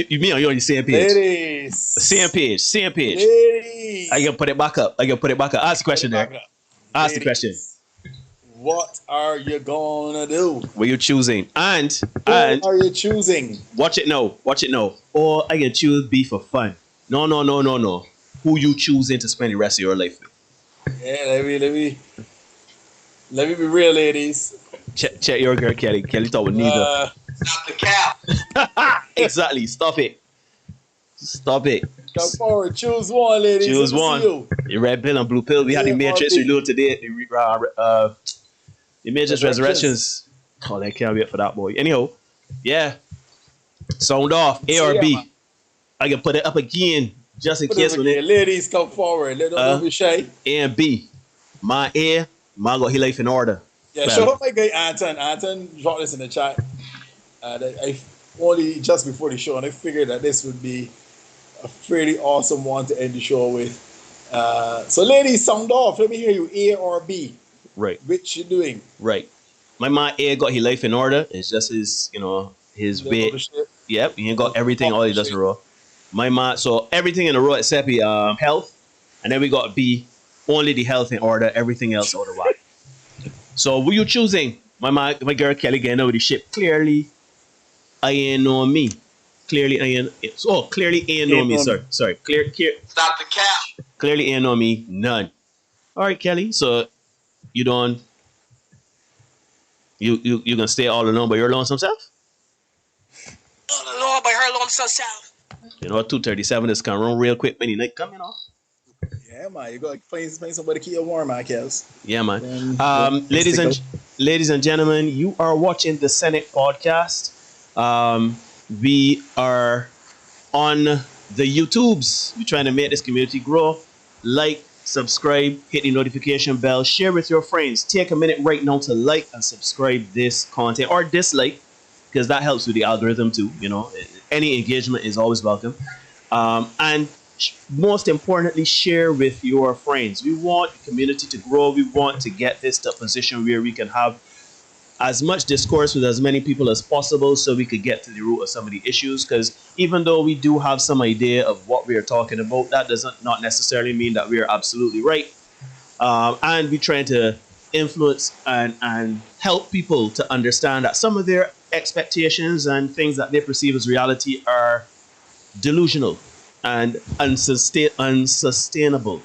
You mean you're on the same page? Ladies. Same page. Ladies. I can put it back up. Ask the question there. Ask the question. What are you gonna do? What you choosing? And what are you choosing? Watch it now. Or I can choose B for fun. No. Who you choosing to spend the rest of your life with? Yeah, let me be real, ladies. Check your girl, Kelly. Kelly thought with neither. Stop the cap. Exactly. Stop it. Come forward. Choose one, ladies. Choose one. The red pill and blue pill. We had the Matrix reload today. The Matrix Resurrections. Oh, I can't wait for that, boy. Anyhow, yeah. Sound off. A or B. I can put it up again just in case. Ladies, come forward. Let them be shy. A and B. My A. My got his life in order. Yeah, show up my guy Anton. Anton dropped this in the chat. I only just before the show, and I figured that this would be a pretty awesome one to end the show with. So, ladies, sound off. Let me hear you. A or B? Right. Which you doing? Right. My man A got his life in order. It's just his weight. Yep. He ain't got everything. All he does in a row. My man, so everything in a row except health, and then we got B. Only the health in order. Everything else out of whack. So who you choosing? My girl Kelly getting over the ship. Clearly, I ain't know me. Clearly, I ain't know me. Sorry. Clear. Stop the cap. Clearly, ain't know me. None. All right, Kelly. So you don't. You gonna stay all alone by your lonesome self? All alone by her lonesome self. You know, 2:37 is gonna run real quick. Many night coming off. Yeah. Yeah, man. You got to find somebody to keep you warm, I guess. Yeah, man. Ladies and gentlemen, you are watching the Senate podcast. We are on the YouTubes. We're trying to make this community grow. Like, subscribe, hit the notification bell, share with your friends. Take a minute right now to like and subscribe this content or dislike, because that helps with the algorithm too. You know, any engagement is always welcome. And most importantly, share with your friends. We want the community to grow. We want to get this to a position where we can have as much discourse with as many people as possible so we could get to the root of some of the issues. Because even though we do have some idea of what we are talking about, that doesn't not necessarily mean that we are absolutely right. And we're trying to influence and help people to understand that some of their expectations and things that they perceive as reality are delusional and unsustainable.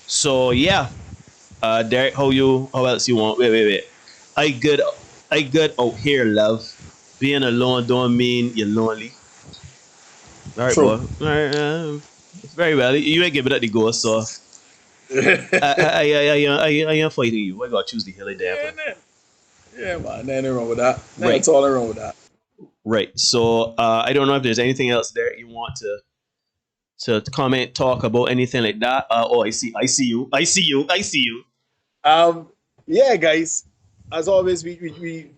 So yeah, Derek, how else you want? Wait. I good out here, love. Being alone don't mean you're lonely. All right, boy. All right, very well. You ain't giving it the go, so I am fighting you. I gotta choose the hilly damn. Yeah, man. Nothing wrong with that. That's all wrong with that. Right. So I don't know if there's anything else there you want to comment, talk about anything like that. I see you. Yeah, guys. As always, we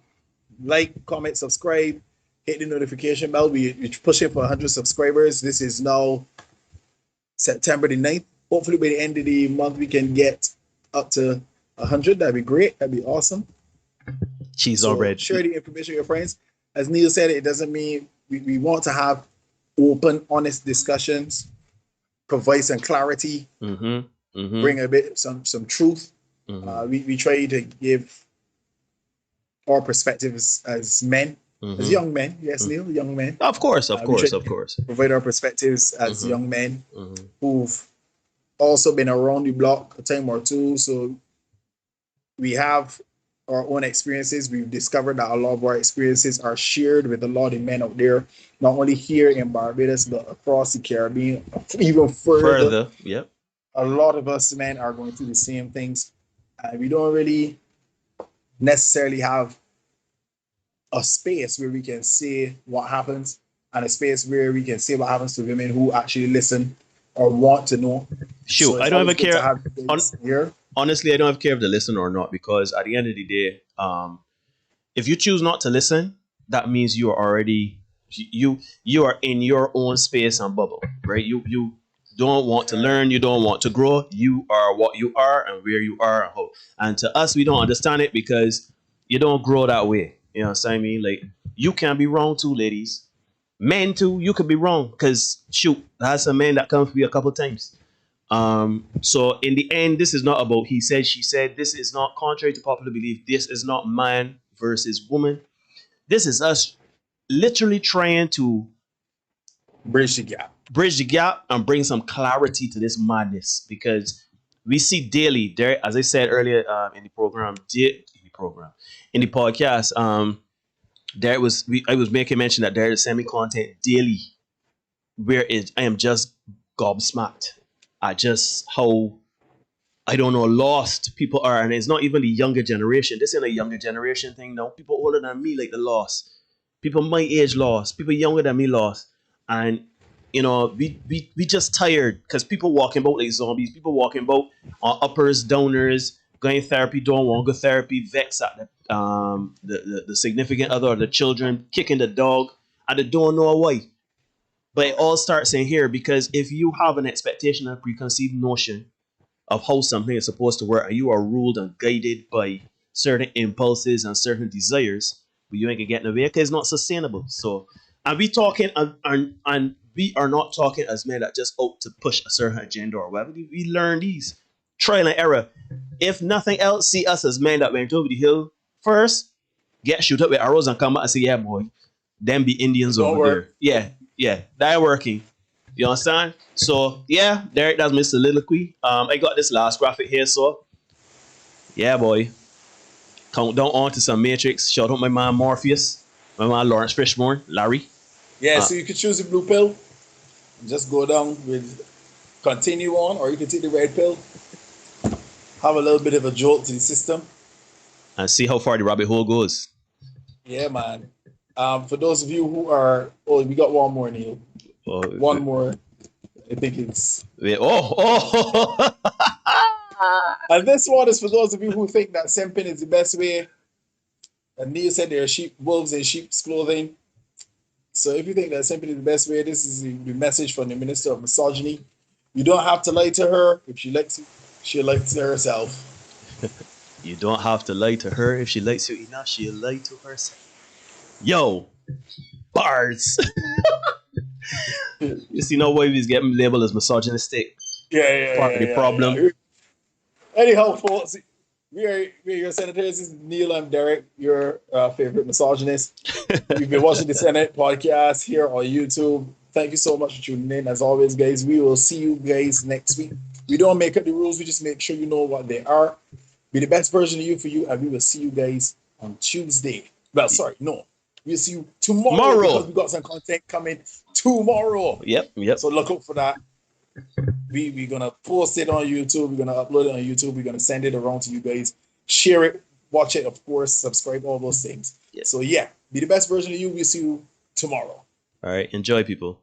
like, comment, subscribe, hit the notification bell. We're pushing for 100 subscribers. This is now September the 9th. Hopefully, by the end of the month, we can get up to 100. That'd be great. That'd be awesome. Cheese already. Share the information with your friends. As Neil said, it doesn't mean we want to have open, honest discussions, provide some clarity, bring a bit some truth. We try to give our perspectives as men, as young men. Yes, Neil, young men. Of course. Provide our perspectives as young men who've also been around the block a time or two. So we have our own experiences. We've discovered that a lot of our experiences are shared with a lot of men out there, not only here in Barbados, but across the Caribbean, even further. Yep. A lot of us men are going through the same things. We don't really necessarily have a space where we can say what happens, and a space where we can say what happens to women who actually listen or want to know. Sure, so I don't ever care. Honestly, I don't ever care if they listen or not, because at the end of the day, if you choose not to listen, that means you are already you are in your own space and bubble, right? You don't want to learn, you don't want to grow. You are what you are and where you are and how. And to us, we don't understand it because you don't grow that way. You know what I mean? Like, you can be wrong too, ladies. Men too, you could be wrong, because shoot, that's a man that comes for you a couple times. So in the end, this is not about he said, she said. This is not, contrary to popular belief, this is not man versus woman. This is us literally trying to bridge the gap and bring some clarity to this madness, because we see daily there, as I said earlier in the podcast, I was making mention that there is semi-content daily where I am just gobsmacked at just how, I don't know, lost people are. And it's not even the younger generation. This isn't a younger generation thing now. People older than me like the lost. People my age lost. People younger than me lost. And you know, we just tired, because people walking about like zombies. People walking about on uppers, downers, going therapy, don't want to go therapy, vex at the significant other or the children, kicking the dog, and they don't know why. But it all starts in here, because if you have an expectation and preconceived notion of how something is supposed to work, and you are ruled and guided by certain impulses and certain desires, but you ain't gonna get in the way, because it's not sustainable. So, and we talking and we are not talking as men that just out to push a certain agenda or whatever. We learn these trial and error. If nothing else, see us as men that went over the hill first, get shoot up with arrows and come back and say, yeah, boy, them be Indians over there. Yeah, that working. You understand? So, yeah, Derek, that's Mr. Soliloquy. I got this last graphic here, so, yeah, boy. Countdown on to some Matrix. Shout out my man Morpheus, my man Lawrence Fishburne, Larry. Yeah, so you could choose the blue pill. Just go down with continue on, or you can take the red pill, have a little bit of a jolt to the system, and see how far the rabbit hole goes. Yeah, man. For those of you who are, we got one more, Neil. One more. I think it's. And this one is for those of you who think that simping is the best way. And Neil said there are wolves in sheep's clothing. So if you think that simping is the best way, this is the message from the Minister of Misogyny. You don't have to lie to her. If she likes you, she'll lie to herself. You don't have to lie to her. If she likes you enough, she'll lie to herself. Yo, bars. You see, no way he's getting labeled as misogynistic. Part of the problem. Yeah. Anyhow, folks, we're your senators. This is Neil and Derek, your favorite misogynist. You've been watching the Senate podcast here on YouTube. Thank you so much for tuning in. As always, guys, we will see you guys next week. We don't make up the rules. We just make sure you know what they are. Be the best version of you for you, and we will see you guys on Tuesday. Well, sorry, no. We'll see you tomorrow. Because we got some content coming tomorrow. Yep. So look out for that. We're going to post it on YouTube. We're going to upload it on YouTube. We're going to send it around to you guys. Share it. Watch it, of course. Subscribe, all those things. Yep. So, yeah. Be the best version of you. We'll see you tomorrow. All right. Enjoy, people.